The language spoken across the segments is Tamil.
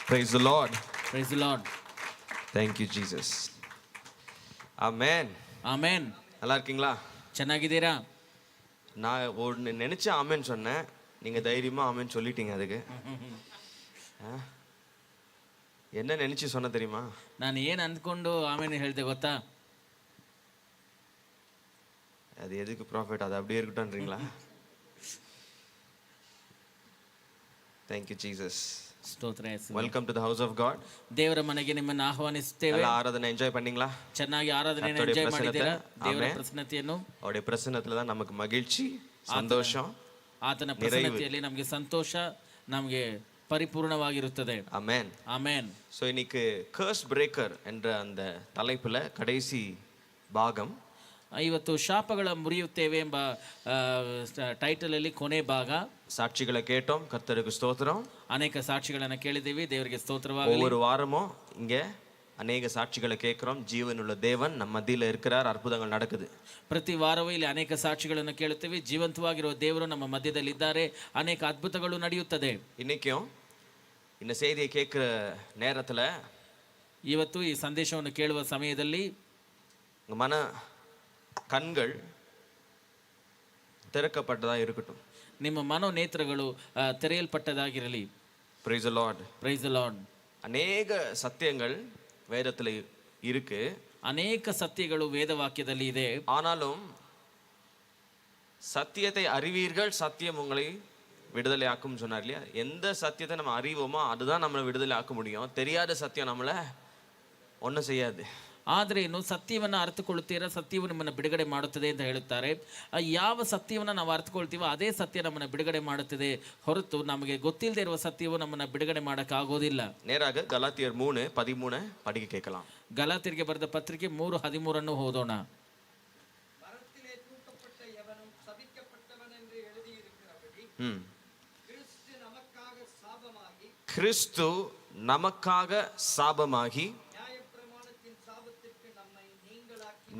Praise the Lord. Praise the Lord. Thank you, Jesus. Amen. Amen. நல்லா இருக்கீங்களா? ಚೆನ್ನಾಗಿದ್ದೀರಾ? நான் ஒன்று நினச்சி ஆமேன்னு சொன்னேன், நீங்கள் தைரியமாக ஆமேன்னு சொல்லிட்டீங்க. அதுக்கு என்ன நினச்சி சொன்ன தெரியுமா? ನಾನು ಏನು ಅಂದ್ಕೊಂಡು ಆಮೇಲೆ ಹೇಳಿದೆ ಗೊತ್ತಾ? அது எதுக்கு ப்ராஃபிட், அது அப்படியே இருக்கட்டும்ன்றீங்களா? Thank you, Jesus. ಸ್ತೋತ್ರ ಯೇಸುವೆ. Welcome to the house of God. ದೇವರ ಮನೆಗೆ ನಿಮ್ಮನ್ನು ಆಹ್ವಾನಿಸುತ್ತೇವೆ. ಎಲ್ಲ ಆರಾಧನೆ ಎಂಜಾಯ್ பண்ணீங்களா? ಚೆನ್ನಾಗಿ ಆರಾಧನೆಯನ್ನು ಎಂಜಾಯ್ ಮಾಡಿದ್ದೀರಾ? ದೇವರ ಪ್ರಸನ್ನತೆಯನ್ನು, அவருடைய பிரசன்னத்துல தான் நமக்கு மகிழ்ச்சி, சந்தோஷம், ಆತನ ಪ್ರಸನ್ನತೆಯಲ್ಲಿ ನಮಗೆ ಸಂತೋಷ, ನಮಗೆ ಪರಿಪೂರ್ಣವಾಗಿರುತ್ತದೆ. ஆமென். ಆಮೆನ್. ஸோ இன்னைக்கு கர்ஸ் பிரேக்கர் என்ற அந்த தலைப்புல கடைசி பாகம், ಇವತ್ತು ಶಾಪಗಳ ಮುರಿಯುತ್ತೇವೆ ಎಂಬ ಟೈಟಲ್ ಅಲ್ಲಿ ಕೊನೆ ಭಾಗ. சாட்சிகளை கேட்டோம், கர்த்தருக்கு ஸ்தோத்திரம். ಅನೇಕ ಸಾಕ್ಷಿಗಳನ್ನು ಕೇಳಿದ್ದೀವಿ, ದೇವರಿಗೆ ಸ್ತೋತ್ರವಾಗಲಿ. ஒவ்வொரு வாரமும் இங்க அநேக சாட்சிகளை கேட்கிறோம். ஜீவனுள்ள தேவன் நம்ம மத்தியில இருக்கிறார், அற்புதங்கள் நடக்குது. ಪ್ರತಿ ವಾರವೂ ಇಲ್ಲಿ ಅನೇಕ ಸಾಕ್ಷಿಗಳನ್ನು ಕೇಳುತ್ತೇವೆ. ಜೀವಂತವಾಗಿರುವ ದೇವರು ನಮ್ಮ ಮಧ್ಯದಲ್ಲಿದ್ದಾರೆ, ಅನೇಕ ಅದ್ಭುತಗಳು ನಡೆಯುತ್ತದೆ. இன்னைக்கும் இந்த செய்தியை கேட்கிற நேரத்துல, ಇವತ್ತು ಈ ಸಂದೇಶವನ್ನು ಕೇಳುವ ಸಮಯದಲ್ಲಿ மன கண்கள் திறக்கப்பட்டதா இருக்கட்டும். ನಿಮ್ಮ ಮನೋನೇತ್ರಗಳು ತೆರೆಯಲ್ಪಟ್ಟದಾಗಿರಲಿ. Praise the Lord. Praise the Lord. அநேக சத்தியங்கள் வேதத்துல இருக்கு, ಅನೇಕ ಸತ್ಯಗಳು ವೇದವಾಕ್ಯದಲ್ಲಿ ಇದೆ. ஆனாலும் சத்தியத்தை அறிவீர்கள், சத்தியம் உங்களை விடுதலை ஆக்கும் சொன்னார் இல்லையா? எந்த சத்தியத்தை நம்ம அறிவோமோ அதுதான் நம்மளை விடுதலை ஆக்க முடியும். தெரியாத சத்தியம் நம்மளை ஒன்றும் செய்யாது. ಆದರೆ ಇನ್ನು ಸತ್ಯವನ್ನು ಅರ್ಥಕೊಳ್ಳುತ್ತೀರಾ, ಸತ್ಯವು ನಿಮ್ಮನ್ನು ಬಿಡುಗಡೆ ಮಾಡುತ್ತದೆ ಅಂತ ಹೇಳುತ್ತಾರೆ. ಯಾವ ಸತ್ಯವನ್ನು ನಾವು ಅರ್ಥಕೊಳ್ತೀವೋ ಅದೇ ಸತ್ಯ ನಮ್ಮನ್ನು ಬಿಡುಗಡೆ ಮಾಡುತ್ತದೆ ಹೊರತು ನಮಗೆ ಗೊತ್ತಿಲ್ಲದೆ ಇರುವ ಸತ್ಯವು ನಮ್ಮನ್ನು ಬಿಡುಗಡೆ ಮಾಡೋಕ್ಕಾಗೋದಿಲ್ಲ. நேராக கலாத்தியர் 3:13 படிக்க கேட்கலாம். ಗಲಾತ್ಯರಿಗೆ ಬರೆದ ಪತ್ರಿಕೆ 3:13 ಓದೋಣ. கிறிஸ்து நமக்காக சாபமாகி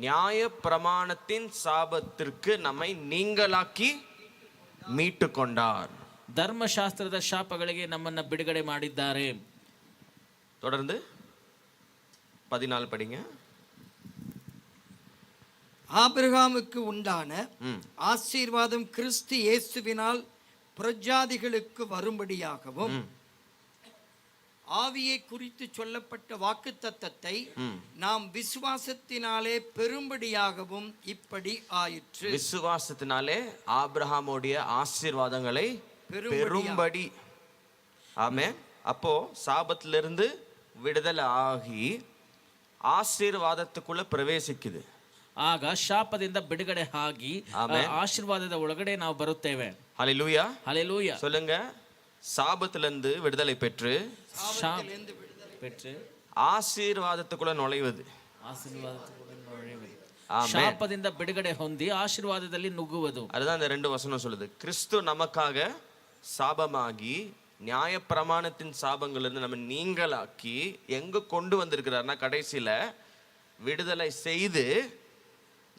நியாய பிரமாணத்தின் சாபத்திற்கு நம்மை நீங்களாக்கி மீட்டு கொண்டார். ಧರ್ಮಶಾಸ್ತ್ರದ ಶಾಪಗಳಿಗೆ ನಮ್ಮನ್ನು ಬಿಡುಗಡೆ ಮಾಡಿದ್ದಾರೆ. தொடர்ந்து 14 படிங்க. ஆபிரகாமுக்கு உண்டான ஆசீர்வாதம் கிறிஸ்து இயேசுவினால் புறஜாதிகளுக்கு வரும்படியாகவும் ஆவியை குறித்து சொல்லப்பட்ட வாக்குத்தத்தத்தை நாம் விசுவாசத்தினாலே பெரும்படியாகவும் இப்படி ஆயிற்று. விசுவாசத்தினாலே ஆபிரகாமுடைய ஆசீர்வாதங்களை பெரும்படி. ஆமென். அப்போ சாபத்திலிருந்து விடுதலை ஆகி ஆசீர்வாதத்துக்குள்ள பிரவேசிக்குது. ಆಗ ಶಾಪದಿಂದ ಬಿಡುಗಡೆ ಆಗಿ ಆಶೀರ್ವಾದದ ಒಳಗಡೆ ನಾವು ಬರುತ್ತೇವೆ. ஹல்லேலூயா. ஹல்லேலூயா. சொல்லுங்க. சாபத்திலிருந்து விடுதலை பெற்று ஆசீர்வாதத்துக்குள்ள நுழைவது. ಶಾಪದಿಂದ ಬಿಡುಗಡೆ ಹೊಂದಿ ಆಶೀರ್ವಾದದಲ್ಲಿ ನುಗ್ಗುವುದು. அதுதான் இந்த 2 வசனம் சொல்லுது. கிறிஸ்து நமக்காக சாபமாகி நியாய பிரமாணத்தின் சாபங்களிலிருந்து நம்ம நீங்களாக்கி எங்க கொண்டு வந்திருக்கிறார்னா கடைசியில விடுதலை செய்து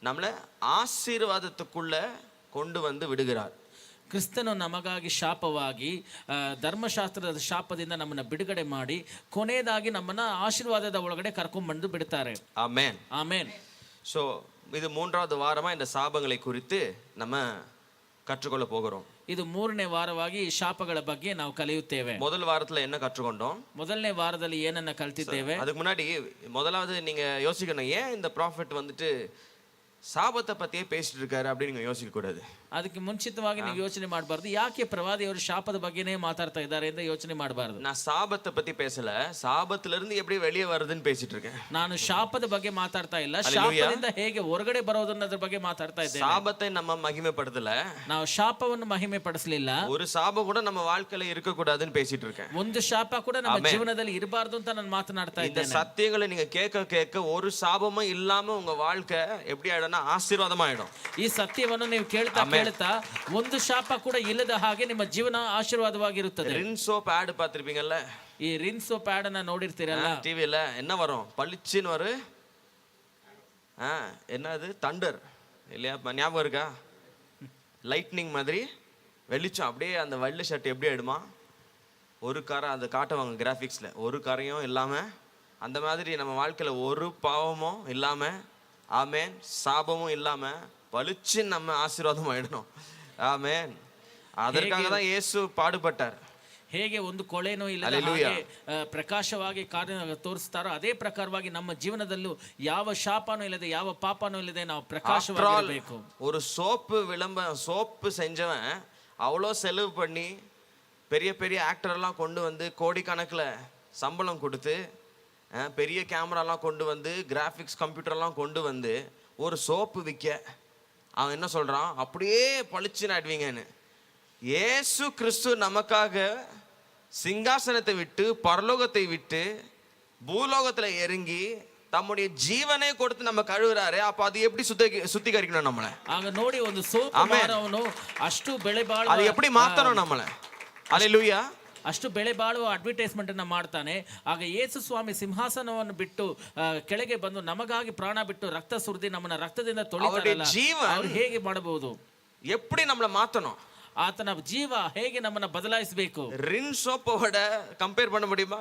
நம்மளை ஆசீர்வாதத்துக்குள்ள கொண்டு வந்து விடுகிறார். ಕ್ರಿಸ್ತನು ನಮಗಾಗಿ ಶಾಪವಾಗಿ ಧರ್ಮಶಾಸ್ತ್ರದ ಶಾಪದಿಂದ ನಮ್ಮನ್ನು ಬಿಡುಗಡೆ ಮಾಡಿ ಕೊನೆಯದಾಗಿ ನಮ್ಮನ್ನ ಆಶೀರ್ವಾದದ ಒಳಗಡೆ ಕರ್ಕೊಂಡ್ಬಂದು ಬಿಡ್ತಾರೆ. ಆಮೆನ್. ಆಮೆನ್. ஸோ இது 3வது வாரமா இந்த சாபங்களை குறித்து நம்ம கற்றுக்கொள்ள போகிறோம். ಇದು 3ನೇ ವಾರವಾಗಿ ಶಾಪಗಳ ಬಗ್ಗೆ ನಾವು ಕಲಿಯುತ್ತೇವೆ. முதல் வாரத்துல என்ன கற்றுக்கொண்டோம்? ಮೊದಲನೇ ವಾರದಲ್ಲಿ ಏನನ್ನ ಕಲ್ತಿದ್ದೇವೆ? அதுக்கு முன்னாடி முதலாவது நீங்க யோசிக்கணும், ஏன் இந்த ப்ராஃபெட் வந்துட்டு சாபத்தை பத்தியே பேசிட்டு இருக்காரு அப்படின்னு நீங்க யோசிக்க கூடாது. ಅದಕ್ಕೆ ಮುಂಚಿತವಾಗಿ ನೀವು ಯೋಚನೆ ಮಾಡಬಾರದು, ಯಾಕೆ ಪ್ರವಾದಿಯವರು ಶಾಪದ ಬಗ್ಗೆನೇ ಮಾತಾಡ್ತಾ ಇದ್ದಾರೆ ಅಂತ ಯೋಚನೆ ಮಾಡಬಾರದು. நான் சாபத்தை பத்தி பேசல, சாபத்துல இருந்து எப்படி வெளியே வருதுன்னு பேசிட்டு இருக்கேன். ನಾನು ಶಾಪದ ಬಗ್ಗೆ ಮಾತಾಡ್ತಾ ಇಲ್ಲ, ಶಾಪದಿಂದ ಹೇಗೆ ಹೊರಗಡೆ ಬರೋದನ್ನದ್ರ ಬಗ್ಗೆ ಮಾತಾಡ್ತಾ ಇದ್ದೇನೆ. சாபத்தை நம்ம மகிமைப்படுத்தல, ನಾವು ಶಾಪವನ್ನು ಮಹಿಮೆ ಪಡಿಸಲಿಲ್ಲ. ஒரு சாபம் கூட நம்ம வாழ்க்கையில இருக்க கூடாதுன்னு பேசிட்டு இருக்கேன். ಒಂದು ಶಾಪ ಕೂಡ ನಮ್ಮ ಜೀವನದಲ್ಲಿ ಇರಬಾರದು ಅಂತ ನಾನು ಮಾತನಾಡ್ತಾ ಇದ್ದೇನೆ. இந்த சத்தியங்களை நீங்க கேட்க கேட்க ஒரு சாபமும் இல்லாம உங்க வாழ்க்கை எப்படி ஆயிடும்னா ஆசீர்வாதமாயிடும். ಈ ಸತ್ಯವನ್ನು ನೀವು ಕೇಳ್ತಾ ಕೇಳ್ತಾ ಒಂದು ಶಾಪ ಕೂಡ ಇಲ್ಲದ ಹಾಗೆ ನಿಮ್ಮ ಜೀವನ ಆಶೀರ್ವಾದವಾಗಿರುತ್ತದೆ. ரின் சோப் ஆட் பார்த்திருப்பீங்கல்ல? ಈ ರಿನ್ ಸೋಪ್ ಆಡ್ ಅನ್ನ ನೋಡಿರ್ತೀರಲ್ಲ டிவில. என்ன வரும்? பளிச்சுன்னு வரும். என்னது? தண்டர் இல்லையா? ஞாபகம் இருக்கா? லைட்னிங் மாதிரி வெளிச்சம் அப்படியே அந்த வெள்ளை ஷர்ட் எப்படி ஆயிடுமா? ஒரு கரை அதை காட்டுவாங்க கிராஃபிக்ஸில், ஒரு கரையும் இல்லாமல், அந்த மாதிரி நம்ம வாழ்க்கையில் ஒரு பாவமும் இல்லாமல், ஆமேன், சாபமும் இல்லாமல் பளிச்சு நம்ம ஆசீர்வாதம் ஆயிடணும். ஆமேன். அதற்காக தான் இயேசு பாடுபட்டார். ಹೇಗೆ ಒಂದು ಕೊಳೆನೂ ಇಲ್ಲದೆ ಹಾಗೆ ಪ್ರಕಾಶವಾಗಿ ಕಾರ್ಯ ತೋರಿಸ್ತಾರೋ ಅದೇ ಪ್ರಕಾರವಾಗಿ ನಮ್ಮ ಜೀವನದಲ್ಲೂ ಯಾವ ಶಾಪನೂ ಇಲ್ಲದೆ ಯಾವ ಪಾಪನೂ ಇಲ್ಲದೆ ನಾವು ಪ್ರಕಾಶವಾಗಿರಬೇಕು. ஒரு சோப்பு செஞ்சவன் அவ்வளோ செலவு பண்ணி பெரிய பெரிய ஆக்டர்லாம் கொண்டு வந்து கோடிக்கணக்கில் சம்பளம் கொடுத்து பெரிய கேமராலாம் கொண்டு வந்து கிராஃபிக்ஸ் கம்ப்யூட்டர்லாம் கொண்டு வந்து ஒரு சோப்பு விற்க அவன் என்ன சொல்கிறான், அப்படியே பளிச்சுன்னு ஆடுவீங்கன்னு. இயேசு கிறிஸ்து நமக்காக சிங்காசனத்தை விட்டு பரலோகத்தை விட்டு பூலோகத்தில் இறங்கி தம்முடைய ஜீவனை கொடுத்து நம்ம கழுவுறாரு. அப்ப அது எப்படி சுத்திகரிக்கணும் நம்மளை? ಆಗ ನೋಡಿ ಒಂದು ಸೋಪ್ ಮಾರವನು ಅಷ್ಟು ಬೆಳೆ ಬಾಳುವ ಅದು எப்படி ಮಾತணும் நம்மளை? அல்லேலூயா. ಅಷ್ಟು ಬೆಳೆ ಬಾಳುವ ಅಡ್ವರ್ಟೈಸ್ಮೆಂಟ್ ಅನ್ನ ಮಾಡ್ತಾನೆ. ಆಗ ಯೇಸು ಸ್ವಾಮಿ ಸಿಂಹಾಸನವನ್ನು ಬಿಟ್ಟು ಕೆಳಗೆ ಬಂದು ನಮಗಾಗಿ ಪ್ರಾಣ ಬಿಟ್ಟು ರಕ್ತ ಸುರಿದು ನಮ್ಮನ್ನ ರಕ್ತದಿಂದ ತೊಳಿತಾರಲ್ಲ, ಅವ್ರು ಹೇಗೆ ಮಾಡಬಹುದು? எப்படி நம்மளை மாத்தணும்? ಆತನ ಜೀವ ಹೇಗೆ ನಮ್ಮನ್ನ ಬದಲಾಯಿಸಬೇಕು? ರಿನ್ ಸೋಪೋட ಕಂಪೇರ್ பண்ண முடியுமா?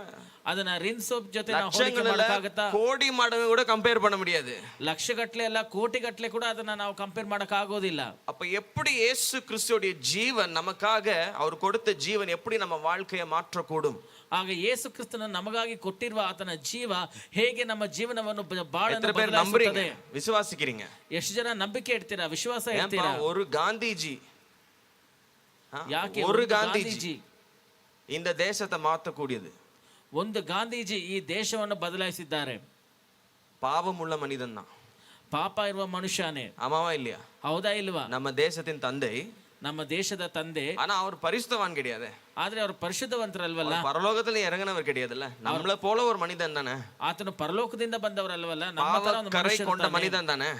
ಅದನ್ನ ರಿನ್ ಸೋಪ್ ಜೊತೆ ನಾವು ಹೋಲಿಕೆ ಮಾಡಕ್ಕಾಗತ್ತಾ? ಕೋಟಿ ಮಾಡವೆ ಕೂಡ ಕಂಪೇರ್ பண்ண முடியாது. ಲಕ್ಷಗಟ್ಟಲೆ ಅಲ್ಲ, ಕೋಟಿಗಟ್ಟಲೆ ಕೂಡ ಅದನ್ನ ನಾವು ಕಂಪೇರ್ ಮಾಡಕ್ ಆಗೋದಿಲ್ಲ. அப்ப எப்படி இயேசு கிறிஸ்துவோட ஜீவன் நமக்காக அவர் கொடுத்த ஜீவன் எப்படி நம்ம வாழ்க்கையை மாற்றக்கூடும்? ಆಗ ಯೇಸು ಕ್ರಿಸ್ತನ ನಮಗಾಗಿ ಕೊಟ್ಟಿರುವ ಆತನ ಜೀವ ಹೇಗೆ ನಮ್ಮ ಜೀವನವನ್ನು ಬಾಳನ್ನು ಬದಲಾಯಿಸುತ್ತದೆ? ವಿಶ್ವಾಸಿக்கிறீங்க? ಎಷ್ಟು ಜನ ನಂಬಿಕೆ ಇಡ್ತೀರಾ, ವಿಶ್ವಾಸ ಇಡ್ತೀರಾ? ஒரு காந்திஜி, ಯಾಕೆ ஒரு காந்திஜி இந்த தேசத்தை மாற்றக்கூடியது. ಒಂದು ಗಾಂಧೀಜಿ ಈ ದೇಶವನ್ನು ಬದಲಾಯಿಸಿದ್ದಾರೆ. பாவமுள்ள மனிதன் தான், ಪಾಪ ಇರುವ ಮನುಷ್ಯನೇ. ஆமாவா இல்லையா? ಹೌದಾ ಇಲ್ವಾ? நம்ம தேசத்தின் தந்தை, ನಮ್ಮ ದೇಶದ ತಂದೆ. ஆனா அவர் பரிசுத்தவான் கிடையாது. ಆದ್ರೆ ಅವರು ಪರಿಶುದ್ಧವಂತರಲ್ವಲ್ಲ. பரலோகத்துல இறங்கினவர் கிடையாதுல்ல, நம்மள போல ஒரு மனிதன் தானே. ಆತನು ಪರಲೋಕದಿಂದ ಬಂದವರಲ್ವಲ್ಲ, ನಮ್ಮ ತರ ಒಂದು கரை கொண்ட மனிதன் தானே.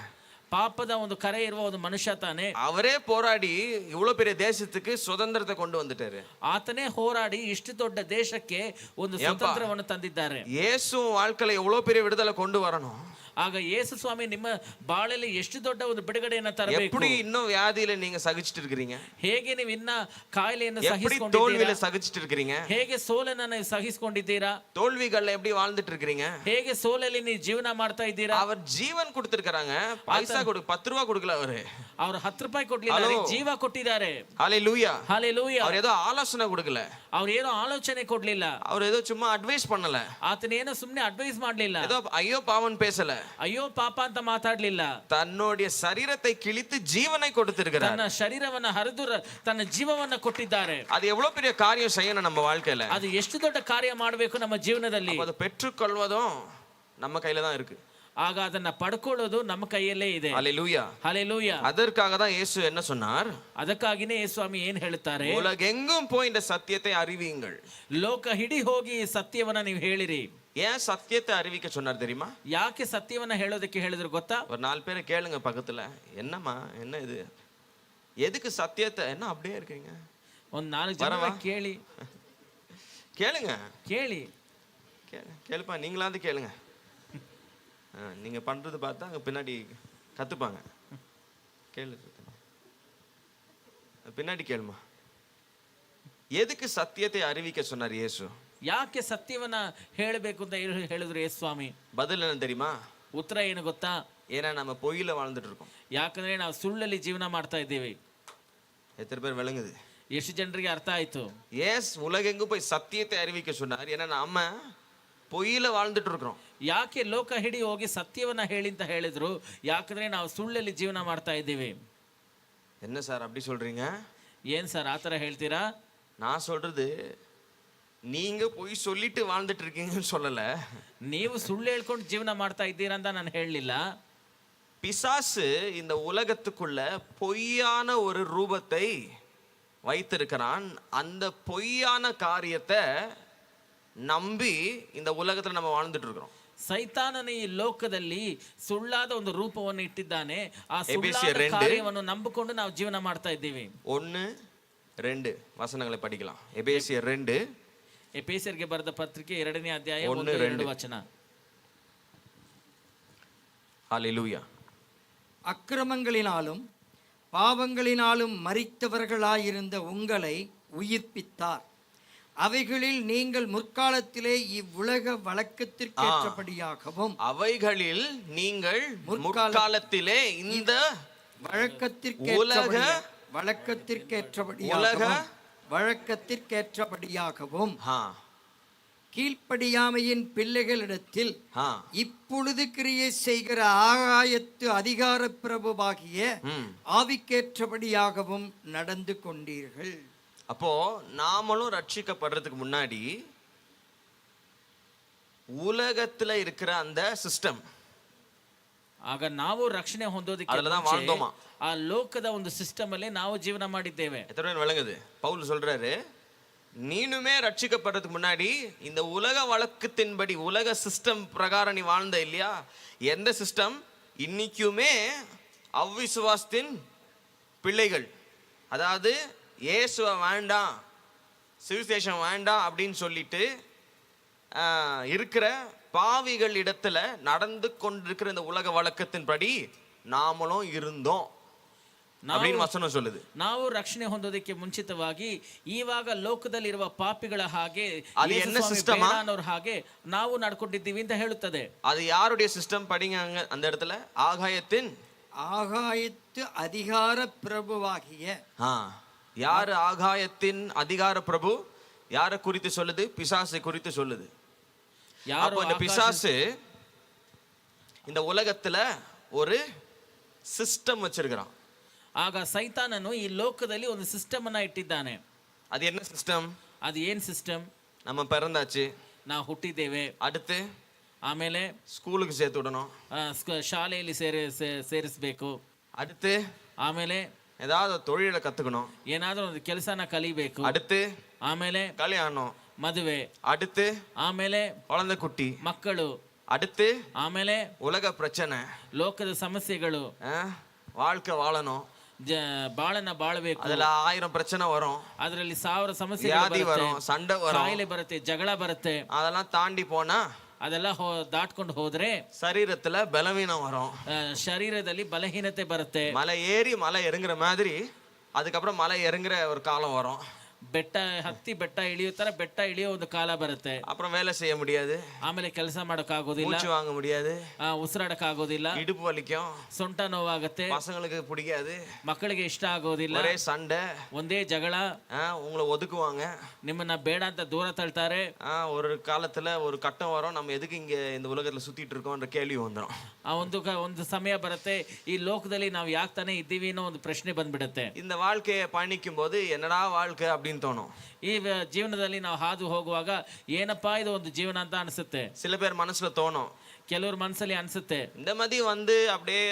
ಪಾಪದ ಒಂದು ಕರೆ ಇರುವ ಒಂದು ಮನುಷ್ಯ ತಾನೆ. ಅವರೇ போராடி இவ்வளவு பெரிய தேசத்துக்கு சுதந்திரத்தை கொண்டு வந்துட்டாரு. ಆತನೇ ಹೋರಾಡಿ ಇಷ್ಟು ದೊಡ್ಡ ದೇಶಕ್ಕೆ ಒಂದು ಸ್ವಾತಂತ್ರ್ಯವನ್ನು ತಂದಿದ್ದಾರೆ. ಯೇಸು வாழ்க்கையில எவ்வளவு பெரிய விடுதலை கொண்டு வரணும். ಆಗ ಯೇಸು ಸ್ವಾಮಿ ನಿಮ್ಮ ಬಾಳಲ್ಲಿ ಎಷ್ಟು ದೊಡ್ಡ ಒಂದು ಬಿಡುಗಡೆಯನ್ನು ತರಬೇಕು. எப்படி இன்னும் வியாதியில நீங்க சகிச்சிட்டு இருக்கீங்க? ಹೇಗೆ ನೀವು ಇನ್ನ ಕಾಯಿಲೆಯನ್ನು ಸಹಿಸಿಕೊಂಡಿದ್ದೀರಾ? தோல்வியில சகிச்சிட்டு இருக்கீங்க? ಹೇಗೆ ಸೋಲನ್ನ ನೀವು ಸಹಿಸಿಕೊಂಡಿದ್ದೀರಾ? தோல்விகள்ல எப்படி வாழ்ந்துட்டு இருக்கீங்க? ಹೇಗೆ ಸೋಲಲ್ಲಿ ನೀವು ಜೀವನ ಮಾಡ್ತಾ ಇದ್ದೀರಾ? அவர் ஜீவன் கொடுத்திருக்காங்க, பைசா கொடு 10 ரூபாய் கொடுக்கல அவரு. ಅವರು 10 ರೂಪಾಯಿ ಕೊಡ್ಲಿಲ್ಲ, ಜೀವ ಕೊಟ್ಟಿದ್ದಾರೆ. ஹalleluya. ஹalleluya. அவர் ஏதோ ಆಲೋಚನೆ கொடுக்கல, ಅವ್ರು ಏನೋ ಆಲೋಚನೆ ಕೊಡ್ಲಿಲ್ಲ, அவர் ஏதோ சும்மா ಅಡ್ವೈಸ್ பண்ணல, ಆತನೇನೋ ಸುಮ್ಮನೆ ಅಡ್ವೈಸ್ ಮಾಡ್ಲಿಲ್ಲ, ஏதோ ஐயோ பாவன் பேசல, ಅಯ್ಯೋ ಪಾಪ ಅಂತ ಮಾತಾಡ್ಲಿಲ್ಲ. தன்னுடைய சரீரத்தை கிழித்து ஜீவனை கொடுத்திருக்கிறார். ತನ್ನ ಶರೀರವನ್ನ ಹರಿದು ತನ್ನ ಜೀವವನ್ನ ಕೊಟ್ಟಿದ್ದಾರೆ. அது எவ்வளவு பெரிய காரியம் செய்யணும் நம்ம வாழ்க்கையில. ಅದು ಎಷ್ಟು ದೊಡ್ಡ ಕಾರ್ಯ ಮಾಡಬೇಕು ನಮ್ಮ ಜೀವನದಲ್ಲಿ. அதை பெற்றுக்கொள்வதும் நம்ம கையில தான் இருக்கு. ಆಗ ಅದನ್ನ ಪಡ್ಕೊಳ್ಳೋದು ನಮ್ಮ ಕೈಯಲ್ಲೇ ಇದೆ. ஹalleluya. ஹalleluya. அதற்காக தான் இயேசு என்ன சொன்னார்? ಅದಕ್ಕಾಗಿನೇ ಯೇಸು ಸ್ವಾಮಿ ಏನು ಹೇಳುತ್ತಾರೆ? உலகெங்கும் போய் இந்த சத்தியத்தை அறிவியுங்கள். ಲೋಕ ಹಿಡಿ ಹೋಗಿ ಸತ್ಯವನ್ನ ನೀವು ಹೇಳಿರಿ. ஏன் சத்தியத்தை அறிவிக்க சொன்னார் தெரியுமா? ಯಾಕೆ ಸತ್ಯವನ್ನ ಹೇಳೋದಕ್ಕೆ ಹೇಳಿದ್ರು ಗೊತ್ತಾ? ஒரு 4 பேரை கேளுங்க பக்கத்துல, என்னம்மா என்ன இது, எதுக்கு சத்தியத்தை, என்ன அப்படியே இருக்கீங்க? ಒಂದು 4 ಜನ ಕೇಳಿ கேளுங்க, ಕೇಳಿ கேளுப்பா, நீங்களாவது கேளுங்க. நீங்க பண்றது பார்த்தா அங்க பின்னாடி கத்துப்பாங்க. கேளு, பின்னாடி கேளுமா. எதுக்கு சத்தியத்தை அறிவிக்க சொன்னார் இயேசு? ಯಾಕೆ ಸತ್ಯವನ್ನ ಹೇಳಬೇಕು ಅಂತ ಹೇಳಿದ್ರು ಯೇಸು ಸ್ವಾಮಿ? பதில் என்ன தெரியுமா? ಉತ್ತರ ಏನು ಗೊತ್ತಾ? ஏன்னா நம்ம பொய்யில வாழ்ந்துட்டு இருக்கோம். ಯಾಕಂದ್ರೆ ನಾವು ಸುಳ್ಳಲ್ಲಿ ಜೀವನ ಮಾಡ್ತಾ ಇದ್ದೀವಿ. எத்தனை பேர் விளங்குது? ಎಷ್ಟು ಜನರಿಗೆ ಅರ್ಥ ಆಯ್ತು? ஏஸ் உலகெங்கும் போய் சத்தியத்தை அறிவிக்க சொன்னார். ஏன்னா நாம பொய்யில வாழ்ந்துட்டு இருக்கிறோம். ಯಾಕೆ ಲೋಕ ಹಿಡಿ ಹೋಗಿ ಸತ್ಯವನ್ನ ಹೇಳಿ ಅಂತ ಹೇಳಿದ್ರು? ಯಾಕಂದ್ರೆ ನಾವು ಸುಳ್ಳಲ್ಲಿ ಜೀವನ ಮಾಡ್ತಾ ಇದ್ದೀವಿ. என்ன சார் அப்படி சொல்றீங்க? ಏನ್ ಸರ್ ಆತರ ಹೇಳ್ತೀರಾ? நான் சொல்றது நீங்க போய் சொல்லிட்டு வாழ்ந்துட்டு இருக்கீங்கன்னு சொல்லல. ನೀವು ಸುಳ್ಳು ಹೇಳ್ಕೊಂಡು ಜೀವನ ಮಾಡ್ತಾ ಇದ್ದೀರಾ ಅಂತ ನಾನು ಹೇಳಲಿಲ್ಲ. பிசாசு இந்த உலகத்துக்குள்ள பொய்யான ஒரு ரூபத்தை வைத்திருக்கிறான். அந்த பொய்யான காரியத்தை நம்பி இந்த உலகத்துல நம்ம வாழ்ந்துட்டு இருக்கிறோம். ಸೈತಾನನ ಈ ಲೋಕದಲ್ಲಿ ಸುಳ್ಳಾದ ಒಂದು ರೂಪವನ್ನು ಇಟ್ಟಿದ್ದಾನೆ. ಆ ಸುಳ್ಳಾದ ಕಾರ್ಯವನ್ನು ನಂಬಿಕೊಂಡು ನಾವು ಜೀವನ ಮಾಡ್ತಾ ಇದ್ದೀವಿ. 1-2 ವಚನங்களை படிக்கலாம். எபேசியர் 2, ಎಫೆಸರಿಗೆ ಬರೆದ ಪತ್ರಿಕೆ 2ನೇ ಅಧ್ಯಾಯ 1-2 ವಚನ. ஹalleluya. அக்கிரமங்களினாலும் பாவங்களினாலும் மரித்தவர்களாயிருந்த உங்களை உயிர்ப்பித்தார். அவைகளில் நீங்கள் முற்காலத்திலே இவ்வுலக வழக்கத்திற்கேற்றபடியாகவும் அவைகளில் நீங்கள் முற்காலத்திலே இந்த வழக்கத்திற்கேற்றபடியாகவும் கீழ்ப்படியாமையின் பிள்ளைகளிடத்தில் இப்பொழுது கிரியை செய்கிற ஆகாயத்து அதிகார பிரபுவாகிய ஆவிக்கேற்றபடியாகவும் நடந்து கொண்டீர்கள். அப்போ நாமளும் ரட்சிக்கப்படுறதுக்கு முன்னாடி ಉಲಗத்துல இருக்கிற அந்த ಸಿಸ್ಟಮ್ ಆಗ ನಾವು ರಕ್ಷಣೆ ಹೊಂದೋದಕ್ಕೆ ಅದೆಲ್ಲ வாழ்ந்தோமா ಆ ಲೋಕದ ಒಂದು ಸಿಸ್ಟಮ್ ಅಲ್ಲಿ ನಾವು ಜೀವನ ಮಾಡಿದ್ದೇವೆ. எத்தனை விளங்குது? பவுல் சொல்றாரு, நீனுமே ரட்சிக்கப்படுறதுக்கு முன்னாடி இந்த உலக வழக்கத்தின்படி உலக சிஸ்டம் பிரகாரம் நீ வாழ்ந்த இல்லையா? எந்த சிஸ்டம்? இன்னைக்குமே அவ்விசுவாசத்தின் பிள்ளைகள், அதாவது இயேசுவை வேண்டாம், சுவிசேஷம் வேண்டாம் அப்படின்னு சொல்லிட்டு இருக்கிற பாவிகள் இடத்துல நடந்து கொண்டிருக்கிற இந்த உலக வழக்கத்தின்படி நாமளும் இருந்தோம் அப்படின்னு ವಚನ சொல்லுது. ನಾವು ರಕ್ಷಣೆ ಹೊಂದೋದಕ್ಕೆ ಮುಂಚಿತವಾಗಿ ಇವಾಗ ಲೋಕದಲ್ಲಿರುವ ಪಾಪಿಗಳ ಹಾಗೆ ಅದು என்ன ಸಿಸ್ಟಮ್ ಅನ್ನೋರ ಹಾಗೆ ನಾವು ನಡ್ಕೊಂಡಿದ್ದೀವಿ ಅಂತ ಹೇಳುತ್ತದೆ. அது யாருடைய சிஸ்டம்? படிங்க அந்த இடத்துல. ஆகாயத்து அதிகார பிரபுவாகிய. யாரு ஆகாயத்தின் அதிகார பிரபு? யாரை குறித்து சொல்லுது? பிசாசை குறித்து சொல்லுது. அப்போ இந்த பிசாசு இந்த உலகத்துல ஒரு சிஸ்டம் வச்சிருக்கிறான். ಆಗ ಸೈತಾನನು ಈ ಲೋಕದಲ್ಲಿ ಒಂದು ಸಿಸ್ಟಮ್ ಅನ್ನ ಇಟ್ಟಿದ್ದಾನೆ. ಅದು என்ன ಸಿಸ್ಟಮ್? ಅದು ಏನ್ ಸಿಸ್ಟಮ್? நம்ம பிறந்தாச்சு, ನಾವು ಹುಟ್ಟಿದ್ದೇವೆ, அடுத்து ಆಮೇಲೆ ಸ್ಕೂಲ್ಗೆ ಸೇರ್ತು விடணும், ಶಾಲೆಯಲ್ಲಿ ಸೇರಿಸಬೇಕು, அடுத்து ಆಮೇಲೆ ஏதாவது தொழிலை கத்துக்கணும், ಏನಾದ್ರೂ ಒಂದು ಕೆಲಸನ ಕಲಿಬೇಕು, அடுத்து ಆಮೇಲೆ கல்யாணம், ಮದುವೆ, அடுத்து ಆಮೇಲೆ குழந்தை குட்டி, ಮಕ್ಕಳು, அடுத்து ಆಮೇಲೆ உலக பிரச்சனை, ಲೋಕದ ಸಮಸ್ಯೆಗಳು, வாழ்க்கை வாழணும், ಬಾಳನ್ನ ಬಾಳಬೇಕು, அதுல 1000 பிரச்சனை வரும், ಅದರಲ್ಲಿ 1000 ಸಮಸ್ಯೆ வரும், சண்டை வரும், ಕಾಯಿಲೆ ಬರುತ್ತೆ, ಜಗಳ ಬರುತ್ತೆ. அதெல்லாம் தாண்டி போனா ಅದೆಲ್ಲ ದಾಟ್ಕೊಂಡು ಹೋದ್ರೆ சரீரத்துல பலவீனம் வரும், ಶರೀರದಲ್ಲಿ ಬಲಹೀನತೆ ಬರುತ್ತೆ. மலை ஏறி மலை இறங்குற மாதிரி அதுக்கப்புறம் மலை இறங்குற ஒரு காலம் வரும். ಬೆಟ್ಟ ಹತ್ತಿ ಬೆಟ್ಟ ಇಳಿಯುತ್ತಾರೆ, ಬೆಟ್ಟ ಇಳಿಯೋ ಒಂದು ಕಾಲ ಬರುತ್ತೆ. அப்புறம் வேலை செய்ய முடியாது, ಆಮೇಲೆ ಕೆಲಸ ಮಾಡಕ್ ಆಗೋದಿಲ್ಲ, மூச்சு வாங்க முடியாது, ಉಸಿರಾಡಕ್ ಆಗೋದಿಲ್ಲ, இடுப்பு வலிக்கும், ಸೊಂಟ ನೋವಾಗುತ್ತೆ, பசங்களுக்கு பிடிக்காது, ಮಕ್ಕಳಿಗೆ ಇಷ್ಟ ಆಗೋದಿಲ್ಲ, ஒரே சண்டை, ಒಂದೇ ಜಗಳ, உங்களை ஒதுக்குவாங்க, ನಿಮ್ಮನ್ನ ಬೇಡ ಅಂತ ದೂರ ತಳ್ತಾರೆ. ஒரு காலத்துல ஒரு கட்டம் வரும், நம்ம எதுக்கு இங்க இந்த உலகத்துல சுத்திட்டு இருக்கோம்ன்ற கேள்வி வந்துடும். ಒಂದು ಸಮಯ ಬರುತ್ತೆ, ಈ ಲೋಕದಲ್ಲಿ ನಾವು ಯಾಕೆ ತಾನೇ ಇದ್ದೀವಿ ಅನ್ನೋ ಒಂದು ಪ್ರಶ್ನೆ ಬಂದ್ಬಿಡುತ್ತೆ. இந்த வாழ்க்கையை பயணிக்கும் போது என்னடா வாழ்க்கை அப்படின்னு தோணும். ಈ ಜೀವನದಲ್ಲಿ ನಾವು ಹಾದು ಹೋಗುವಾಗ ಏನಪ್ಪಾ ಇದು ಒಂದು ಜೀವನ ಅಂತ ಅನ್ಸುತ್ತೆ. சில பேர் மனசுல தோணும், ಕೆಲವ್ರ ಮನಸ್ಸಲ್ಲಿ ಅನ್ಸುತ್ತೆ, இந்த மாதிரி வந்து அப்படியே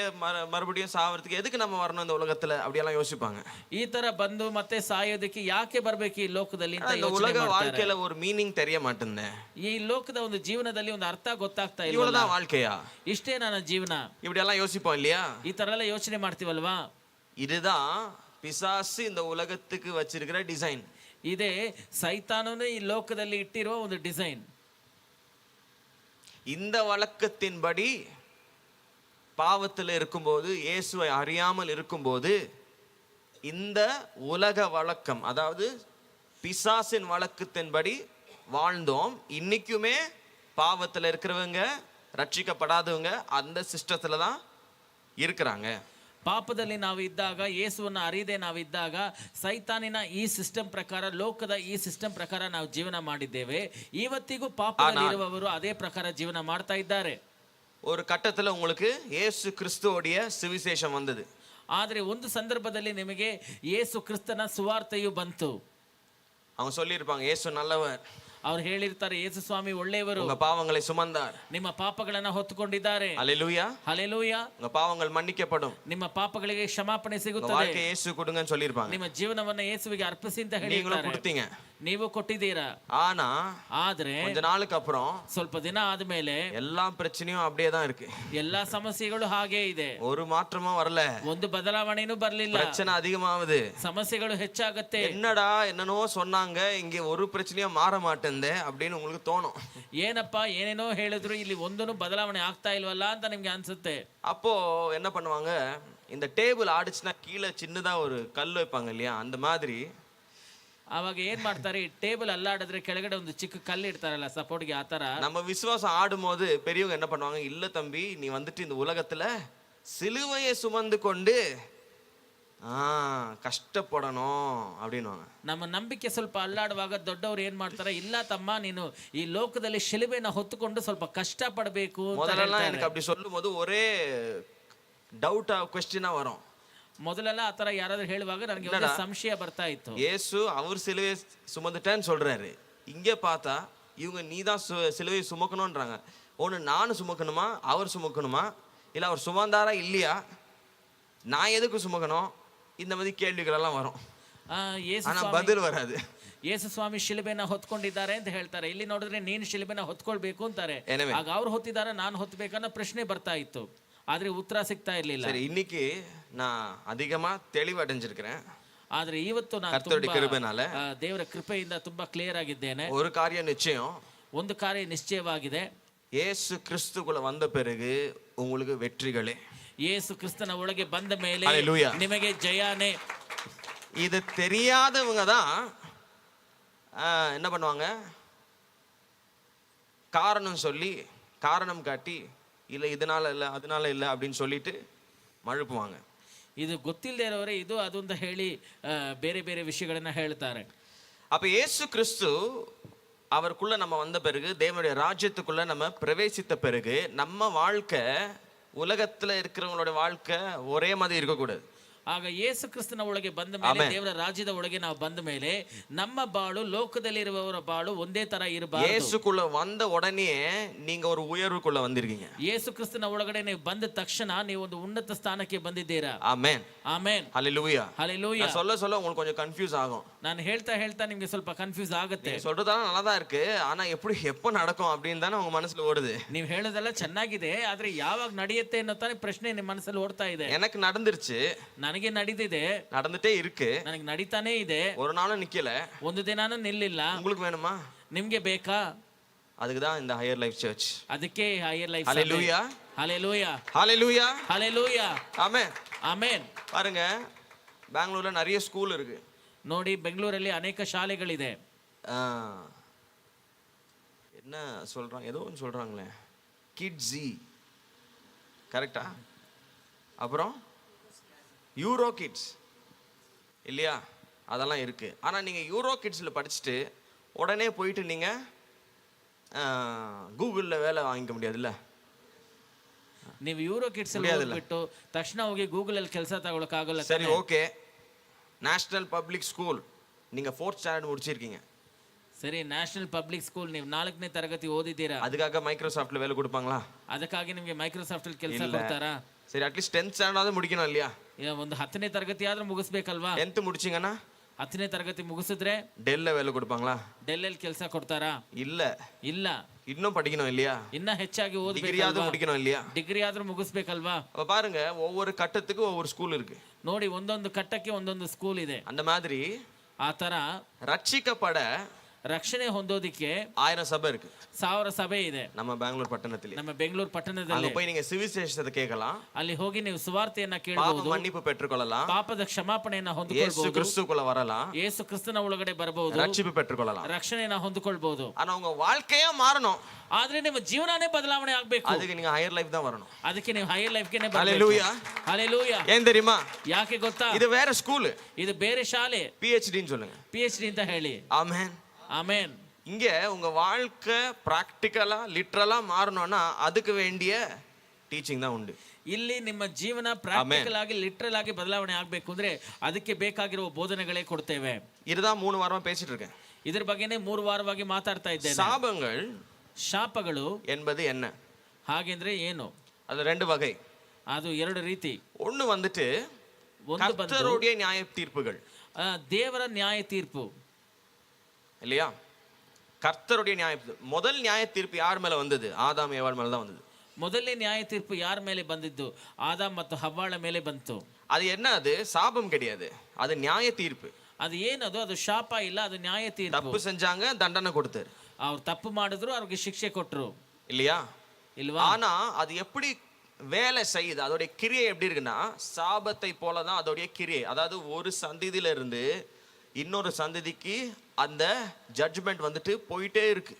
மறுபடியும் சாவறதுக்கு எதுக்கு நம்ம வரணும் இந்த உலகத்துல, அப்படியெல்லாம் யோசிப்பாங்க. ಈ ತರ ಬಂದು ಮತ್ತೆ ಸಾಯೋದಕ್ಕೆ ಯಾಕೆ ಬರ್ಬೇಕು ಈ ಲೋಕದಲ್ಲಿ ಅಂತ ಯೋಚನೆ உலக ಮಾಡ್ತಾರೆ. வாழ்க்கையில ஒரு மீனிங் தெரிய மாட்டேங்குது. ಈ ಲೋಕದ ಒಂದು ಜೀವನದಲ್ಲಿ ಒಂದು ಅರ್ಥ ಗೊತ್ತಾಗ್ತಾ ಇಲ್ಲ. இவ்வளவுதான் வாழ்க்கையா? ಇಷ್ಟೇ ನನ್ನ ಜೀವನ? இப்படி எல்லாம் யோசிப்போம் இல்லையா? ಈ ತರ ಎಲ್ಲ ಯೋಚನೆ ಮಾಡ್ತೀವಲ್ವಾ? இதுதான் பிசாசு இந்த உலகத்துக்கு வச்சிருக்கிற டிசைன். ಇದೇ ಸೈತಾನನೇ ಈ ಲೋಕದಲ್ಲಿ ಇಟ್ಟಿರುವ ಒಂದು ಡಿಸೈನ್. இந்த வழக்கத்தின்படி பாவத்தில் இருக்கும்போது, இயேசுவை அறியாமல் இருக்கும்போது, இந்த உலக வழக்கம், அதாவது பிசாசின் வழக்கத்தின்படி வாழ்ந்தோம். இன்னைக்குமே பாவத்தில் இருக்கிறவங்க, ரட்சிக்கப்படாதவங்க அந்த சிஸ்டத்துல தான் இருக்கிறாங்க. ಪಾಪದಲ್ಲಿ ನಾವು ಇದ್ದಾಗ, ಯೇಸುವನ್ನು ಅರಿಯದೆ ನಾವು ಇದ್ದಾಗ, ಸೈತಾನಿನ ಈ ಸಿಸ್ಟಮ್ ಪ್ರಕಾರ, ಲೋಕದ ಈ ಸಿಸ್ಟಮ್ ಪ್ರಕಾರ ನಾವು ಜೀವನ ಮಾಡಿದ್ದೇವೆ. ಇವತ್ತಿಗೂ ಪಾಪದಲ್ಲಿರುವವರು ಅದೇ ಪ್ರಕಾರ ಜೀವನ ಮಾಡ್ತಾ ಇದ್ದಾರೆ. ஒரு கட்டத்துல உங்களுக்கு இயேசு கிறிஸ்துவோடைய சுவிசேஷம் வந்தது. ಆದರೆ ಒಂದು ಸಂದರ್ಭದಲ್ಲಿ ನಿಮಗೆ ಯೇಸು ಕ್ರಿಸ್ತನ ಸುವಾರ್ತೆಯು ಬಂತು. அவங்க சொல்லியிருப்பாங்க, இயேசு நல்லவர், ಅವ್ರು ಹೇಳಿರ್ತಾರೆ, ಯೇಸು ಸ್ವಾಮಿ ಒಳ್ಳೆಯವರು, உங்க பாவங்களை சுமந்தார், ನಿಮ್ಮ ಪಾಪಗಳನ್ನ ಹೊತ್ತುಕೊಂಡಿದ್ದಾರೆ, ஹல்லேலூயா, ಹಲ್ಲೆಲೂಯಾ, உங்க பாவங்கள் மன்னிக்கப்படும், ನಿಮ್ಮ ಪಾಪಗಳಿಗೆ ಕ್ಷಮಾಪಣೆ ಸಿಗುತ್ತದೆ, வாழ்க்கை இயேசு கொடுங்கன்னு சொல்லியிருப்பாங்க. ನಿಮ್ಮ ಜೀವನವನ್ನ ಯೇಸುವಿಗೆ ಅರ್ಪಿಸಿ ಅಂತ ಹೇಳಿದ್ದಾರೆ. கொடுத்தீங்க, ನೀವು ಕೊಟ್ಟಿದ್ದೀರಾ. ಆದ್ರೆ கொஞ்ச நாளுக்கு அப்புறம், ಸ್ವಲ್ಪ ದಿನ ಆದ್ಮೇಲೆ எல்லா பிரச்சனையும் அப்படியே தான் இருக்கு. ಎಲ್ಲಾ ಸಮಸ್ಯೆಗಳು ಹಾಗೆ ಇದೆ, ஒரு மாற்றமும் வரல, ಒಂದು ಬದಲಾವಣೆನೂ ಬರ್ಲಿಲ್ಲ, பிரச்சனை அதிகமாகுது, ಸಮಸ್ಯೆಗಳು ಹೆಚ್ಚಾಗತ್ತೆ. என்னடா என்னனோ சொன்னாங்க, இங்க ஒரு பிரச்சனையும் மாற மாட்டேங்குது அப்படின்னு உங்களுக்கு தோணும். ಏನಪ್ಪಾ ಏನೇನೋ ಹೇಳಿದ್ರು, ಇಲ್ಲಿ ಒಂದೂ ಬದಲಾವಣೆ ಆಗ್ತಾ ಇಲ್ವಲ್ಲ ಅಂತ ನಿಮ್ಗೆ ಅನ್ಸುತ್ತೆ. அப்போ என்ன பண்ணுவாங்க, இந்த டேபிள் ஆடிச்சுன்னா கீழே சின்னதா ஒரு கல் வைப்பாங்க இல்லையா, அந்த மாதிரி ಅವಾಗ ಏನ್ ಮಾಡ್ತಾರೆ, ಈ ಟೇಬಲ್ ಅಲ್ಲಾಡಿದ್ರೆ ಕೆಳಗಡೆ ಒಂದು ಚಿಕ್ಕ ಕಲ್ಲು ಇಡ್ತಾರಲ್ಲ ಸಪೋರ್ಟ್ಗೆ, ಆ ತರ. நம்ம விசுவாசம் ஆடும்போது பெரியவங்க என்ன பண்ணுவாங்க, இல்ல தம்பி நீ வந்துட்டு இந்த உலகத்துல சிலுவையை சுமந்து கொண்டு கஷ்டப்படணும் அப்படின்னுவாங்க. ನಮ್ಮ ನಂಬಿಕೆ ಸ್ವಲ್ಪ ಅಲ್ಲಾಡುವಾಗ ದೊಡ್ಡವರು ಏನ್ ಮಾಡ್ತಾರೆ, ಇಲ್ಲ ತಮ್ಮ ನೀನು ಈ ಲೋಕದಲ್ಲಿ ಶಿಲುಬೆನ ಹೊತ್ತುಕೊಂಡು ಸ್ವಲ್ಪ ಕಷ್ಟ ಪಡಬೇಕು ಅಂತ முதல்ல ಹೇಳ್ತಾರೆ. எனக்கு அப்படி சொல்லும் போது ஒரே டவுட்டா கொஸ்டினா வரும். ಮೊದಲೆಲ್ಲ ಆತರ ಯಾರಾದ್ರೂ ಹೇಳುವಾಗ ನನಗೆ ಒಂದು ಸಂಶಯ ಬರ್ತಾ ಇತ್ತು. இயேசு அவர் சிலுவையை சுமந்துட்டேன்னு சொல்றாரு, இங்கே பார்த்தா இவங்க நீ தான் சிலுவையை சுமக்கணும்ன்றாங்க. ஒன்று நான் சுமக்கணுமா, அவர் சுமக்கணுமா, இல்லை அவர் சுமந்தாரா இல்லையா, நான் எதுக்கு சுமக்கணும், இந்த மாதிரி கேள்விகள் எல்லாம் வரும். ஆனா பதில் வராது. ಯೇಸು ಸ್ವಾಮಿ ಶಿಲುಬೆನ ಹೊತ್ಕೊಂಡಿದ್ದಾರೆ ಅಂತ ಹೇಳ್ತಾರೆ, ಇಲ್ಲಿ ನೋಡಿದ್ರೆ ನೀನು ಶಿಲುಬೆನ ಹೊತ್ಕೊಳ್ಬೇಕು ಅಂತಾರೆ. ಆಗ ಅವ್ರು ಹೊತ್ತಿದ್ದಾರೆ, ನಾನು ಹೊತ್ತಬೇಕನ್ನೋ ಪ್ರಶ್ನೆ ಬರ್ತಾ ಇತ್ತು, ಆದ್ರೆ ಉತ್ತರ ಸಿಗ್ತಾ ಇರ್ಲಿಲ್ಲ. சரி, இன்னைக்கு நான் அதிகமா தெளிவடைஞ்சிருக்கிறேன். ಆದ್ರೆ ಇವತ್ತು ನಾನು கர்த்தருடைய கிருபைனால ದೇವರ ಕೃಪೆಯಿಂದ ತುಂಬಾ ಕ್ಲಿಯರ್ ಆಗಿದ್ದೇನೆ. ஒரு காரியம் நிச்சயம், ಒಂದು ಕಾರ್ಯ ನಿಶ್ಚಯವಾಗಿದೆ, இயேசு கிறிஸ்துக்குள்ள வந்த பிறகு உங்களுக்கு வெற்றிகளே. ಯೇಸು ಕ್ರಿಸ್ತನ ಒಳಗೆ ಬಂದ ಮೇಲೆ Hallelujah. ನಿಮಗೆ ಜಯನೇ. இது தெரியாதவங்க தான் என்ன பண்ணுவாங்க, காரணம் சொல்லி காரணம் காட்டி இல்லை இதனால இல்லை அதனால இல்லை அப்படின்னு சொல்லிட்டு மழுப்புவாங்க. ಇದು ಗೊತ್ತಿಲ್ಲದೆ ಇರೋರೆ ಇದು ಅದು ಅಂತ ಹೇಳಿ ಬೇರೆ ಬೇರೆ ವಿಷಯಗಳನ್ನ ಹೇಳ್ತಾರೆ. அப்ப இயேசு கிறிஸ்து அவருக்குள்ள நம்ம வந்த பிறகு, தேவனுடைய ராஜ்யத்துக்குள்ள நம்ம பிரவேசித்த பிறகு, நம்ம வாழ்க்கை உலகத்துல இருக்கிறவங்களோட வாழ்க்கை ஒரே மாதிரி இருக்கக்கூடாது. ಆಗ ಯೇಸು ಕ್ರಿಸ್ತನ ಒಳಗೆ ಬಂದ ಮೇಲೆ, ದೇವರ ರಾಜ್ಯದ ಒಳಗೆ ನಾವು ಬಂದ ಮೇಲೆ ನಮ್ಮ ಬಾಳು ಲೋಕದಲ್ಲಿರುವವರ ಬಾಳು ಒಂದೇ ತರ ಇರಬಾರದು. இயேசுக்குள்ள வந்த உடனே நீங்க ஒரு உயர்வுக்குள்ள வந்திருக்கீங்க. ಯೇಸು ಕ್ರಿಸ್ತನ ಒಳಗಡೆ ನೀವು ಬಂದ ತಕ್ಷಣ ನೀವು ಒಂದು ಉನ್ನತ ಸ್ಥಾನಕ್ಕೆ ಬಂದಿದ್ದೀರಾ. ஆமென், ಆಮೆನ್, ஹல்லேலூயா. ಹಲ್ಲೆಲೂಯಾ. சொல்ல சொல்ல உங்களுக்கு கொஞ்சம் கன்ஃபியூஸ் ஆகும். ನಾನು ಹೇಳ್ತಾ ಹೇಳ್ತಾ ನಿಮ್ಗೆ ಸ್ವಲ್ಪ ಕನ್ಫ್ಯೂಸ್ ಆಗುತ್ತೆ. சொல்றதெல்லாம் நல்லா தான் இருக்கு, ஆனா எப்படி எப்ப நடக்கும் அப்படின்னு தானே உங்க மனசுல ஓடுது. ನೀವು ಹೇಳೋದೆಲ್ಲ ಚೆನ್ನಾಗಿದೆ, ಆದ್ರೆ ಯಾವಾಗ ನಡೆಯುತ್ತೆ ಅನ್ನೋ ತಾನೇ ಪ್ರಶ್ನೆ ನಿಮ್ಮ ಮನಸ್ಸಲ್ಲಿ ಓಡ್ತಾ ಇದೆ. எனக்கு நடந்துருச்சு, ನನಗೆ ನಡೆದಿದೆ, நடந்துட்டே இருக்கு, ನನಗೆ ನಡೀತಾನೆ ಇದೆ, ஒரு நாளும் நிக்கல. ಒಂದು ದಿನಾನು ನಿಲ್ಲಿಲ್ಲ. உங்களுக்கு வேணுமா? ನಿಮ್ಗೆ ಬೇಕಾ? அதுக்கு தான் இந்த ஹையர் லைஃப் சர்ச். ಅದಕ್ಕೆ ಹೈಯರ್ ಲೈಫ್. ஹல்லேலூயா, ಹಲ್ಲೆಲೂಯಾ, ஹல்லேலூயா, ಹಲ್ಲೆಲೂಯಾ. ஆமென், ಆಮೆನ್. பாருங்க, பெங்களூர்ல நிறைய ஸ்கூல் இருக்கு. ನೋಡಿ, ಬೆಂಗಳೂರಲ್ಲಿ ಅನೇಕ ಶಾಲೆಗಳಿದೆ. என்ன சொல்றாங்க, ஏதோ ஒன்று சொல்றாங்களே, கிட்ஸி, கரெக்டா? அப்புறம் யூரோ கிட்ஸ் இல்லையா, அதெல்லாம் இருக்கு. ஆனா நீங்க யூரோ கிட்ஸ்ல படிச்சுட்டு உடனே போயிட்டு நீங்க கூகுளில் வேலை வாங்கிக்க முடியாதுல்ல. ನೀವು ಯೂರೋ ಕಿಡ್ಸ್ ಅಲ್ಲಿ ಹೋಗ್ಬಿಟ್ಟು ತಕ್ಷಣ ಹೋಗಿ ಗೂಗಲ್ ಅಲ್ಲಿ ಕೆಲಸ ತಗೊಳಕ್ಕಾಗಲ್ಲ. சரி, ஓகே. நேஷனல் பப்ளிக் ஸ்கூல், நீங்க 4th ஸ்டாண்டர்ட் முடிச்சிருக்கீங்க. ಸರಿ, ನ್ಯಾಷನಲ್ ಪಬ್ಲಿಕ್ ಸ್ಕೂಲ್ ನೀವು 4ನೇ ತರಗತಿ ಓದಿದ್ದೀರಾ. அதுக்காக மைக்ரோசாஃப்ட்ல வேலை கொடுப்பாங்களா? ಅದಕ್ಕಾಗಿ ನಿಮಗೆ ಮೈಕ್ರೋಸಾಫ್ಟ್ ಅಲ್ಲಿ ಕೆಲಸ ಕೊಡ್ತಾರಾ? சரி, அட்லீஸ்ட் 10th ஸ்டாண்டர்ட் முடிக்கணும் இல்லையா? ಒಂದು 10ನೇ ತರಗತಿ ಆದ್ರೂ ಮುಗಿಸ್ಬೇಕಲ್ವಾ? 10th முடிச்சீங்கன்னா 10ನೇ ತರಗತಿ ಮುಗಿಸಿದ್ರೆ டெல்ல வேலை கொடுப்பாங்களா? ಡೆಲ್ಲಲ್ಲಿ ಕೆಲಸ ಕೊಡ್ತಾರಾ? இல்ல. ಇಲ್ಲ. இன்னும் படிக்கணும் இல்லையா? ಇನ್ನ ಹೆಚ್ಚಾಗಿ டிகிரியாவது முடிக்கணும் இல்லையா? ಡಿಗ್ರಿ ಆದ್ರೂ ಮುಗಿಸ್ಬೇಕಲ್ವಾ? அப்ப பாருங்க, ஒவ்வொரு கட்டத்துக்கு ஒவ்வொரு ஸ்கூல் இருக்கு. ನೋಡಿ, ಒಂದೊಂದು ಕಟ್ಟಕ್ಕೆ ಒಂದೊಂದು ಸ್ಕೂಲ್ ಇದೆ. அந்த மாதிரி ಆ ತರ ரட்சிக்கப்பட ರಕ್ಷಣೆ ಹೊಂದೋದಿಕ್ಕೆ 1000 ಸಭೆ இருக்கு. 1000 ಸಭೆ ಇದೆ நம்ம பெங்களூர் பட்டணத்திலே. ನಮ್ಮ ಬೆಂಗಳೂರು ಪಟ್ಟಣದಲ್ಲಿ. அங்க போய் நீங்க சுவிசேஷத்தை கேட்கலாம், ಅಲ್ಲಿ ಹೋಗಿ ನೀವು ಸುವಾರ್ತೆಯನ್ನ பாவ ಕೇಳಬಹುದು, மன்னிப்பு பெற்றுக்கொள்ளலாம், ಪಾಪದ ಕ್ಷಮಾಪಣೆಯನ್ನ இயேசு ಹೊಂದಿಕೊಳ್ಳಬಹುದು, கிறிஸ்துக்குள்ள வரலாம், ಯೇಸು ಕ್ರಿಸ್ತನ ಒಳಗಡೆ ಬರಬಹುದು, ரட்சிப்பு பெற்றுக்கொள்ளலாம். ರಕ್ಷಣೆಯನ್ನ ಹೊಂದಿಕೊಳ್ಳಬಹುದು. ஆனா உங்க வாழ்க்கையே மாறணும். ಆದ್ರೆ ನಿಮ್ಮ ಜೀವನನೇ ಬದಲಾವಣೆ ಆಗ್ಬೇಕು. அதுக்கு நீங்க ஹையர் லைஃப் தான் வரணும். ಅದಕ್ಕೆ ನೀವು ಹೈಯರ್ ಲೈಫ್ಗೆ ಬರಬೇಕು. ஹல்லேலூயா, ಹಲ್ಲೆಲೂಯಾ. ஏன் தெரியுமா? ಯಾಕೆ ಗೊತ್ತಾ? இது வேற ஸ்கூல், ಇದು ಬೇರೆ ಶಾಲೆ. PhDன்னு சொல்லுங்க. PhD ಅಂತ ಹೇಳಿ. ஆமென், ಆಮೆನ್. இங்க உங்க வாழ்க்கை பிராக்டிக்கலா லிட்டரலா மாறணும்னா அதுக்கு வேண்டிய ಟೀಚಿಂಗ್ தான் உண்டு. ಇಲ್ಲಿ ನಿಮ್ಮ ಜೀವನ ಪ್ರಾಕ್ಟಿಕಲ್ ಆಗಿ ಲಿಟರಲ್ ಆಗಿ ಬದಲಾವಣೆ ಆಗಬೇಕು ಅಂದ್ರೆ ಅದಕ್ಕೆ ಬೇಕಾಗಿರುವ ಬೋಧನೆಗಳೇ ಕೊಡ್ತೇವೆ. இதுதான் 3 வாரமா பேசிட்டு இருக்கேன். ಇದರ ಬಗ್ಗೆನೇ 3 ವಾರವಾಗಿ ಮಾತಾಡ್ತಾ ಇದ್ದೇನೆ. சாபங்கள், ಶಾಪಗಳು என்பது என்ன? ಹಾಗೆಂದ್ರೆ ಏನು? அது 2 வகை. ಅದು 2 ರೀತಿ. ஒன்னு வந்துட்டு ಒಂದು கர்த்தருடைய நியாய தீர்ப்புகள், ದೇವರ ನ್ಯಾಯ ತೀರ್ಪು இல்லையா? கர்த்தருடைய நியாய, முதல் நியாய தீர்ப்பு யார் மேல வந்தது? ஆதாம் ஏவாள் மேல தான் வந்தது. ಮೊದಲನೇ ನ್ಯಾಯ ತೀರ್ಪು ಯಾರ ಮೇಲೆ ಬಂದಿದ್ದು? ಆದಾಮ್ ಮತ್ತು ಹವ್ವಾಳ ಮೇಲೆ ಬಂತು. அது என்ன? அது சாபம் கிடையாது, அது நியாய தீர்ப்பு. ಅದು ಏನದು? ಅದು ಶಾಪ ಇಲ್ಲ, ಅದು ನ್ಯಾಯ ತೀರ್ಪು. தப்பு செஞ்சாங்க, தண்டனை கொடுத்தாரு. ಅವ್ರು ತಪ್ಪು ಮಾಡಿದ್ರು, ಅವ್ರಿಗೆ ಶಿಕ್ಷೆ ಕೊಟ್ರು, இல்லையா? ಇಲ್ವಾ? ஆனா அது எப்படி வேலை செய்யுது, அதோடைய கிரியை எப்படி இருக்குன்னா, சாபத்தை போலதான் அதோடைய கிரியை. அதாவது ஒரு சந்ததியில இருந்து இன்னொரு சந்ததிக்கு அந்த ஜட்ஜ்மெண்ட் வந்துட்டு போயிட்டே இருக்கு.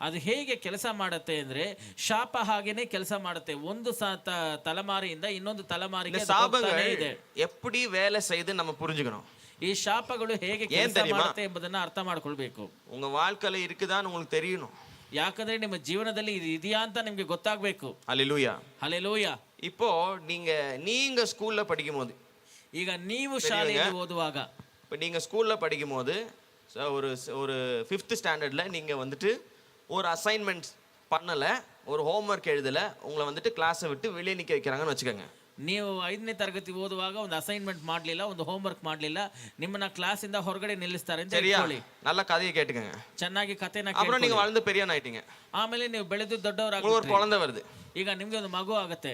ಅದು ಹೇಗೆ ಕೆಲಸ ಮಾಡುತ್ತೆ ಅಂದ್ರೆ ಶಾಪ ಹಾಗೇನೆ ಕೆಲಸ ಮಾಡುತ್ತೆ. ಒಂದು ತಲೆಮಾರಿಯಿಂದ ಇನ್ನೊಂದು இந்த ತಲೆಮಾರಿಗೆ ಅದು சாபங்கள் ಹೋಗ್ತಾನೆ ಇದೆ. எப்படி வேலை செய்து நம்ம புரிஞ்சுக்கணும். ಈ ಶಾಪಗಳು ಹೇಗೆ ಕೆಲಸ ಮಾಡುತ್ತೆ ಎಂಬುದನ್ನ ಅರ್ಥ ಮಾಡ್ಕೊಳ್ಬೇಕು. உங்க வாழ்க்கையில இருக்குதான்னு உங்களுக்கு தெரியணும். ಯಾಕಂದ್ರೆ ನಿಮ್ಮ ಜೀವನದಲ್ಲಿ ಇದು ಇದೆಯಾ ಅಂತ ನಿಮ್ಗೆ ಗೊತ್ತಾಗ್ಬೇಕು. அல்லேலூயா. ಹಲ್ಲೆಲೂಯಾ. இப்போ நீங்க ஸ்கூல்ல படிக்கும்போது, ಈಗ ನೀವು ಶಾಲೆಯಲ್ಲಿ ಓದುವಾಗ, இப்போ நீங்க ஸ்கூல்ல படிக்கும்போது ஒரு ஒரு 5th ஸ்டாண்டர்ட்ல நீங்க வந்துட்டு ஒரு அசைன்மெண்ட் பண்ணல, ஒரு ஹோம்ஒர்க் எழுதல, உங்களை வந்துட்டு கிளாஸை விட்டு வெளியே நிக்க வைக்கிறாங்கன்னு வச்சுக்கோங்க. ನೀವು 5ನೇ ತರಗತಿ ಓದುವಾಗ ಒಂದು ಅಸೈನ್ಮೆಂಟ್ ಮಾಡಲಿಲ್ಲ, ಒಂದು ಹೋಮ್ವರ್ಕ್ ಮಾಡಲಿಲ್ಲ, ನಿಮ್ಮನ್ನ ಕ್ಲಾಸಿಂದ ಹೊರಗಡೆ ನಿಲ್ಲಿಸ್ತಾರೆ ಅಂತ ಹೇಳಿ. நல்ல கதையை கேட்டுக்கங்க, ಚೆನ್ನಾಗಿ ಕಥೆನ அப்புறம் நீங்க வளர்ந்து பெரியவன் ஆயிட்டீங்க, ಆಮೇಲೆ ನೀವು ಬೆಳೆದು ದೊಡ್ಡವರಾಗಿ ஒரு குழந்தை வருது, ಈಗ ನಿಮ್ಗೆ ಒಂದು ಮಗು ಆಗುತ್ತೆ.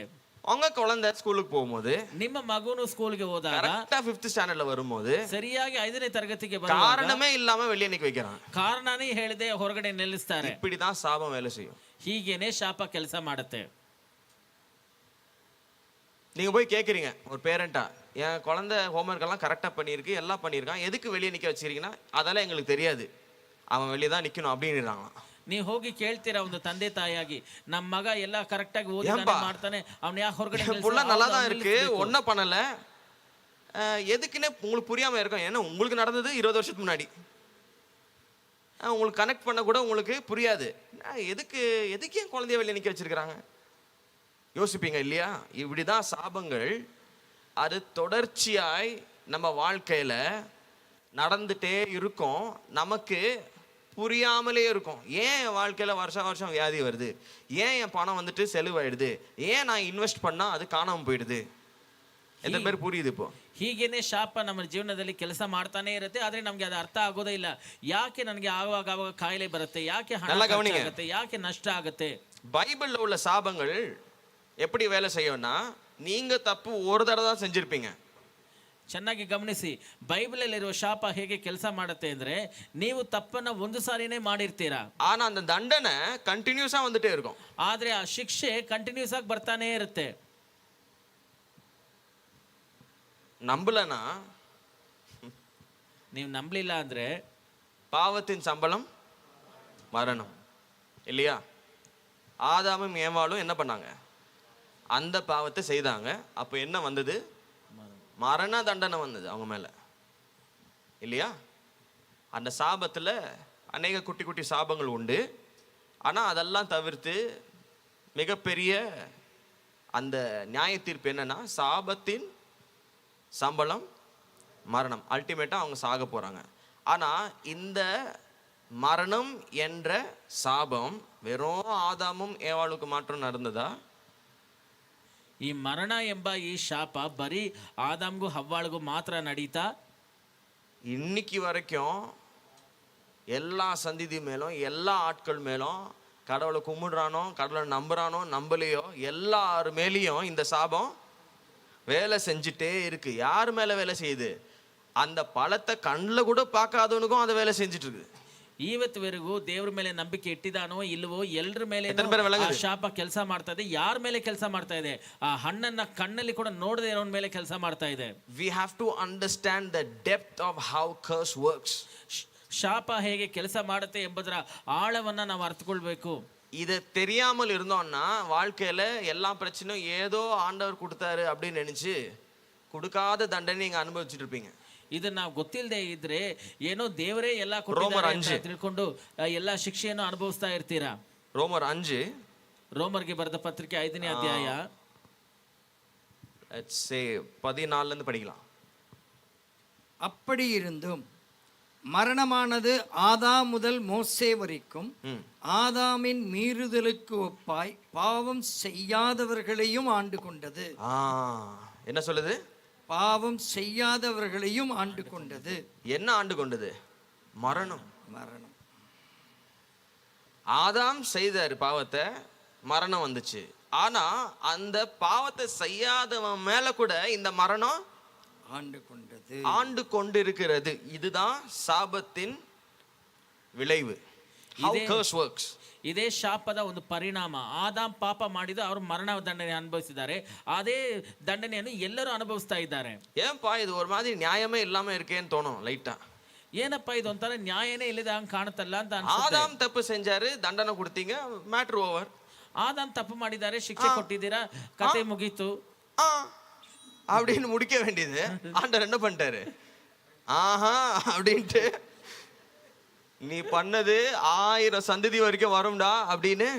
உங்க குழந்தை ஸ்கூலுக்கு போகும்போது, ನಿಮ್ಮ ಮಗುನು ಸ್ಕೂಲ್ಗೆ ಹೋದಾಗ கரெக்ட்டா 5th ஸ்டாண்டர்ட்ல வரும்போது ಸರಿಯಾಗಿ 5ನೇ ತರಗತಿಗೆ ಬರುವಾಗ காரணமே இல்லாம வெளியே நிக்க வைக்கிறாங்க. ಕಾರಣನೇ ಹೇಳದೆ ಹೊರಗಡೆ ನಿಲ್ಲಿಸ್ತಾರೆ. இப்படிதான் சாபம் வேலை செய்யும். ಹೀಗೇನೆ ಶಾಪ ಕೆಲಸ ಮಾಡುತ್ತೆ. நீங்க போய் கேக்குறீங்க ஒரு பேரண்டா, என் குழந்தை ஹோம்ஒர்க் எல்லாம் கரெக்டா பண்ணிருக்கு, எல்லாம் பண்ணிருக்கான், எதுக்கு வெளியே நிக்க வச்சிருக்கீங்கன்னா அதெல்லாம் எங்களுக்கு தெரியாது, அவன் வெளியே தான் நிக்கணும் அப்படின்றாங்களாம். ನೀವು ಹೋಗಿ ಕೇಳ್ತೀರಾ ಒಂದು ತಂದೆ ತಾಯಿಯಾಗಿ, ನಮ್ಮ ಮಗ ಎಲ್ಲ ಕರೆಕ್ಟ್ ಆಗಿ ಓದಿ ಮಾಡ್ತಾನೆ, ಅವನ ಯಾಕೆ ಹೊರಗಡೆ புள்ள நல்லா தான் இருக்கு, ஒன்னும் பண்ணல, எதுக்குன்னே உங்களுக்கு புரியாம இருக்கும். ஏன்னா உங்களுக்கு நடந்தது 20 வருஷத்துக்கு முன்னாடி, உங்களுக்கு கனெக்ட் பண்ண கூட உங்களுக்கு புரியாது. எதுக்கு என் குழந்தைய வெளியே நிக்க வச்சிருக்காங்க யோசிப்பீங்க இல்லையா? இப்படிதான் சாபங்கள் அது தொடர்ச்சியாய் நம்ம வாழ்க்கையில நடந்துட்டே இருக்கும், நமக்கு புரியாமலே இருக்கும். ஏன் என் வாழ்க்கையில வருஷம் வியாதி வருது, ஏன் என் பணம் வந்துட்டு செலவாயிடுது, ஏன் நான் இன்வெஸ்ட் பண்ணா அது காணாம போயிடுது. எத்தனை பேர் புரியுது இப்போ? ಹೀಗೇನೆ ಶಾಪ ನಮ್ಮ ಜೀವನದಲ್ಲಿ ಕೆಲಸ ಮಾಡ್ತಾನೆ ಇರುತ್ತೆ, ಆದ್ರೆ ನಮ್ಗೆ ಅದು ಅರ್ಥ ಆಗೋದೇ ಇಲ್ಲ. ಯಾಕೆ ನನಗೆ ಆವಾಗ ಕಾಯಿಲೆ ಬರುತ್ತೆ, ಯಾಕೆ ಹಣ ಆಗುತ್ತೆ, ಯಾಕೆ ನಷ್ಟ ಆಗುತ್ತೆ. பைபிள்ல உள்ள சாபங்கள் எப்படி வேலை செய்யும்னா, நீங்க தப்பு ஒரு தடவை தான் செஞ்சிருப்பீங்க. ಚೆನ್ನಾಗಿ ಗಮನಿಸಿ, ಬೈಬಲಲ್ಲಿರುವ ಶಾಪ ಹೇಗೆ ಕೆಲಸ ಮಾಡುತ್ತೆ ಅಂದ್ರೆ, ನೀವು ತಪ್ಪನ್ನ ಒಂದು ಸಾರಿನೇ ಮಾಡಿರ್ತೀರಾ, ஆனா அந்த தண்டனை கண்டினியூஸா வந்துட்டே இருக்கும். ಆದ್ರೆ ಆ ಶಿಕ್ಷೆ ಕಂಟಿನ್ಯೂಸ್ ಆಗಿ ಬರ್ತಾನೆ ಇರುತ್ತೆ. நம்பலனா, ನೀವು ನಂಬಲಿಲ್ಲ ಅಂದ್ರೆ பாவத்தின் சம்பளம் மரணம் இல்லையா? ஆதாமும் ஏவாளும் என்ன பண்ணாங்க? அந்த பாவத்தை செய்தாங்க. அப்ப என்ன வந்தது? மரண தண்டனை வந்தது அவங்க மேல இல்லையா? அந்த சாபத்துல அநேக குட்டி குட்டி சாபங்கள் உண்டு. ஆனா அதெல்லாம் தவிர்த்து மிகப்பெரிய அந்த நியாய தீர்ப்பு என்னன்னா, சாபத்தின் சம்பளம் மரணம். அல்டிமேட்டா அவங்க சாக போறாங்க. ஆனா இந்த மரணம் என்ற சாபம் வெறும் ஆதாமும் ஏவாளுக்கு மாற்றம் நடந்ததா? ಈ ಮರಣ ಎಂಬ ಈ ಶಾಪ ಬರೀ ಆದಾಮ್ಗೂ ಹವ್ವಾಳಿಗೂ ಮಾತ್ರ ನಡೀತಾ? இன்னைக்கு வரைக்கும் எல்லா சந்ததி மேலும் எல்லா ஆட்கள் மேலும் கடவுளை கும்பிடுறானோ, கடவுளை நம்புறானோ நம்பலையோ, எல்லாரு மேலேயும் இந்த சாபம் வேலை செஞ்சுட்டே இருக்கு. யார் மேல வேலை செய்யுது? அந்த பழத்தை கண்ணில் கூட பார்க்காதவனுக்கும் அதை வேலை செஞ்சுட்டு இருக்கு. ಇವತ್ತುವರೆಗೂ ದೇವ್ರ ಮೇಲೆ ನಂಬಿಕೆ ಇಟ್ಟಿದಾನೋ ಇಲ್ವೋ ಎಲ್ಲರ ಮೇಲೆ ಶಾಪ ಕೆಲಸ ಮಾಡ್ತಾ ಇದೆ. ಯಾರ ಮೇಲೆ ಕೆಲಸ ಮಾಡ್ತಾ ಇದೆ? ಆ ಹಣ್ಣನ್ನ ಕಣ್ಣಲ್ಲಿ ಕೂಡ ನೋಡದೆ ಇರೋನ್ ಮೇಲೆ ಕೆಲಸ ಮಾಡ್ತಾ ಇದೆ. We have to understand the depth of how curse works. ಶಾಪ ಹೇಗೆ ಕೆಲಸ ಮಾಡುತ್ತೆ ಎಂಬುದರ ಆಳವನ್ನ ನಾವು ಅರ್ಥಕೊಳ್ಬೇಕು. இது தெரியாமல் இருந்தோம்னா வாழ்க்கையில எல்லா பிரச்சனையும் ஏதோ ஆண்டவர் கொடுத்தாரு அப்படின்னு நினைச்சு கொடுக்காத தண்டனை நீங்க அனுபவிச்சுட்டு இருப்பீங்க. ಇದನ್ನ ನಾವು ಗೊತ್ತಿಲ್ಲದೆ ಇದ್ರೆ ಏನೋ ದೇವರೇ ಎಲ್ಲ ಕೊಟ್ಟಿದ್ದಾರೆ ತಿಳ್ಕೊಂಡು ಎಲ್ಲ ಶಿಕ್ಷೆಯನ್ನು ಅನುಭವಿಸ್ತಾ ಇರ್ತೀರಾ. ರೋಮರ್ 5 ರೋಮರ್ಗೆ ಬರೆದ ಪತ್ರಿಕೆ 5ನೇ ಅಧ್ಯಾಯ 14 இருந்து படிக்கலாம். அப்படி இருந்தும் மரணமானது ஆதாம் முதல் மோசே வரைக்கும் ஆதாமின் மீறுதலுக்கு ஒப்பாய் பாவம் செய்யாதவர்களையும் ஆண்டு கொண்டது. என்ன சொல்லுது? பாவம் செய்யாதவர்களையும் ஆண்டு கொண்டது. என்ன ஆண்டு கொண்டது? மரணம். மரணம். ஆதாம் செய்தார் பாவத்தை, மரணம் வந்துச்சு. ஆனா அந்த பாவத்தை செய்யாதவன் மேல கூட இந்த மரணம் ஆண்டு கொண்டது, ஆண்டு கொண்டிருக்கிறது. இதுதான் சாபத்தின் விளைவு. How curse works. ಇದೇ ಶಾಪದ ಒಂದು ಪರಿಣಾಮ. ಆದಾಮ್ ಪಾಪ ಮಾಡಿದ ಅವರು ಮರಣ ದಂಡನೆ ಅನುಭವಿಸಿದ್ದಾರೆ. ಅದೇ ದಂಡನೆಯನ್ನು ಎಲ್ಲರೂ ಅನುಭವಿಸ್ತಾ ಇದ್ದಾರೆ. ஏன்பா இது ஒரு மாதிரி நியாயமே இல்லாம இருக்கேன்னு தோணும் லைட்டா. ಏನಪ್ಪ ಇದು ಒಂಥರ ನ್ಯಾಯನೇ ಇಲ್ಲದ ಹಂಗ್ ಕಾಣುತ್ತಲ್ಲ ಅಂತ ಅನ್ಸುತ್ತೆ. ஆதாம் தப்பு செஞ்சாரு, தண்டனை கொடுத்தீங்க, மேட்ரு ஓவர். ಆದಾಮ್ ತಪ್ಪು ಮಾಡಿದ್ದಾರೆ, ಶಿಕ್ಷೆ ಕೊಟ್ಟಿದ್ದೀರಾ, ಕತೆ ಮುಗೀತು அப்படின்னு முடிக்க வேண்டியது ஆண்டவர் என்ன பண்ணிட்டாரு? ஆஹா அப்படின்ட்டு நீ பண்ணது 1000 சந்ததி வரைக்கும் வரும்டா அப்படின்னு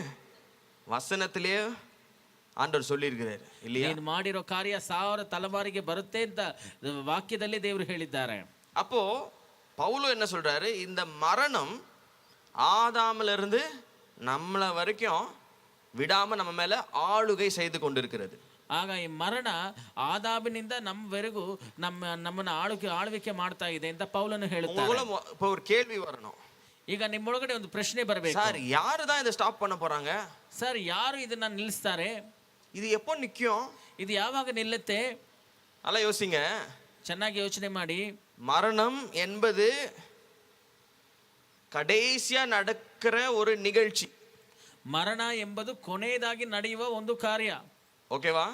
வசனத்திலே ஆண்டவர் சொல்லியிருக்கிறாரு இல்லையா? ನೀನು ಮಾಡಿರೋ ಕಾರ್ಯ 1000 ತಲೆಮಾರಿಗೆ ಬರುತ್ತೆ ಅಂತ ವಾಕ್ಯದಲ್ಲಿ ದೇವರು ಹೇಳಿದ್ದಾರೆ. அப்போ பவுலும் என்ன சொல்றாரு? இந்த மரணம் ஆதாமில இருந்து நம்மள வரைக்கும் விடாம நம்ம மேல ஆளுகை செய்து கொண்டிருக்கிறது. ಆಗ ಈ ಮರಣ ಆದಾಮಿನಿಂದ ನಮ್ಮವರೆಗೂ ನಮ್ಮನ್ನ ಆಳ್ವಿಕೆ ಮಾಡ್ತಾ ಇದೆ ಅಂತ ಪೌಲನು ಹೇಳುತ್ತಾರೆ. இப்போ ஒரு ಕೇಳ್ವಿ வரணும். ಈಗ ನಿಮ್ಮೊಳಗಡೆ ಒಂದು ಪ್ರಶ್ನೆ ಬರಬೇಕು. சார் யாரு தான் இதை ஸ்டாப் பண்ண போறாங்க? ಸರ್ ಯಾರು ಇದನ್ನ ನಿಲ್ಲಿಸ್ತಾರೆ? இது எப்போ நிக்கும்? ಇದು ಯಾವಾಗ ನಿಲ್ಲುತ್ತೆ? நல்லா யோசிங்க, ಚೆನ್ನಾಗಿ ಯೋಚನೆ ಮಾಡಿ. மரணம் என்பது கடைசியா நடக்கிற ஒரு நிகழ்ச்சி. ಮರಣ ಎಂಬುದು ಕೊನೆಯದಾಗಿ ನಡೆಯುವ ಒಂದು ಕಾರ್ಯ. ஓகேவா?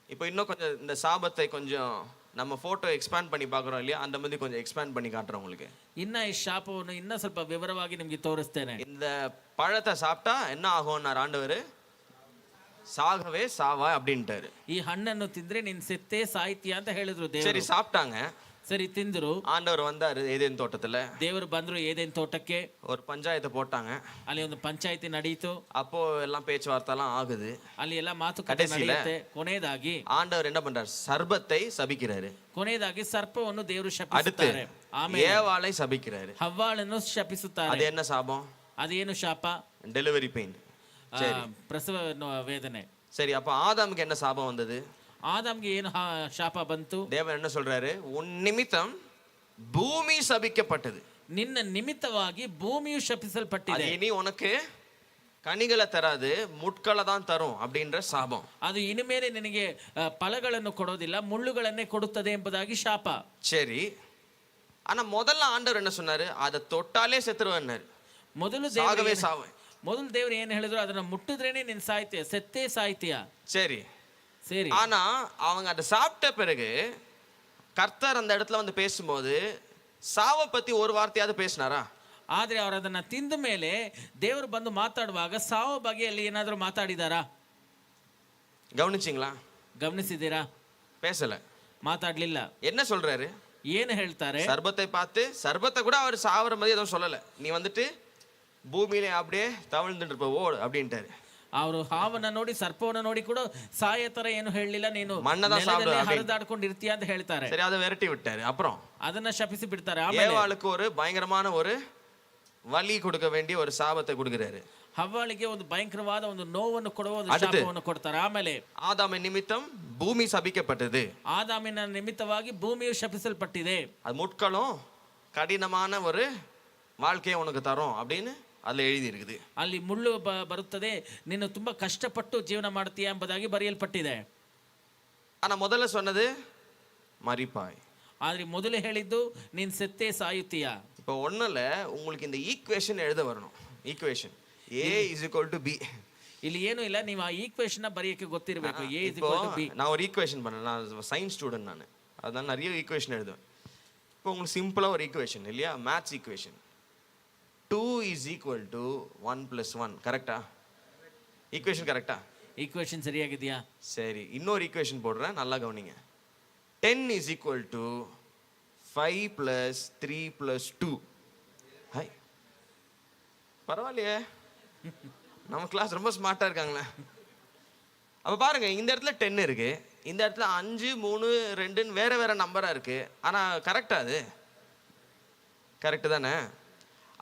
இப்போ இன்னும் கொஞ்சம் இந்த சாபத்தை கொஞ்சம் நம்ம ஃபோட்டோ எக்ஸ்பேண்ட் பண்ணி பார்க்குறோம் இல்லையா? அந்த மாதிரி கொஞ்சம் எக்ஸ்பேண்ட் பண்ணி காட்டுறேன் உங்களுக்கு. ಇನ್ನ ಈ ಶಾಪವನ್ನು ಇನ್ನ ಸ್ವಲ್ಪ ವಿವರವಾಗಿ ನಿಮಗೆ ತೋರಿಸ್ತೇನೆ. இந்த பழத்தை சாப்பிட்டா என்ன ஆகும்னார் ஆண்டவர்? சாகவே சாவா அப்படின்ட்டாரு. ಈ ಹಣ್ಣನ್ನು ತಿಂದ್ರೆ ನೀನ್ ಸೆತ್ತೇ ಸಾಯ್ತೀಯ ಅಂತ ಹೇಳಿದ್ರು ದೇವರು. சரி சாப்பிட்டாங்க. ಸರಿ ತಿಂದ್ರು. ஆண்டவர் வந்தாரு ஏதேன் தோட்டத்துல. ದೇವರು ಬಂದ್ರು ಏದೇನ್ ತೋಟಕ್ಕೆ. ஒரு பஞ்சாயத்தை போட்டாங்க. ಅಲ್ಲಿ ಒಂದು ಪಂಚಾಯಿತಿ ನಡೀತು. அப்போ எல்லாம் பேச்சுவார்த்தைலாம் ஆகுது. ಅಲ್ಲಿ ಎಲ್ಲ ಮಾತುಕತೆ ನಡೆಯುತ್ತೆ. ಕೊನೆಯದಾಗಿ ஆண்டவர் என்ன பண்றாரு? சர்பத்தை சபிக்கிறாரு. ಕೊನೆಯದಾಗಿ ಸರ್ಪವನ್ನು ದೇವರು ಶಪಿಸುತ್ತಾರೆ. ಆಮೇಲೆ ಏವಾಳை சபிக்கிறாரு. ಹವ್ವಾಳನ್ನು ಶಪಿಸುತ್ತಾರೆ. அது என்ன சாபம்? ಅದೇನು ಶಾಪ? Delivery pain. ಪ್ರಸವ ವೇದನೆ. சரி, அப்ப ஆதாமுக்கு என்ன சாபம் வந்தது? ಆದಾಮ್ಗೆ ಏನು ಶಾಪ ಬಂತು? தேவன் என்ன சொல்றாரு? உன் நிமித்தம் பூமி சபிக்கப்பட்டது. ನಿನ್ನ ನಿಮಿತ್ತವಾಗಿ ಭೂಮಿಯು ಶಪಿಸಲ್ಪಟ್ಟಿದೆ. இனி உனக்கு கனிகளை தராது, முட்களை தான் தரும் அப்படின்ற சாபம். ಅದು ಇನ್ಮೇಲೆ ನಿನಗೆ ಫಲಗಳನ್ನು ಕೊಡೋದಿಲ್ಲ, ಮುಳ್ಳುಗಳನ್ನೇ ಕೊಡುತ್ತದೆ ಎಂಬುದಾಗಿ ಶಾಪ. சரி, ஆனா முதல்ல ஆண்டவர் என்ன சொன்னாரு? அதை தொட்டாலே செத்துருவன்னாரு. ಮೊದಲು ದೇವರು ಏನು ಹೇಳಿದ್ರು? ಅದನ್ನ ಮುಟ್ಟಿದ್ರೇನೆ ನೀನ್ ಸಾಯ್ತೀಯ, ಸೆತ್ತೇ ಸಾಯ್ತೀಯ. சரி சரி. ஆனா அவங்க அதை சாப்பிட்ட பிறகு கர்த்தர் அந்த இடத்துல வந்து பேசும்போது சாவை பத்தி ஒரு வார்த்தையாவது பேசினாரா? ಆದ್ರೆ ಅವರು ಅದನ್ನ ತಿಂದ ಮೇಲೆ ದೇವರು ಬಂದು ಮಾತಾಡುವಾಗ ಸಾವು ಬಗೆಯಲ್ಲಿ ಏನಾದರೂ ಮಾತಾಡಿದಾರಾ? கவனிச்சிங்களா? ಗಮನಿಸಿದ್ದೀರಾ? பேசல, ಮಾತಾಡ್ಲಿಲ್ಲ. என்ன சொல்றாரு? ಏನು ಹೇಳ್ತಾರೆ? சர்பத்தை பார்த்து, சர்பத்தை கூட அவர் சாவற மாதிரி எதுவும் சொல்லல, நீ வந்துட்டு பூமியில அப்படியே தவழ்ந்துட்டு இருப்ப ஓடு அப்படின்ட்டாரு. ಅವರು ಹಾವನ್ನ ನೋಡಿ, ಸರ್ಪವನ್ನ ನೋಡಿ ಕೂಡ ಸಾಯ ತರ ಏನು ಹೇಳಲಿಲ್ಲ, ನೀನು ಹರಿದಾಡ್ಕೊಂಡು ಇರ್ತೀಯ ಅಂತ ಹೇಳ್ತಾರೆ. சரி, அதை விரட்டி விட்டாரு. அப்புறம் ಅದನ್ನ ಶಪಿಸಿ ಬಿಡ್ತಾರೆ. ஏவாளுக்கு ஒரு பயங்கரமான ஒரு வலி கொடுக்க வேண்டிய ஒரு சாபத்தை கொடுக்கிறாரு. ಹವ್ವಾಳಿಗೆ ಒಂದು ಭಯಂಕರವಾದ ಒಂದು ನೋವನ್ನು ಕೊಡುವ ಒಂದು ಶಾಪವನ್ನು ಕೊಡ್ತಾರೆ. ಆಮೇಲೆ ஆதாமின் நிமித்தம் பூமி சபிக்கப்பட்டது. ಆದಾಮಿನ ನಿಮಿತ್ತವಾಗಿ ಭೂಮಿಯು ಶಪಿಸಲ್ಪಟ್ಟಿದೆ. அது முட்களும் கடினமான ஒரு வாழ்க்கையை உனக்கு தரும் அப்படின்னு ಅಲ್ಲಿ எழுதி இருக்குது. ಅಲ್ಲಿ ಮುಳ್ಳು ಬರುತ್ತದೆ, ನೀನು ತುಂಬಾ ಕಷ್ಟಪಟ್ಟು ಜೀವನ ಮಾಡ್ತೀಯ ಎಂಬುದಾಗಿ ಬರೆಯಲ್ಪಟ್ಟಿದೆ. ஆனா முதல்ல சொன்னது மரிப்பாய். ಆದ್ರೆ ಮೊದಲು ಹೇಳಿದ್ದು ನೀನ್ ಸೆತ್ತೇ ಸಾಯುತ್ತೀಯ. இப்போ ஒண்ணுல உங்களுக்கு இந்த ஈக்குவேஷன் எழுத வரணும். Equation A = B. ಇಲ್ಲಿ ಏನು ಇಲ್ಲ, ನೀವು ಆ ಈಕ್ವೇಷನ್ ಬರೆಯಕ್ಕೆ ಗೊತ್ತಿರಬೇಕು. A = B. நான் ஒரு ஈக்குவேஷன் பண்ணேன், நான் சயின்ஸ் ஸ்டூடெண்ட், நான் அதான் நிறைய ஈக்குவேஷன் எழுதுவேன். இப்போ உங்களுக்கு சிம்பிளா ஒரு ஈக்குவேஷன் இல்லையா? Maths equation 2 = 1 + 1. கரெக்டா? ஈக்குவேஷன் கரெக்டா? ಈಕ್ವೇಷನ್ ಸರಿಯಾಗಿದೆಯಾ? சரி, இன்னொரு ஈக்குவேஷன் போடுறேன், நல்லா கவனிங்க. 10 = 5 + 3 + 2. ஹை, பரவாயில்லையே, நம்ம கிளாஸ் ரொம்ப ஸ்மார்ட்டா இருக்காங்களே. அப்ப பாருங்க, இந்த இடத்துல 10 இருக்கு, இந்த இடத்துல 5 3 2ன்னு வேற வேற நம்பரா இருக்கு. ஆனா கரெக்டா? அது கரெக்ட் தானே?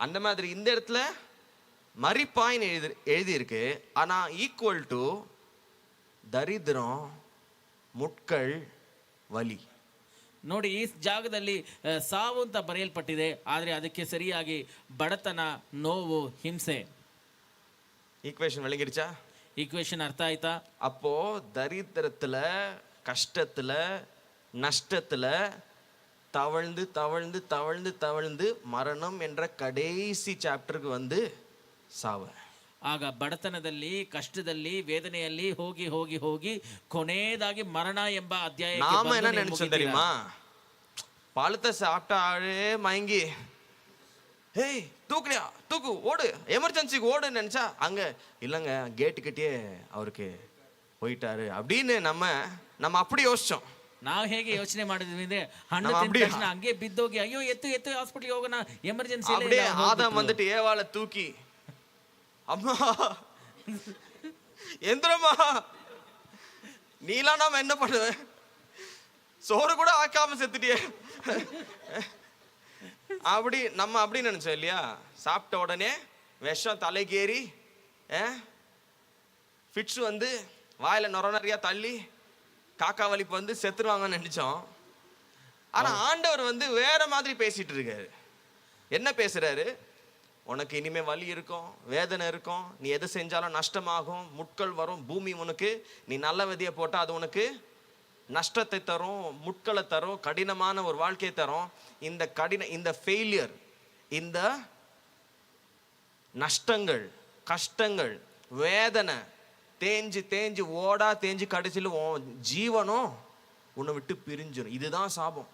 அந்த மாதிரி இந்த இடத்துல மரிப்பாயின் எழுதி இருக்கு, ஆனா ஈக்குவல் டு தரித்திரம், முட்கள், வலி. ನೋಡಿ, ಈ ಜಾಗದಲ್ಲಿ ಸಾವು ಅಂತ ಬರೆಯಲ್ಪಟ್ಟಿದೆ, ಆದ್ರೆ ಅದಕ್ಕೆ ಸರಿಯಾಗಿ ಬಡತನ, ನೋವು, ಹಿಂಸೆ. ஈக்குவேஷன் விளங்கிடுச்சா? ஈக்குவேஷன் ಅರ್ಥ ಆಯ್ತಾ? அப்போ தரித்திரத்துல, கஷ்டத்துல, நஷ்டத்துல தவழ்ந்து தவழ்ந்து தவழ்ந்து தவழ்ந்து மரணம் என்ற கடைசி சாப்டருக்கு வந்து சாவு. ಆಗ ಬಡತನದಲ್ಲಿ, ಕಷ್ಟದಲ್ಲಿ, ವೇದನೆಯಲ್ಲಿ ಹೋಗಿ ಹೋಗಿ ಹೋಗಿ ಕೊನೆಯದಾಗಿ ಮರಣ ಎಂಬ ಅಧ್ಯಾಯ. நாம என்ன நினைச்சோம் தெரியுமா? பழத்தை சாப்பிட்டா ஆளே மயங்கி, ஹேய் தூக்குறியா தூக்கு ஓடு, எமர்ஜென்சிக்கு ஓடுன்னு நினைச்சா அங்க இல்லைங்க கேட்டுக்கிட்டே அவருக்கு போயிட்டாரு அப்படின்னு நம்ம அப்படி யோசிச்சோம். ನಾವು ಹೇಗೆ ಯೋಚನೆ ಮಾಡಿದ್ವಿ ಅಂದ್ರೆ ಹಣ್ಣು ನಾವು ತಿಂದ ಅಪ್ಡಿ- ತಕ್ಷಣ ಹಂಗೆ ಬಿದ್ದೋಗಿ ಅಯ್ಯೋ ಎತ್ತು ಹಾಸ್ಪಿಟಲ್ಗೆ ಹೋಗೋಣ ಎಮರ್ಜೆನ್ಸಿ அப்படியே ஆதாம் வந்துட்டு ஏவாளை தூக்கி, அம்மா எந்திரமா, நீலாம் நாம என்ன பண்ணுவ, சோறு கூட ஆக்காம செத்துட்டியே. அப்படி நினைச்சோம் இல்லையா? சாப்பிட்ட உடனே விஷம் தலைக்கேறி ஃபிட்ஸ் வந்து வாயில நிறையா தள்ளி காக்கா வலிப்பு வந்து செத்துருவாங்கன்னு நினைச்சோம். ஆனா ஆண்டவர் வந்து வேற மாதிரி பேசிட்டு இருக்காரு. என்ன பேசுறாரு? உனக்கு இனிமே வலி இருக்கும், வேதனை இருக்கும், நீ எது செஞ்சாலும் நஷ்டமாகும், முட்கள் வரும், பூமி உனக்கு நீ நல்ல விதையை போட்டா அது உனக்கு நஷ்டத்தை தரும், முட்களை தரும், கடினமான ஒரு வாழ்க்கையை தரும். இந்த ஃபெயிலியர், இந்த நஷ்டங்கள், கஷ்டங்கள், வேதனை தேஞ்சு ஓடா தேஞ்சு கடைசியில் ஜீவனும் உன்னை விட்டு பிரிஞ்சிடும். இதுதான் சாபம்.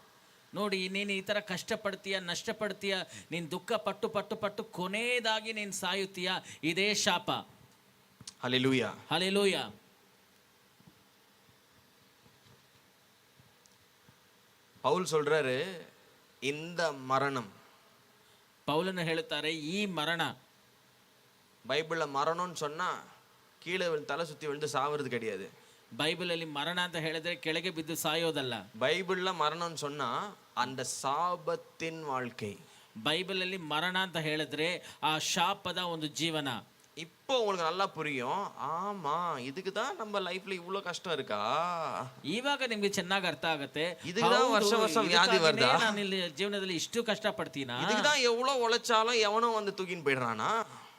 ನೋಡಿ, ನೀನು ಈ ತರ ಕಷ್ಟಪಡ್ತೀಯ, ನಷ್ಟಪಡ್ತೀಯ, ನೀನ್ ದುಃಖ ಪಟ್ಟು ಪಟ್ಟು ಪಟ್ಟು ಕೊನೆಯದಾಗಿ ನೀನ್ ಸಾಯುತ್ತೀಯ, ಇದೇ ಶಾಪ. ஹல்லேலூயா. ಹಲ್ಲೆಲೂಯಾ. பவுல் சொல்றாரு, இந்த மரணம், ಪೌಲನು ಹೇಳುತ್ತಾರೆ ಈ ಮರಣ, பைபிள்ல மரணம்னு சொன்னா கீழே தலை சுத்தி விழுந்து சாவுறது கிடையாது. ಬೈಬಲಲ್ಲಿ ಮರಣ ಅಂತ ಹೇಳಿದ್ರೆ ಕೆಳಗೆ ಬಿದ್ದು ಸಾಯೋದಲ್ಲ. பைபிள்ல மரணம்னு சொன்னா அந்த சாபத்தின் வாழ்க்கை. ಬೈಬಲಲ್ಲಿ ಮರಣ ಅಂತ ಹೇಳಿದ್ರೆ ಆ ಶಾಪದ ಒಂದು ಜೀವನ. இப்போ உங்களுக்கு நல்லா புரியும். ஆமா, இதுக்கு தான் நம்ம லைஃப்ல இவ்வளவு கஷ்டம் இருக்கா? ಇವಾಗ ನಿಮ್ಗೆ ಚೆನ್ನಾಗಿ ಅರ್ಥ ಆಗತ್ತೆ. இதுக்கு தான் வருஷம் வருஷம் வியாதி வருதா? ನಾನು ಇಲ್ಲಿ ಜೀವನದಲ್ಲಿ ಇಷ್ಟು ಕಷ್ಟ ಪಡ್ತೀನಾ? இதுக்கு தான் எவ்வளவு உழைச்சாலும் எவனோ வந்து தூக்கின்னு போயிடுறானா?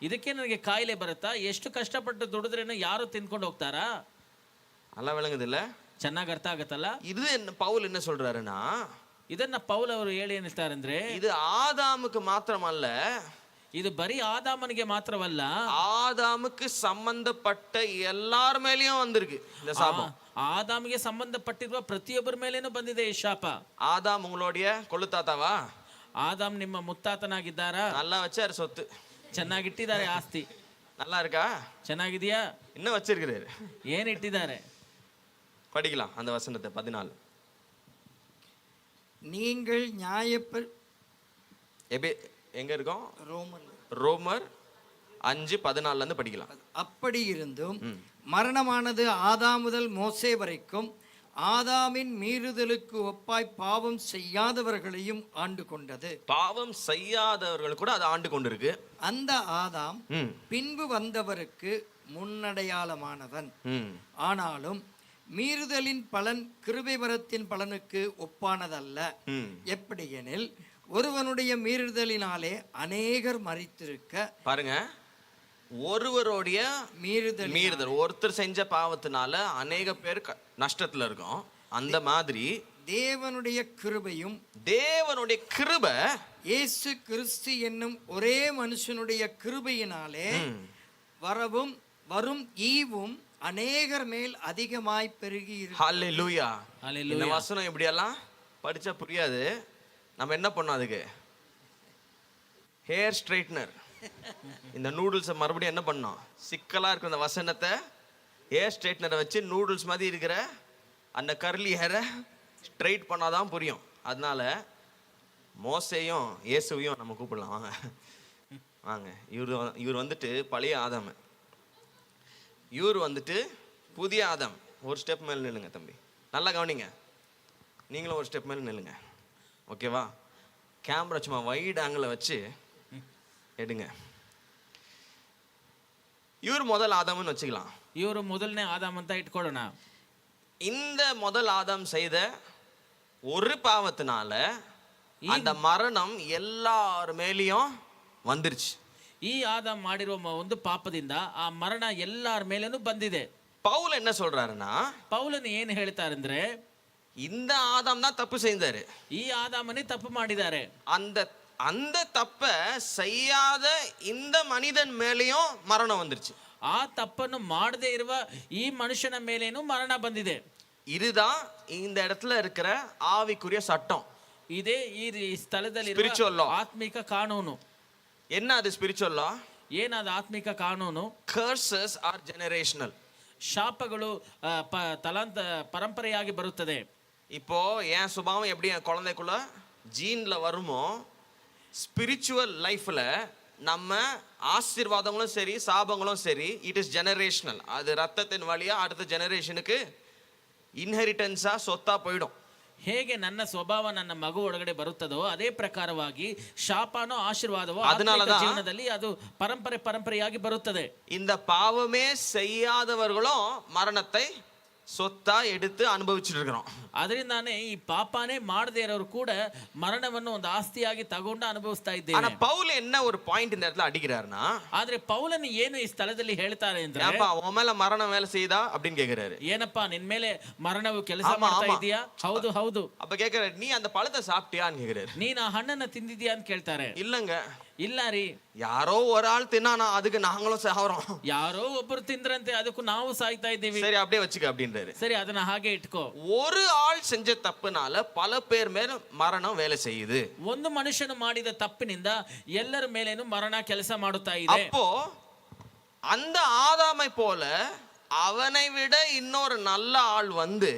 ಇದಕ್ಕೆ ನನಗೆ ಕಾಯಿಲೆ ಬರುತ್ತಾ? ಎಷ್ಟು ಕಷ್ಟಪಟ್ಟು ದುಡಿದ್ರೇನು ಯಾರು ತಿನ್ಕೊಂಡು ಹೋಗ್ತಾರಾ? நல்லா விளங்குது இல்ல? ಚೆನ್ನಾಗಿ ಅರ್ಥ ಆಗತ್ತಲ್ಲ? இது என்ன பவுல் என்ன சொல்றாருன்னா, ಇದನ್ನ ಪೌಲ್ ಅವರು ಹೇಳಿ ಏನಿಸ್ತಾರೆ ಅಂದ್ರೆ, இது ஆதாமுக்கு மாத்திரமல்ல, ಇದು ಬರೀ ಆದಾಮನಿಗೆ ಮಾತ್ರವಲ್ಲ, ஆதாமுக்கு சம்பந்தப்பட்ட எல்லார் மேலயும் வந்திருக்கு இந்த சாபம். ಆದಾಮಿಗೆ ಸಂಬಂಧಪಟ್ಟಿರುವ ಪ್ರತಿಯೊಬ್ಬರ ಮೇಲೇನೂ ಬಂದಿದೆ ಈ ಶಾಪ. ஆதாம் உங்களுடைய கொள்ளுத்தாத்தாவா? ಆದಾಮ್ ನಿಮ್ಮ ಮುತ್ತಾತನಾಗಿದ್ದಾರಾ? நல்லா வச்சாரு சொத்து, ಚೆನ್ನಾಗಿಟ್ಟಿದ್ದಾರೆ ಆಸ್ತಿ. நல்லா இருக்கா? ಚೆನ್ನಾಗಿದೆಯಾ? இன்னும் வச்சிருக்கிறாரு. ಏನ್ ಇಟ್ಟಿದ್ದಾರೆ? படிக்கலாம் அந்த வசனத்தை 14. நீங்கள் எங்க இருக்கோம்? ரோமன் ரோமர் 5:14 இருந்து படிக்கலாம். அப்படி இருந்தும் மரணமானது ஆதாம் முதல் மோசே வரைக்கும் ஆதாமின் மீறுதலுக்கு ஒப்பாய் பாவம் செய்யாதவர்களையும் ஆண்டு கொண்டது. பாவம் செய்யாதவர்கள் கூட அதை ஆண்டு கொண்டிருக்கு. அந்த ஆதாம் பின்பு வந்தவருக்கு முன்னடையாளமானவன். ஆனாலும் மீறுதலின் பலன் கிருபை வரத்தின் பலனுக்கு ஒப்பானதல்ல. எப்படியெனில் ஒருவனுடைய மீறுதலினாலே அநேகர் மரித்திருக்க. பாருங்க, ஒருவருடைய மீறுதல், ஒருத்தர் செஞ்ச பாவத்தினால அநேக பேர் நஷ்டத்துல இருக்கும். அந்த மாதிரி தேவனுடைய கிருபையும், தேவனுடைய கிருபை இயேசு கிறிஸ்து என்னும் ஒரே மனுஷனுடைய கிருபையினாலே வரும் ஈவும் அநேகர் மேல் அதிகமாய் பெருகி இருக்கு. ஹல்லேலூயா. இந்த வசனம் இப்படியெல்லாம் படிச்சா புரியாது. நம்ம என்ன பண்ணோம்? அதுக்கு ஹேர் ஸ்ட்ரைட்னர், இந்த நூடுல்ஸை மறுபடியும் என்ன பண்ணோம்? சிக்கலா இருக்கிற இந்த வசனத்தை ஹேர் ஸ்ட்ரைட்னரை வச்சு நூடுல்ஸ் மாதிரி இருக்கிற அந்த கர்லி ஹேரை ஸ்ட்ரைட் பண்ணாதான் புரியும். அதனால மோசேயும் இயேசுவையும் நம்ம கூப்பிடலாம். வாங்க வாங்க. இவர் வந்துட்டு பழைய ஆதாம், இவர் வந்துட்டு புதிய ஆதாம். ஒரு ஸ்டெப் மேலே நில்லுங்க தம்பி, நல்லா கவனிங்க. நீங்களும் ஒரு ஸ்டெப் மேலே நில்லுங்க, ஓகேவா? கேமரா சும்மா வைட் ஆங்கிள் வச்சு எடுங்க. இவர் முதல் ஆதாம்னு வச்சுக்கலாம். ಇವರು ಮೊದಲನೇ ಆದಾಮ್ ಅಂತ ಇಟ್ಕೊಳ್ಳೋಣ. இந்த முதல் ஆதாம் செய்த ஒரு பாவத்தினால அந்த மரணம் எல்லார் மேலேயும் வந்துருச்சு. ಈ ಆದಾಮ್ ಮಾಡಿರುವ ಒಂದು ಪಾಪದಿಂದ ಆ ಮರಣ ಎಲ್ಲರ ಮೇಲೇನೂ ಬಂದಿದೆ. பவுல் என்ன சொல்றாருன்னா, ಪೌಲನು ಏನು ಹೇಳ್ತಾರೆ ಅಂದ್ರೆ, இந்த ஆதாம் தான் தப்பு செய்தாரு, ಈ ಆದಾಮನೇ ತಪ್ಪು ಮಾಡಿದ್ದಾರೆ. அந்த தப்ப செய்யாத இந்த மனிதன் மேலேயும் மரணம் வந்துருச்சு. ಆ ತಪ್ಪನ್ನು ಮಾಡದೇ ಇರುವ ಈ ಮನುಷ್ಯನ ಮೇಲೇನೂ ಮರಣ ಬಂದಿದೆ. இதுதான் இந்த இடத்துல இருக்கிற ஆவிக்குரிய சட்டம். ಇದೇ ಈ ಸ್ಥಳದಲ್ಲಿ Spiritual law. ಆತ್ಮಿಕ ಕಾನೂನು. என்ன அது ஸ்பிரிச்சுவல் லா? ಏನಾದ ಆತ್ಮಿಕ ಕಾನೂನು? curses are generational. ಶಾಪಗಳು ಪರಂಪರೆಯಾಗಿ ಬರುತ್ತದೆ. இப்போ என் சுபாவம் எப்படி என் குழந்தைக்குள்ள ஜீன்ல வருமோ, ஸ்பிரிச்சுவல் லைஃப்ல நம்ம ஆசீர்வாதங்களும் சரி சாபங்களும் சரி இட் இஸ் ஜெனரேஷனல். அது ரத்தத்தின் வழியா அடுத்த ஜெனரேஷனுக்கு இன்ஹெரிட்டன்ஸா சொத்தா போயிடும். ಹೇಗೆ ನನ್ನ ಸ್ವಭಾವ ನನ್ನ ಮಗು ಒಳಗಡೆ ಬರುತ್ತದೋ ಅದೇ ಪ್ರಕಾರವಾಗಿ ಶಾಪನೋ ಆಶೀರ್ವಾದವೋ ಜೀವನದಲ್ಲಿ ಅದು ಪರಂಪರೆಯಾಗಿ ಬರುತ್ತದೆ. இந்த பாவமே செய்யாதவர்களும் மரணத்தை சொத்தா எடுத்து அனுபவிச்சுட்டு இருக்கிறோம். ಅದರಿಂದಾನೇ ಈ ಪಾಪನೇ ಮಾಡದೇ ಇರೋರು ಕೂಡ ಮರಣವನ್ನು ಒಂದು ಆಸ್ತಿಯಾಗಿ ತಗೊಂಡು ಅನುಭವಿಸ್ತಾ ಇದ್ದೇವೆ. ஆனா பவுல் என்ன ஒரு பாயிண்ட் இந்த இடத்துல அடிக்கிறாருன்னா, ಆದ್ರೆ ಪೌಲನು ಏನು ಈ ಸ್ಥಳದಲ್ಲಿ ಹೇಳ್ತಾರೆ ಅಂದ್ರೆ, அப்பா உன் மேல மரணம் வேலை செய்தா அப்படின்னு கேக்குறாரு. ಏನಪ್ಪಾ ನಿನ್ ಮೇಲೆ ಮರಣವು ಕೆಲಸ ಮಾಡ್ತಾ ಇದೆಯಾ? ಹೌದು ಹೌದು. அப்ப கேக்குறாரு, நீ அந்த பழத்தை சாப்பிட்டியான்னு கேக்குறாரு. ನೀನ್ ಆ ಹಣ್ಣನ್ನ ತಿಂದಿದ್ಯಾ ಅಂತ ಕೇಳ್ತಾರೆ. இல்லங்க, ಇಲ್ಲ ರೀ, யாரோ ஒரு ஆள் தின்னானா அதுக்கு நாங்களும் சாவறோம். ಯಾರೋ ಒಬ್ಬರು ತಿಂದ್ರಂತೆ ಅದಕ್ಕೂ ನಾವು ಸಾಯ್ತಾ ಇದ್ದೀವಿ. சரி அப்படியே வச்சுக்க அப்படின்றாரு. ಸರಿ ಅದನ್ನ ಹಾಗೆ ಇಟ್ಕೋ. ஒரு ஆள் செஞ்ச தப்புனால பல பேர் மேல மரணம் வேலை செய்யுது. ಒಂದು ಮನುಷ್ಯನು ಮಾಡಿದ ತಪ್ಪಿನಿಂದ ಎಲ್ಲರ ಮೇಲೇನು ಮರಣ ಕೆಲಸ ಮಾಡುತ್ತಾ ಇದೆ. அப்போ அந்த ஆதாமை போல அவனை விட இன்னொரு நல்ல ஆள் வந்து,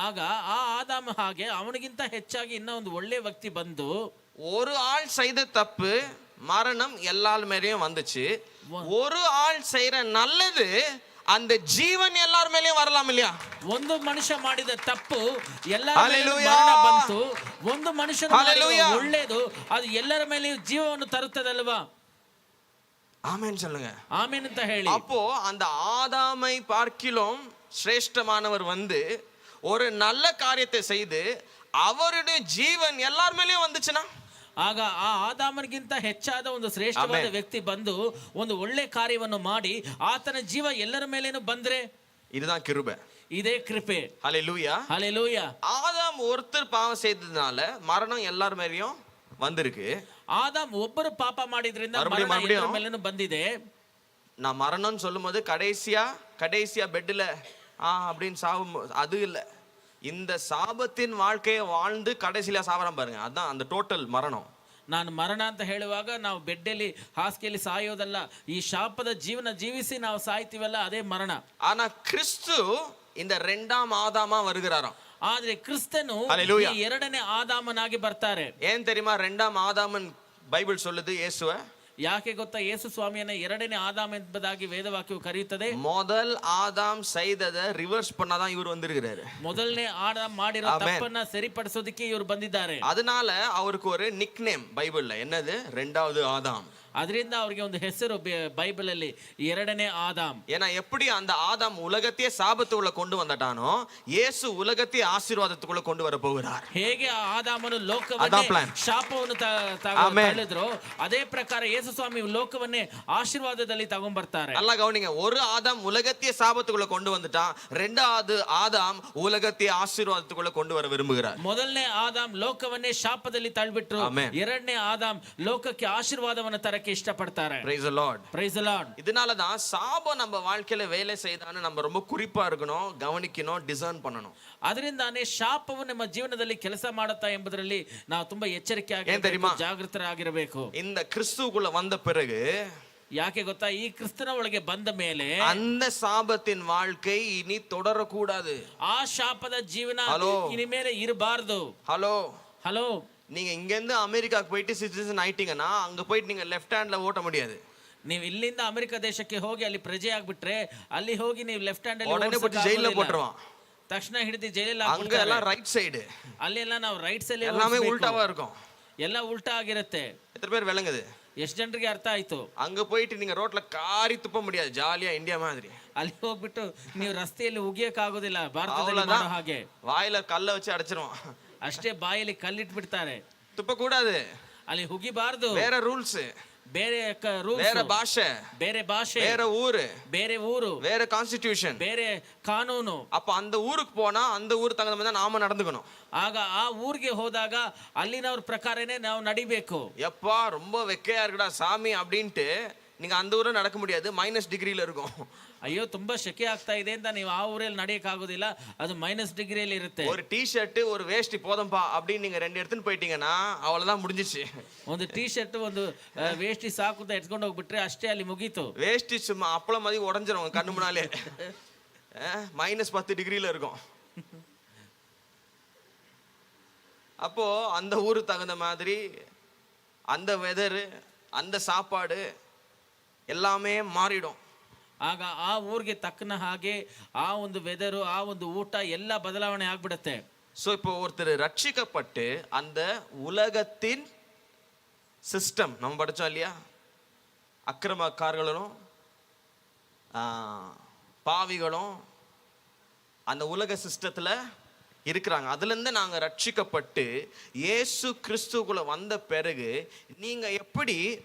ಆಗ ಆ ಆದಾಮ ಹಾಗೆ ಅವನಿಗಿಂತ ಹೆಚ್ಚಾಗಿ ಇನ್ನೂ ಒಂದು ಒಳ್ಳೆ ವ್ಯಕ್ತಿ ಬಂದು, ஒரு ஆள் செய்த தப்பு மரணம் எல்லார் மேலயும் வந்துச்சு, ஒரு ஆள் செய்யற நல்லது அந்த ஜீவன் எல்லார் மேலயும் வரலாம் இல்லையா? ಒಂದು ಮನುಷ್ಯ ಮಾಡಿದ ತಪ್ಪು ಎಲ್ಲರ ಮೇಲೂ ಮರಣ ಬಂತು, ಒಂದು ಮನುಷ್ಯನು ಮಾಡಿದ ಒಳ್ಳೆಯದು ಅದು ಎಲ್ಲರ ಮೇಲೆಯೂ ಜೀವವನ್ನು ತರುತ್ತದಲ್ವಾ? ஆமென் சொல்லுங்க. ಆಮೇನ್ ಅಂತ ಹೇಳಿ. அப்போ அந்த ஆதாமை பார்க்கிலும் சிரேஷ்டமானவர் வந்து ஒரு நல்ல காரியத்தை செய்து அவருடைய ஜீவன் எல்லார் மேலயும் வந்துச்சுன்னா, ಆಗ ಆ ಆದಾಮನಿಗಿಂತ ಹೆಚ್ಚಾದ ಒಂದು ಶ್ರೇಷ್ಠವಾದ ವ್ಯಕ್ತಿ ಬಂದು ಒಂದು ಒಳ್ಳೆ ಕಾರ್ಯವನ್ನು ಮಾಡಿ ಆತನ ಜೀವ ಎಲ್ಲರ ಮೇಲೇನು ಬಂದ್ರೆ, இதுதான் கிருபை, ಇದೇ ಕೃಪೆ. ஹல்லேலூயா ಹಲ್ಲೆಲೂಯಾ. ஆதாம் ஒருத்தர் பாவம் செய்ததுனால மரணம் எல்லார் மேலயும் வந்திருக்கு. ಆದಾಮ್ ಒಬ್ಬರು ಪಾಪ ಮಾಡಿದ್ರಿಂದ மறுபடியும் ಮರಣ ಎಲ್ಲರ ಮೇಲೇನು ಬಂದಿದೆ. நான் மரணம்னு சொல்லும்போது கடைசியா பெட்ல அப்படின்னு சாவும் அது இல்லை. இந்த சாபத்தின் வாழ்க்கையை வாழ்ந்து கடைசியில சாவரம் பாருங்க, அதான் அந்த டோட்டல் மரணம். ನಾನು ಮರಣ ಅಂತ ಹೇಳುವಾಗ ನಾವು ಬೆಡ್ಡಲ್ಲಿ ಹಾಸಿಗೆಯಲ್ಲಿ ಸಾಯೋದಲ್ಲ, ಈ ಶಾಪದ ಜೀವನ ಜೀವಿಸಿ ನಾವು ಸಾಯ್ತೀವಲ್ಲ ಅದೇ ಮರಣ. ஆனா கிறிஸ்து இந்த இரண்டாம் ஆதாமா வருகிறாராம். ಆದ್ರೆ ಕ್ರಿಸ್ತನು ஹல்லேலூயா ಈ ಎರಡನೇ ಆದಾಮನಾಗಿ ಬರ್ತಾರೆ. ஏன் தெரியுமா இரண்டாம் ஆதாமன் பைபிள் சொல்லுது இயேசுவை? ಯಾಕೆ ಗೊತ್ತಾ? ಯೇಸು ಸ್ವಾಮಿಯನ್ನ ಎರಡನೇ ಆದಾಮ್ ಎಂಬುದಾಗಿ ವೇದವಾಕ್ಯವು ಕರೆಯುತ್ತದೆ. முதல் ஆதாம் செய்ததை ரிவர்ஸ் பண்ணாதான் இவர் வந்திருக்கிறாரு. ಮೊದಲನೇ ಆದಾಮ್ ಮಾಡಿರೋ ತಪ್ಪನ್ನ ಸರಿಪಡಿಸೋದಕ್ಕೆ ಇವರು ಬಂದಿದ್ದಾರೆ. அதனால அவருக்கு ஒரு நிக் நேம் பைபிள்ல, என்னது? இரண்டாவது ஆதாம். ಅದರಿಂದ ಅವರಿಗೆ ಒಂದು ಹೆಸರು ಬೈಬಲ್ ಅಲ್ಲಿ ಎರಡನೇ ಆದಾಮ್. ஏன்னா எப்படி அந்த ஆதாம் உலகத்தையே சாபத்துக்குள்ள கொண்டு வந்துட்டானோ, இயேசு உலகத்தையே ஆசீர்வாதத்துக்குள்ள கொண்டு வர போகிறார். ಹೇಗೆ ಆ ಆದಾಮನು ಲೋಕವನ್ನೇ ಶಾಪವನ್ನು ತಳ್ಳಿದ್ರು, ಅದೇ ಪ್ರಕಾರ ಯೇಸು ಸ್ವಾಮಿ ಲೋಕವನ್ನೇ ಆಶೀರ್ವಾದದಲ್ಲಿ ತಗೊಂಡ್ಬರ್ತಾರೆ. நல்லா கவனிங்க, ஒரு ஆதாம் உலகத்தையே சாபத்துக்குள்ள கொண்டு வந்துட்டான், ரெண்டாவது ஆதாம் உலகத்தையே ஆசீர்வாதத்துக்குள்ள கொண்டு வர விரும்புகிறார். ಮೊದಲನೇ ಆದಾಮ್ ಲೋಕವನ್ನೇ ಶಾಪದಲ್ಲಿ ತಳ್ಳಿಬಿಟ್ರು, ಎರಡನೇ ಆದಾಮ್ ಲೋಕಕ್ಕೆ ಆಶೀರ್ವಾದವನ್ನು ತರಕ್ಕೆ ಇಷ್ಟಪಡ್ತಾರೆ. Praise the Lord. Praise the Lord. இதனாலதான் சாபம் நம்ம வாழ்க்கையில வேலை செய்தான்னு நம்ம ரொம்ப குறிப்பா இருக்கணும், கவனிக்கணும், டிசர்ன் பண்ணணும். ಅದರಿಂದಾನೇ ಶಾಪವು ನಮ್ಮ ಜೀವನದಲ್ಲಿ ಕೆಲಸ ಮಾಡುತ್ತಾ ಎಂಬುದರಲ್ಲಿ ನಾವು ತುಂಬಾ ಎಚ್ಚರಿಕೆಯಾಗಿ ಜಾಗೃತರಾಗಿರಬೇಕು. இந்த கிறிஸ்துவுக்குள்ள வந்த பிறகு, ಯಾಕೆ ಗೊತ್ತಾ? ಈ ಕ್ರಿಸ್ತನ ಒಳಗೆ ಬಂದ ಮೇಲೆ அந்த சாபத்தின் வாழ்க்கை இனி தொடரக்கூடாது. ಆ ಶಾಪದ ಜೀವನ ಇನಿಮೇಲೆ ಇರಬಾರದು. ஹலோ, நீங்க இங்க இருந்து அமெரிக்காக்கு போயிட்டு சிட்டிசன் ஆயிட்டீங்கன்னா அங்க போயிட்டு நீங்க லெஃப்ட் ஹேண்ட்ல ஓட்ட முடியாது. ನೀವು ಇಲ್ಲಿಂದ ಅಮೆರಿಕ ದೇಶಕ್ಕೆ ಹೋಗಿ ಅಲ್ಲಿ ಪ್ರಜೆ ಆಗ್ಬಿಟ್ರೆ ಅಲ್ಲಿ ಹೋಗಿ ನೀವು ಲೆಫ್ಟ್ ಹ್ಯಾಂಡ್ ಅಲ್ಲಿ உடனே போட்டு ஜெயில போட்டுருவான். ತಕ್ಷಣ ಹಿಡಿದು ಜೈಲಲ್ಲಿ அங்க எல்லாம் ரைட் சைடு, ಅಲ್ಲಿ ಎಲ್ಲ ನಾವು ರೈಟ್ ಸೈಡ್ எல்லாமே உல்டாவா இருக்கும், ಎಲ್ಲ ಉಲ್ಟಾ ಆಗಿರುತ್ತೆ. எத்தனை பேர் விளங்குது? ಎಷ್ಟು ಜನರಿಗೆ ಅರ್ಥ ಆಯ್ತು? அங்க போயிட்டு நீங்க ரோட்ல காரி துப்ப முடியாது, ஜாலியா இந்தியா மாதிரி. ಅಲ್ಲಿ ಹೋಗ್ಬಿಟ್ಟು ನೀವು ರಸ್ತೆಯಲ್ಲಿ ಉಗಿಯಕ್ಕಾಗೋದಿಲ್ಲ ಭಾರತದಲ್ಲಿ ಮಾಡೋ ಹಾಗೆ. வாயில கல்ல வச்சு அடைச்சிருவான், ಅಷ್ಟೇ ಬಾಯಲ್ಲಿ ಕಲ್ಲಿಟ್ಟು ಬಿಡ್ತಾರೆ. துப்ப கூடாது, ಅಲ್ಲಿ ಹುಗಿಬಾರ್ದು. வேற ரூல்ஸ், ಬೇರೆ ರೂಲ್ಸ್, வேற பாஷை, ಬೇರೆ ಭಾಷೆ, வேற ஊரு, ಬೇರೆ ಊರು, வேற கான்ஸ்டிடியூஷன், ಬೇರೆ ಕಾನೂನು. அப்ப அந்த ஊருக்கு போனா அந்த ஊர் தகுந்த மாதிரி தான் நாம நடந்துக்கணும். ಆಗ ಆ ಊರಿಗೆ ಹೋದಾಗ ಅಲ್ಲಿನವ್ರ ಪ್ರಕಾರನೇ ನಾವು ನಡಿಬೇಕು. எப்பா ரொம்ப வெக்கையா இருக்குடா சாமி அப்படின்ட்டு நீங்க அந்த ஊர்ல நடக்க முடியாது, -டிகிரில இருக்கும். ಅಯ್ಯೋ ತುಂಬಾ ಶೆಕೆ ಆಗ್ತಾ ಇದೆ ಅಂತ ನೀವು ಆ ಊರಲ್ಲಿ ನಡೆಯಕ್ಕಾಗೋದಿಲ್ಲ, ಅದು -ಡಿಗ್ರಿಯಲ್ಲಿ ಇರುತ್ತೆ. ஒரு டி-ஷர்ட் ஒரு வேஷ்டி போதும்பா அப்படின்னு நீங்க 2 எடுத்துன்னு போயிட்டீங்கன்னா அவ்வளவுதான் முடிஞ்சிச்சு. ಒಂದು ಟೀ ಶರ್ಟ್ ಒಂದು ವೇಷ್ಟಿ ಸಾಕು ಅಂತ ಎತ್ಕೊಂಡು ಹೋಗ್ಬಿಟ್ರೆ ಅಷ್ಟೇ ಅಲ್ಲಿ ಮುಗೀತು. வேஷ்டி சும்மா அப்பளம் மாதிரி உடஞ்சிரும் உங்க கண்ணு முன்னாலே. -10 டிகிரில இருக்கும். அப்போ அந்த ஊருக்கு தகுந்த மாதிரி அந்த வெதரு, அந்த சாப்பாடு எல்லாமே மாறிடும். ಆಗ ಆ ಊರಿಗೆ ತಕ್ಕನ ಹಾಗೆ ಆ ಒಂದು ವೆದರು, ಆ ಒಂದು ಊಟ ಎಲ್ಲ ಬದಲಾವಣೆ ಆಗ್ಬಿಡುತ್ತೆ. ஸோ இப்போ ஒருத்தர் ரட்சிக்கப்பட்டு அந்த உலகத்தின் சிஸ்டம் நம்ம படித்தோம் இல்லையா, அக்கிரமக்காரர்களும் பாவிகளும் அந்த உலக சிஸ்டத்தில் இருக்கிறாங்க. அதுலேருந்து நாங்கள் ரட்சிக்கப்பட்டு இயேசு கிறிஸ்துக்குள்ள வந்த பிறகு நீங்கள் எப்படி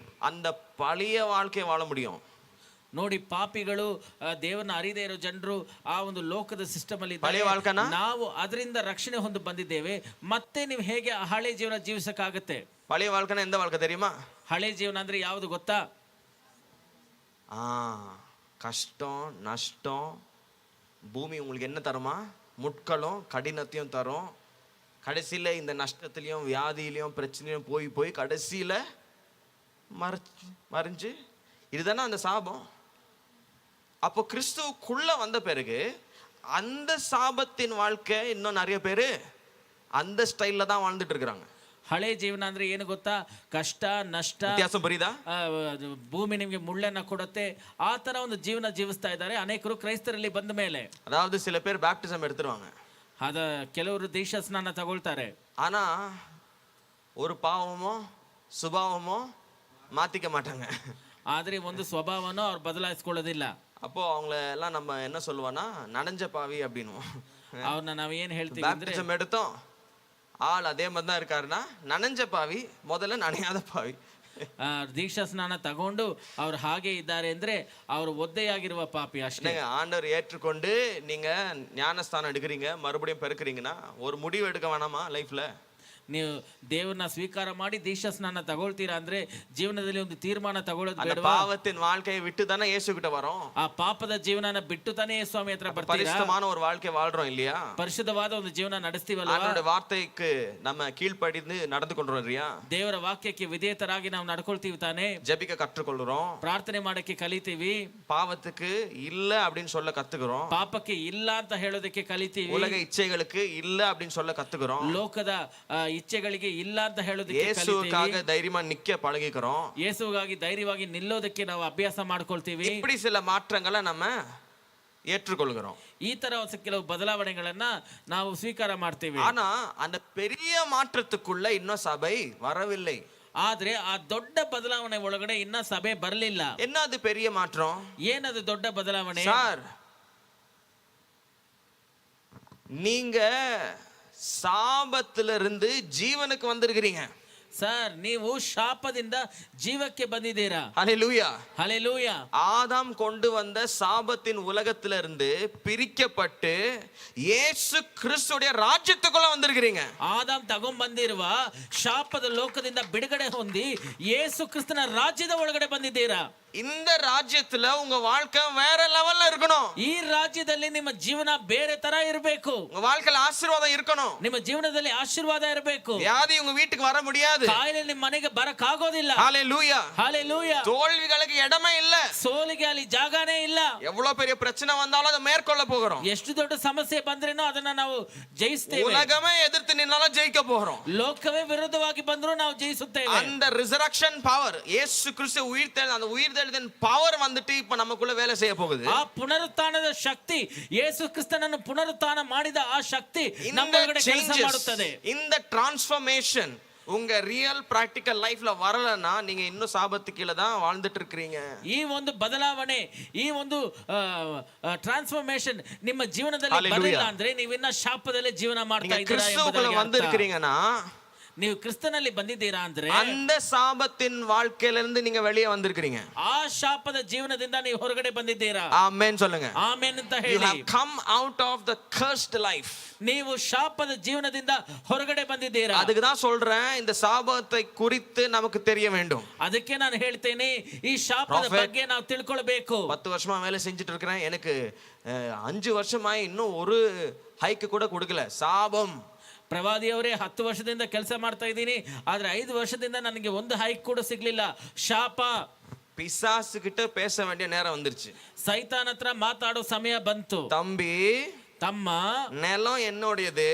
அந்த பழைய வாழ்க்கையை வாழ முடியும்? ನೋಡಿ, ಪಾಪಿಗಳು, ದೇವರನ್ನ ಅರಿದೇ ಇರೋ ಜನರು ಆ ಒಂದು ಲೋಕದ ಸಿಸ್ಟಮ್ ಅಲ್ಲಿ ಪಳೆಯ ವಾಳ್ಕನ ನಾವು ಅದರಿಂದ ರಕ್ಷಣೆ ಹೊಂದಿ ಬಂದಿದ್ದೇವೆ. ಮತ್ತೆ ನೀವು ಹೇಗೆ ಹಳೆ ಜೀವನ ಜೀವಿಸಕ್ಕಾಗತ್ತೆ? பழைய வாழ்க்கைனா எந்த வாழ்க்கை தெரியுமா? ಹಳೆ ಜೀವನ ಅಂದ್ರೆ ಯಾವುದು ಗೊತ್ತಾ? கஷ்டம், நஷ்டம், பூமி உங்களுக்கு என்ன தருமா? முட்களும் கடினத்தையும் தரும். கடைசியில் இந்த நஷ்டத்துலையும் வியாதியிலையும் பிரச்சனையும் போய் போய் கடைசியில் மறைஞ்சு இதுதானே அந்த சாபம். அப்போ கிறிஸ்துவுக்குள்ள வந்த பிறகு அந்த சாபத்தின் வாழ்க்கை இன்னும் நிறைய பேர் அந்த ஸ்டைல்ல தான் வாழ்ந்துட்டு இருக்கிறாங்க. ಹಳೆ ಜೀವನ ಅಂದ್ರೆ ಏನು ಗೊತ್ತಾ? ಕಷ್ಟ, ನಷ್ಟ, ವ್ಯತ್ಯಾಸ ಬರೀದಾ? ಭೂಮಿ ನಿಮಗೆ ಮುಳ್ಳನ್ನ ಕೊಡುತ್ತೆ, ಆ ತರ ಒಂದು ಜೀವನ ಜೀವಿಸ್ತಾ ಇದ್ದಾರೆ ಅನೇಕರು ಕ್ರೈಸ್ತರಲ್ಲಿ ಬಂದ ಮೇಲೆ. அதாவது சில பேர் பேப்டிசம் எடுத்துருவாங்க, ಅದ ಕೆಲವರು ದೀಕ್ಷಾ ಸ್ನಾನ ತಗೊಳ್ತಾರೆ. ஆனா ஒரு பாவமோ சுபாவமோ மாத்திக்க மாட்டாங்க. ಆದ್ರೆ ಒಂದು ಸ್ವಭಾವನೂ ಅವ್ರು ಬದಲಾಯಿಸ್ಕೊಳ್ಳೋದಿಲ್ಲ. அப்போ அவங்கள எல்லாம் நம்ம என்ன சொல்லுவோம்னா நனைஞ்ச பாவி அப்படின்னுவோம். ಅವ್ರನ್ನ ನಾವ್ ಏನ್ ಹೇಳ್ತೀವಿ ಅಂದ್ರೆ, பேப்டிசம் எடுத்தோம், ஆள் அதே மாதிரி தான் இருக்காருன்னா நனைஞ்ச பாவி, முதல்ல நனையாத பாவி. ದೀಕ್ಷಾ ಸ್ನಾನ ತಗೊಂಡು ಅವ್ರು ಹಾಗೆ ಇದ್ದಾರೆ ಅಂದ್ರೆ ಅವರು ಒದ್ದೆಯಾಗಿರುವ ಪಾಪಿ ಅಷ್ಟೇ. ஆண்டவர் ஏற்றுக்கொண்டு நீங்க ஞானஸ்தானம் எடுக்கிறீங்க, மறுபடியும் பெருக்கிறீங்கன்னா ஒரு முடிவு எடுக்க வேணாமா லைஃப்ல? ನೀವು ದೇವರನ್ನ ಸ್ವೀಕಾರ ಮಾಡಿ ದೀಕ್ಷಾ ಸ್ನಾನ ತಗೊಳ್ತೀರಾ ಅಂದ್ರೆ ಜೀವನದಲ್ಲಿ ಒಂದು ತೀರ್ಮಾನ ತಗೊಳ್ಳೋದು அந்த ಬೇಡವಾ? பாவத்தின் வாழ்க்கையை விட்டு தானே இயேசு கிட்ட வரோம். ಆ ಪಾಪದ ಜೀವನನ ಬಿಟ್ಟು ತಾನೇ ಸ್ವಾಮಿ ಹತ್ರ ಬರ್ತೀರಾ? பரிசுத்தமான ஒரு வாழ்க்கை வாழ்றோம் இல்லையா? ಪರಿಶುದ್ಧವಾದ ಒಂದು ಜೀವನ ನಡೆಸ್ತೀವಲ್ವಾ? ஆண்டவருடைய வார்த்தைக்கு நம்ம கீழ்ப்படிந்து நடந்து கொள்றோம் இல்லையா? ದೇವರ ವಾಕ್ಯಕ್ಕೆ ವಿಧೇಯತರಾಗಿ ನಾವು ನಡ್ಕೊಳ್ತೀವಿ ತಾನೇ? ஜெபிக்க கற்றுக்கொள்றோம், ಪ್ರಾರ್ಥನೆ ಮಾಡಕ್ಕೆ ಕಲಿತೀವಿ, பாவத்துக்கு இல்ல அப்படின்னு சொல்ல கத்துக்கிறோம், ಪಾಪಕ್ಕೆ ಇಲ್ಲ ಅಂತ ಹೇಳೋದಕ್ಕೆ ಕಲಿತೀವಿ, உலக இச்சைகளுக்கு இல்ல அப்படின்னு சொல்ல கத்துக்கிறோம், ಲೋಕದ ಇಚ್ಛೆಗಳಿಗೆ ಇಲ್ಲ ಅಂತ ಹೇಳೋದಕ್ಕೆ இயேசுவுக்காக தைரியமா நிக்க பழகிக்கிறோம், ಯೇಸುಗಾಗಿ ಧೈರ್ಯವಾಗಿ ನಿಲ್ಲೋದಕ್ಕೆ ನಾವು ಅಭ್ಯಾಸ ಮಾಡ್ಕೊಳ್ತೀವಿ. இப்படி சில மாற்றங்களை நம்ம ஏற்றுக்கொள்கிறோம். ಈ ತರ ಕೆಲವು ಬದಲಾವಣೆಗಳನ್ನ ನಾವು ಸ್ವೀಕಾರ ಮಾಡ್ತೀವಿ. ஆனா அந்த பெரிய மாற்றத்துக்குள்ள இன்னும் சபை வரவில்லை. ಆದ್ರೆ ಆ ದೊಡ್ಡ ಬದಲಾವಣೆ ಒಳಗಡೆ ಇನ್ನ ಸಭೆ ಬರಲಿಲ್ಲ. என்ன அது பெரிய மாற்றம்? ಏನದು ದೊಡ್ಡ ಬದಲಾವಣೆ? சார், நீங்க சாபத்திலிருந்து ஜீவனுக்கு வந்திருக்கிறீங்க. ಸರ್, ನೀವು ಶಾಪದಿಂದ ಜೀವಕ್ಕೆ ಬಂದಿದ್ದೀರಾ. ஹல்லேலூயா, ಹಲ್ಲೆಲೂಯಾ. ஆதாம் கொண்டு வந்த சாபத்தின் உலகத்திலிருந்து பிரிக்கப்பட்டு இயேசு கிறிஸ்துடைய ராஜ்யத்துக்குள்ள வந்திருக்கிறீங்க. ಆದಾಮ್ ತಗೊಂಡ್ ಬಂದಿರುವ ಶಾಪದ ಲೋಕದಿಂದ ಬಿಡುಗಡೆ ಹೊಂದಿ ಯೇಸು ಕ್ರಿಸ್ತನ ರಾಜ್ಯದ ಒಳಗಡೆ ಬಂದಿದ್ದೀರಾ. இந்த ராஜ்யத்துல உங்க வாழ்க்கை வேற லெவல்ல இருக்கணும். ಈ ರಾಜ್ಯದಲ್ಲಿ ನಿಮ್ಮ ಜೀವನ ಬೇರೆ ತರ ಇರಬೇಕು. உங்க வாழ்க்கையில ஆசீர்வாதம் இருக்கணும். ನಿಮ್ಮ ಜೀವನದಲ್ಲಿ ಆಶೀರ್ವಾದ ಇರಬೇಕು. வியாதி உங்க வீட்டுக்கு வர முடியாது. ಕಾಯಿಲೆ ನಿಮ್ಮ ಮನೆಗೆ ಬರಕ್ಕಾಗೋದಿಲ್ಲ. ஹல்லேலூயா, ಹಲ್ಲೆಲೂಯಾ. தோல்விகளுக்கு இடமே இல்ல. ಸೋಲಿಗೆ ಅಲ್ಲಿ ಜಾಗನೇ ಇಲ್ಲ. எவ்வளவு பெரிய பிரச்சனை வந்தாலும் அதை மேற்கொள்ள போகிறோம். ಎಷ್ಟು ದೊಡ್ಡ ಸಮಸ್ಯೆ ಬಂದ್ರೇನೋ ಅದನ್ನ ನಾವು ಜಯಿಸ್ತೇವೆ. உலகமே எதிர்த்து நின்னாலும் ஜெயிக்க போகிறோம். ಲೋಕವೇ ವಿರುದ್ಧವಾಗಿ ಬಂದರೂ ನಾವು ಜಯಿಸುತ್ತೇವೆ. அந்த ரிசரக்ஷன் பவர், இயேசு கிறிஸ்து உயிர்த்தெழுந்த அந்த உயிர்த்தெழுதலின் பவர் வந்துட்டு இப்ப நமக்குள்ள வேலை செய்ய போகுது. ಆ ಪುನರುತ್ಥಾನದ ಶಕ್ತಿ, ಯೇಸು ಕ್ರಿಸ್ತನನ್ನು ಪುನರುತ್ಥಾನ ಮಾಡಿದ ಆ ಶಕ್ತಿ ನಮ್ಮೊಳಗಡೆ ಕೆಲಸ ಮಾಡುತ್ತದೆ. இந்த டிரான்ஸ்ஃபர்மேஷன் உங்க ரியல் பிராக்டிಕಲ್ லைஃப்ல வரலன்னா நீங்க இன்னும் சாபத்து கீழ தான் வாழ்ந்துட்டு இருக்கீங்க. ಈ ಒಂದು ಬದಲಾವಣೆ, ಈ ಒಂದು ಟ್ರಾನ್ಸ್ಫಾರ್ಮೇಶನ್ ನಿಮ್ಮ ಜೀವನದಲ್ಲಿ ಬರಲಿಲ್ಲ ಅಂದ್ರೆ ನೀವಿನ್ನ ಶಾಪದಲ್ಲೇ ಜೀವನ ಮಾಡ್ತಾ ಇದ್ದೀರಾ கிறிஸ்துவுக்குள்ள வந்திருக்கீங்கன்னா, ನೀವು ಕ್ರಿಸ್ತನಲ್ಲಿ ಬಂದಿದ್ದೀರಾ ಅಂದ್ರೆ அந்த சாபத்தின் வாழ்க்கையில இருந்து நீங்க வெளியே வந்திருக்கிறீங்க. ಆ ಶಾಪದ ಜೀವನದಿಂದ ನೀವು ಹೊರಗಡೆ ಬಂದಿದ್ದೀರಾ. ஆமென் சொல்லுங்க. ಆಮೆನ್ ಅಂತ You ಹೇಳಿ. have come out of the cursed life. ನೀವು ಶಾಪದ ಜೀವನದಿಂದ ಹೊರಗಡೆ ಬಂದಿದ್ದೀರಾ. அதுக்கு தான் சொல்றேன், இந்த சாபத்தை குறித்து நமக்கு தெரிய வேண்டும். ಅದಕ್ಕೆ ನಾನು ಹೇಳ್ತೇನೆ ಈ ಶಾಪದ ಬಗ್ಗೆ ನಾವು ತಿಳ್ಕೊಳ್ಬೇಕು. 10 வருஷமா வேலை செஞ்சுட்டு இருக்கிறேன், எனக்கு 5 வருஷமாய் இன்னும் ஒரு ஹைக் கூட கொடுக்கல. சாபம். ಪ್ರವಾದಿಯವರೇ 10 ವರ್ಷದಿಂದ ಕೆಲಸ ಮಾಡ್ತಾ ಇದ್ದೀನಿ, ಆದ್ರೆ 5 ವರ್ಷದಿಂದ ನನಗೆ ಒಂದು ಹೈಕ್ ಕೂಡ ಸಿಗ್ಲಿಲ್ಲ. ಶಾಪ. பிசாசு கிட்ட பேச வேண்டிய நேரம் வந்துருச்சு. ಸೈತಾನ್ ಹತ್ರ ಮಾತಾಡೋ ಸಮಯ ಬಂತು. தம்பி, ತಮ್ಮ, நிலம் என்னோடையது,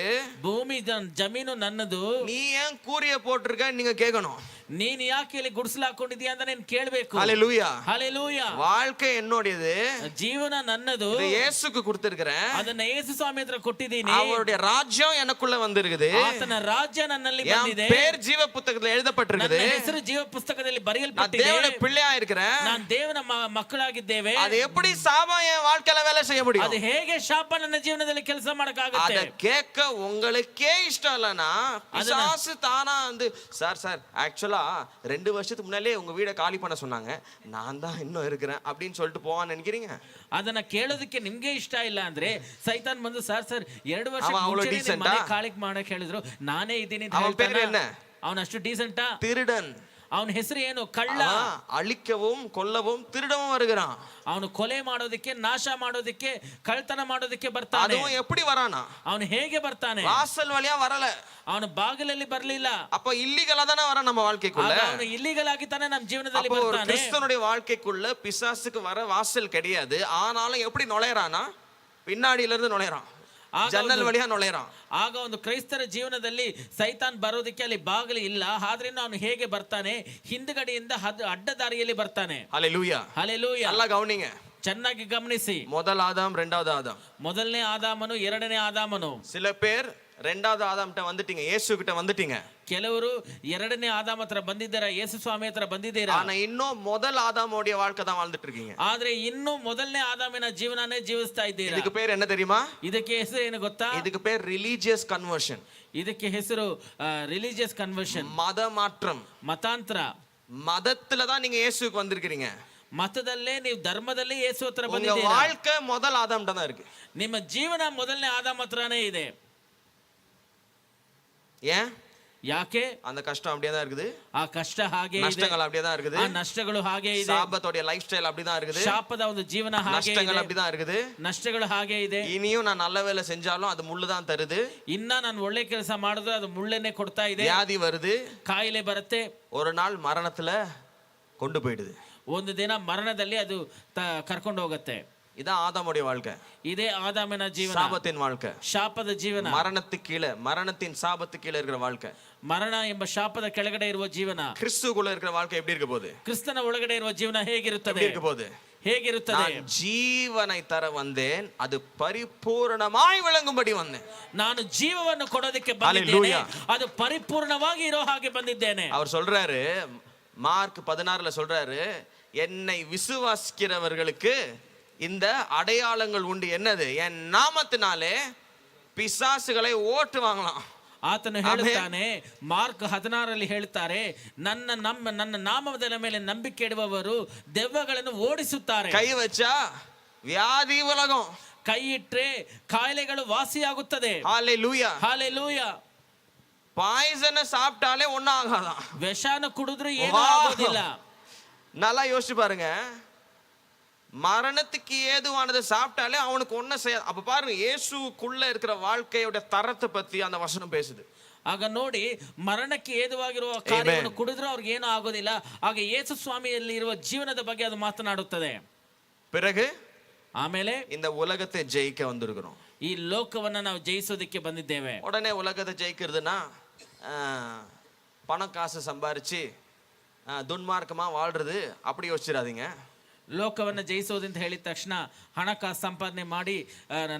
ಭೂಮಿ ಜಮೀನು ನನ್ನದು, நீ ஏன் கூரிய போட்டிருக்க நீங்க கேட்கணும். ನೀನ್ ಯಾಕೆ ಇಲ್ಲಿ ಗುಡಿಸಲು ಹಾಕೊಂಡಿದ್ಯಾ ಅಂತ ನೀನ್ ಕೇಳ್ಬೇಕು. ஹalleluya. ಹಲ್ಲೆಲೂಯಾ. வாழ்க்கை என்னோடையது, ಜೀವನ ನನ್ನದು, இது இயேசுக்கு கொடுத்திருக்கிறேன், ಅದನ್ನ ಯೇಸು ಸ್ವಾಮಿ ಹತ್ರ ಕೊಟ್ಟಿದ್ದೀನಿ. அவருடைய ராஜ்யம் எனக்குள்ள வந்திருக்குது, ಆತನ ರಾಜ್ಯ ನನ್ನಲ್ಲಿ என் ಬಂದಿದೆ, பேர் ஜீவ புத்தகத்துல எழுதப்பட்டிருக்குது, ನನ್ನ ಹೆಸರು ಜೀವ ಪುಸ್ತಕದಲ್ಲಿ நான் ಬರೆಯಲ್ಪಟ್ಟಿದೆ, தேவனுடைய பிள்ளையா இருக்கிறேன். ನಾನು ದೇವನ ಮಕ್ಕಳಾಗಿದ್ದೇವೆ. அது எப்படி சாபம் என் வாழ்க்கையில வேலை செய்ய முடியும்? ಅದು ಹೇಗೆ ಶಾಪ ನನ್ನ ಜೀವನದಲ್ಲಿ ಕೆಲಸ ಮಾಡಕ್ಕಾಗುತ್ತೆ? அத கேட்க உங்களுக்கே இஷ்டம் இல்லனா பிசாசு தானா வந்து சார் ஆக்சுவலா 2 வருஷத்துக்கு முன்னாலே உங்க வீட காலி பண்ண சொன்னாங்க, நான் தான் இன்னும் இருக்கிறேன் அப்படின்னு சொல்லிட்டு போவான்னு நினைக்கிறீங்க? ಅದನ್ನ ಕೇಳೋದಕ್ಕೆ ನಿಮ್ಗೆ ಇಷ್ಟ ಇಲ್ಲ ಅಂದ್ರೆ ಸೈತಾನ್ ಬಂದು ಸರ್ 2 ವರ್ಷ decent ಆ? ಕಾಲಿಕ್ ಮಾಡಕ್ ಹೇಳಿದ್ರು, ನಾನೇ ಇದ್ದೀನಿ ಅಂತ அவன் பேர் என்ன? ಅವನ ಅಷ್ಟು ಡೀಸೆಂಟಾ? திருடன். ಅವನ ಹೆಸರು ಏನು? ಕಳ್ಳ. அழிக்கவும் கொல்லவும் திருடவும் வருகிறான். ಅವನು ಕೊಲೆ ಮಾಡೋದಕ್ಕೆ, ನಾಶ ಮಾಡೋದಕ್ಕೆ, ಕಳ್ತನ ಮಾಡೋದಕ್ಕೆ ಬರ್ತಾನೆ. அதுவும் எப்படி வரானா? ಅವನು ಹೇಗೆ ಬರ್ತಾನೆ? வாசல் வழியா வரல, ಅವನು ಬಾಗಿಲಲ್ಲಿ ಬರ್ಲಿಲ್ಲ. அப்ப இல்லீகலா தானே வர நம்ம வாழ்க்கைக்குள்ள. ಅವನು ಇಲ್ಲಿಗಲ್ ಆಗಿ ತಾನೆ ನಮ್ಮ ಜೀವನದಲ್ಲಿ அப்போ ஒரு ಬರ್ತಾನೆ. கிறிஸ்தவனுடைய வாழ்க்கைக்குள்ள பிசாசுக்கு வர வாசல் கிடையாது. ஆனாலும் எப்படி நுழையறானா? பின்னாடியில இருந்து நுழையறான், ஜன்னல் வழியா நுழையறான். ಆಗ ಒಂದು ಕ್ರೈಸ್ತರ ಜೀವನದಲ್ಲಿ ಸೈತಾನ್ ಬರೋದಕ್ಕೆ ಅಲ್ಲಿ ಬಾಗಿಲು ಇಲ್ಲ, ಆದ್ರೆ ಅವನು ಹೇಗೆ ಬರ್ತಾನೆ? ಹಿಂದ್ಗಡೆಯಿಂದ ಅಡ್ಡ ದಾರಿಯಲ್ಲಿ ಬರ್ತಾನೆ. ஹalleluya. ಹಲ್ಲೆಲೂಯಾ. நல்லா கவனிங்க. ಚೆನ್ನಾಗಿ ಗಮನಿಸಿ. முதல் ஆதாம், இரண்டாவது ஆதாம். ಮೊದಲನೇ ಆದಾಮನು, ಎರಡನೇ ಆದಾಮನು. சில பேர் ரெண்டாவது ஆதாம்கிட்ட வந்துட்டீங்க, இயேசு கிட்ட வந்துட்டீங்க. ಕೆಲವರು ಎರಡನೇ ಆದಾಮ ಹತ್ರ ಬಂದಿದ್ದೀರಾ, ಯೇಸು ಸ್ವಾಮಿ ಹತ್ರ ಬಂದಿದ್ದೀರಾ. ஆனா இன்னும் முதல் ஆதாமோடைய வாழ்க்கை தான் வாழ்ந்துட்டு இருக்கீங்க. ಆದ್ರೆ ಇನ್ನು ಮೊದಲನೇ ಆದಾಮಿನ ಜೀವನನೇ ಜೀವಿಸ್ತಾ ಇದ್ದೀರಾ. இதுக்கு பேர் என்ன தெரியுமா? ಇದಕ್ಕೆ ಹೆಸರು ಏನು ಗೊತ್ತಾ? இதுக்கு பேர் ரிலீஜியஸ் கன்வர்ஷன். ಇದಕ್ಕೆ ಹೆಸರು ರಿಲಿಜಿಯಸ್ ಕನ್ವರ್ಷನ್, மத மாற்றம். ಮತಾಂತರ. மதத்துல தான் நீங்க இயேசுக்கு வந்திருக்கீங்க. ಮತದಲ್ಲೇ, ನೀವು ಧರ್ಮದಲ್ಲಿ ಯೇಸು ಹತ್ರ உங்க ಬಂದಿದ್ದೀರಾ. வாழ்க்கை முதல் ஆதாம்கிட்ட தான் இருக்கு. ನಿಮ್ಮ ಜೀವನ ಮೊದಲನೇ ಆದಾಮ ಹತ್ರನೇ ಇದೆ. ஏன்? ಯಾಕೆ? அந்த கஷ்டம் அப்படியே தான் இருக்குது, ಆ ಕಷ್ಟ ಹಾಗೆ ಇದೆ, நஷ்டங்கள் அப்படியே தான் இருக்குது, ಆ ನಷ್ಟಗಳು ಹಾಗೆ ಇದೆ, சாபத்தோட லைஃப் ஸ்டைல் அப்படி தான் இருக்குது, ಶಾಪದ ಒಂದು ಜೀವನ ಹಾಗೆ நஷ்டங்கள் ಇದೆ, அப்படி தான் இருக்குது, ನಷ್ಟಗಳು ಹಾಗೆ ಇದೆ. இனியும் நான் நல்ல வேலை செஞ்சாலும் அது முள்ளு தான் தருது. ಇನ್ನ ನಾನು ಒಳ್ಳೆ ಕೆಲಸ ಮಾಡಿದ್ರೆ ಅದು ಮುಳ್ಳೆನೆ ಕೊಡ್ತಾ ಇದೆ. வியாதி வருது, ಕಾಯಿಲೆ ಬರುತ್ತೆ, ஒரு நாள் மரணத்துல கொண்டு போயிடுது. ಒಂದು ದಿನ ಮರಣದಲ್ಲಿ ಅದು ಕರ್ಕೊಂಡು ಹೋಗುತ್ತೆ. இதான் ஆதாமுடைய வாழ்க்கை. ಇದೇ ಆದಾಮನ ಜೀವನ, சாபத்தின் வாழ்க்கை, ಶಾಪದ ಜೀವನ, மரணத்துக்கு கீழே, மரணத்தின் சாபத்துக்கு கீழே இருக்கிற வாழ்க்கை, ಮರಣ ಎಂಬ ಶಾಪದ ಕೆಳಗಡೆ ಇರುವ ಜೀವನ. கிறிஸ்துக்குள்ள இருக்கிற வாழ்க்கை எப்படி இருக்க போகுது? ಕ್ರಿಸ್ತನ ಒಳಗಡೆ ಇರುವ ಜೀವನ ಹೇಗಿರುತ್ತದೆ? இருக்க போகுது? ಹೇಗಿರುತ್ತದೆ? நான் ஜீவனை தர வந்தேன், அது பரிபூரணமாய் விளங்கும்படி வந்தேன். ನಾನು ಜೀವವನ್ನು ಕೊಡೋದಕ್ಕೆ ಬಂದಿದ್ದೇನೆ, ಅದು ಪರಿಪೂರ್ಣವಾಗಿ ಇರೋ ಹಾಗೆ ಬಂದಿದ್ದೇನೆ. அவர் சொல்றாரு, மார்க் 16ல சொல்றாரு, என்னை விசுவாசிக்கிறவர்களுக்கு இந்த அடையாளங்கள் உண்டு. என்னது? என் நாமத்தினாலே பிசாசுகளை ஓட்டுவாங்களாம். ಆತನು ಹೇಳುತ್ತಾನೆ, ಮಾರ್ಕ್ 16ರಲ್ಲಿ ಹೇಳ್ತಾರೆ, ನನ್ನ ನಾಮದ ಮೇಲೆ ನಂಬಿಕೆ ಇಡುವವರು ದೆವ್ವಗಳನ್ನು ಓಡಿಸುತ್ತಾರೆ. கை வச்சா வியாதி உலகம், ಕೈ ಇಟ್ರೆ ಕಾಯಿಲೆಗಳು ವಾಸಿಯಾಗುತ್ತದೆ. ஹalleluya. ಹಾಲೆಲೂಯಾ. பாய்சனை சாப்பிட்டாலே ஒண்ணும் ஆகாதான். ವಿಷಾನ ಕುಡಿದ್ರು ಏನೂ ಆಗೋದಿಲ್ಲ. நல்லா யோசிச்சு பாருங்க, மரணத்துக்கு ஏதுவானதை சாப்பிட்டாலே அவனுக்கு ஒன்னும் செய்யாது. அப்ப பாருங்க, இயேசுக்குள்ள இருக்கிற வாழ்க்கையோட தரத்தை பத்தி அந்த வசனம் பேசுது. ಆಗ ನೋಡಿ, ಮರಣಕ್ಕೆ ಏದುವಾಗಿರುವ ಕಾರ್ಯವನ್ನು ಕುಡಿದ್ರು ಅವ್ರಿಗೆ ಏನೂ ಆಗೋದಿಲ್ಲ. ಆಗ ಯೇಸು ಸ್ವಾಮಿಯಲ್ಲಿ ಇರುವ ಜೀವನದ ಬಗ್ಗೆ ಅದು ಮಾತನಾಡುತ್ತದೆ. பிறகு ಆಮೇಲೆ இந்த உலகத்தை ஜெயிக்க வந்திருக்கிறோம். ಈ ಲೋಕವನ್ನ ನಾವು ಜಯಿಸೋದಕ್ಕೆ ಬಂದಿದ್ದೇವೆ. உடனே உலகத்தை ஜெயிக்கிறதுனா பணம் காசு சம்பாரிச்சு துன்மார்க்கமா வாழ்றது அப்படி யோசிச்சிடாதீங்க. ಲೋಕವನ್ನು ಜಯಿಸೋದಂತ ಹೇಳಿದ ತಕ್ಷಣ ಹಣಕಾಸು ಸಂಪಾದನೆ ಮಾಡಿ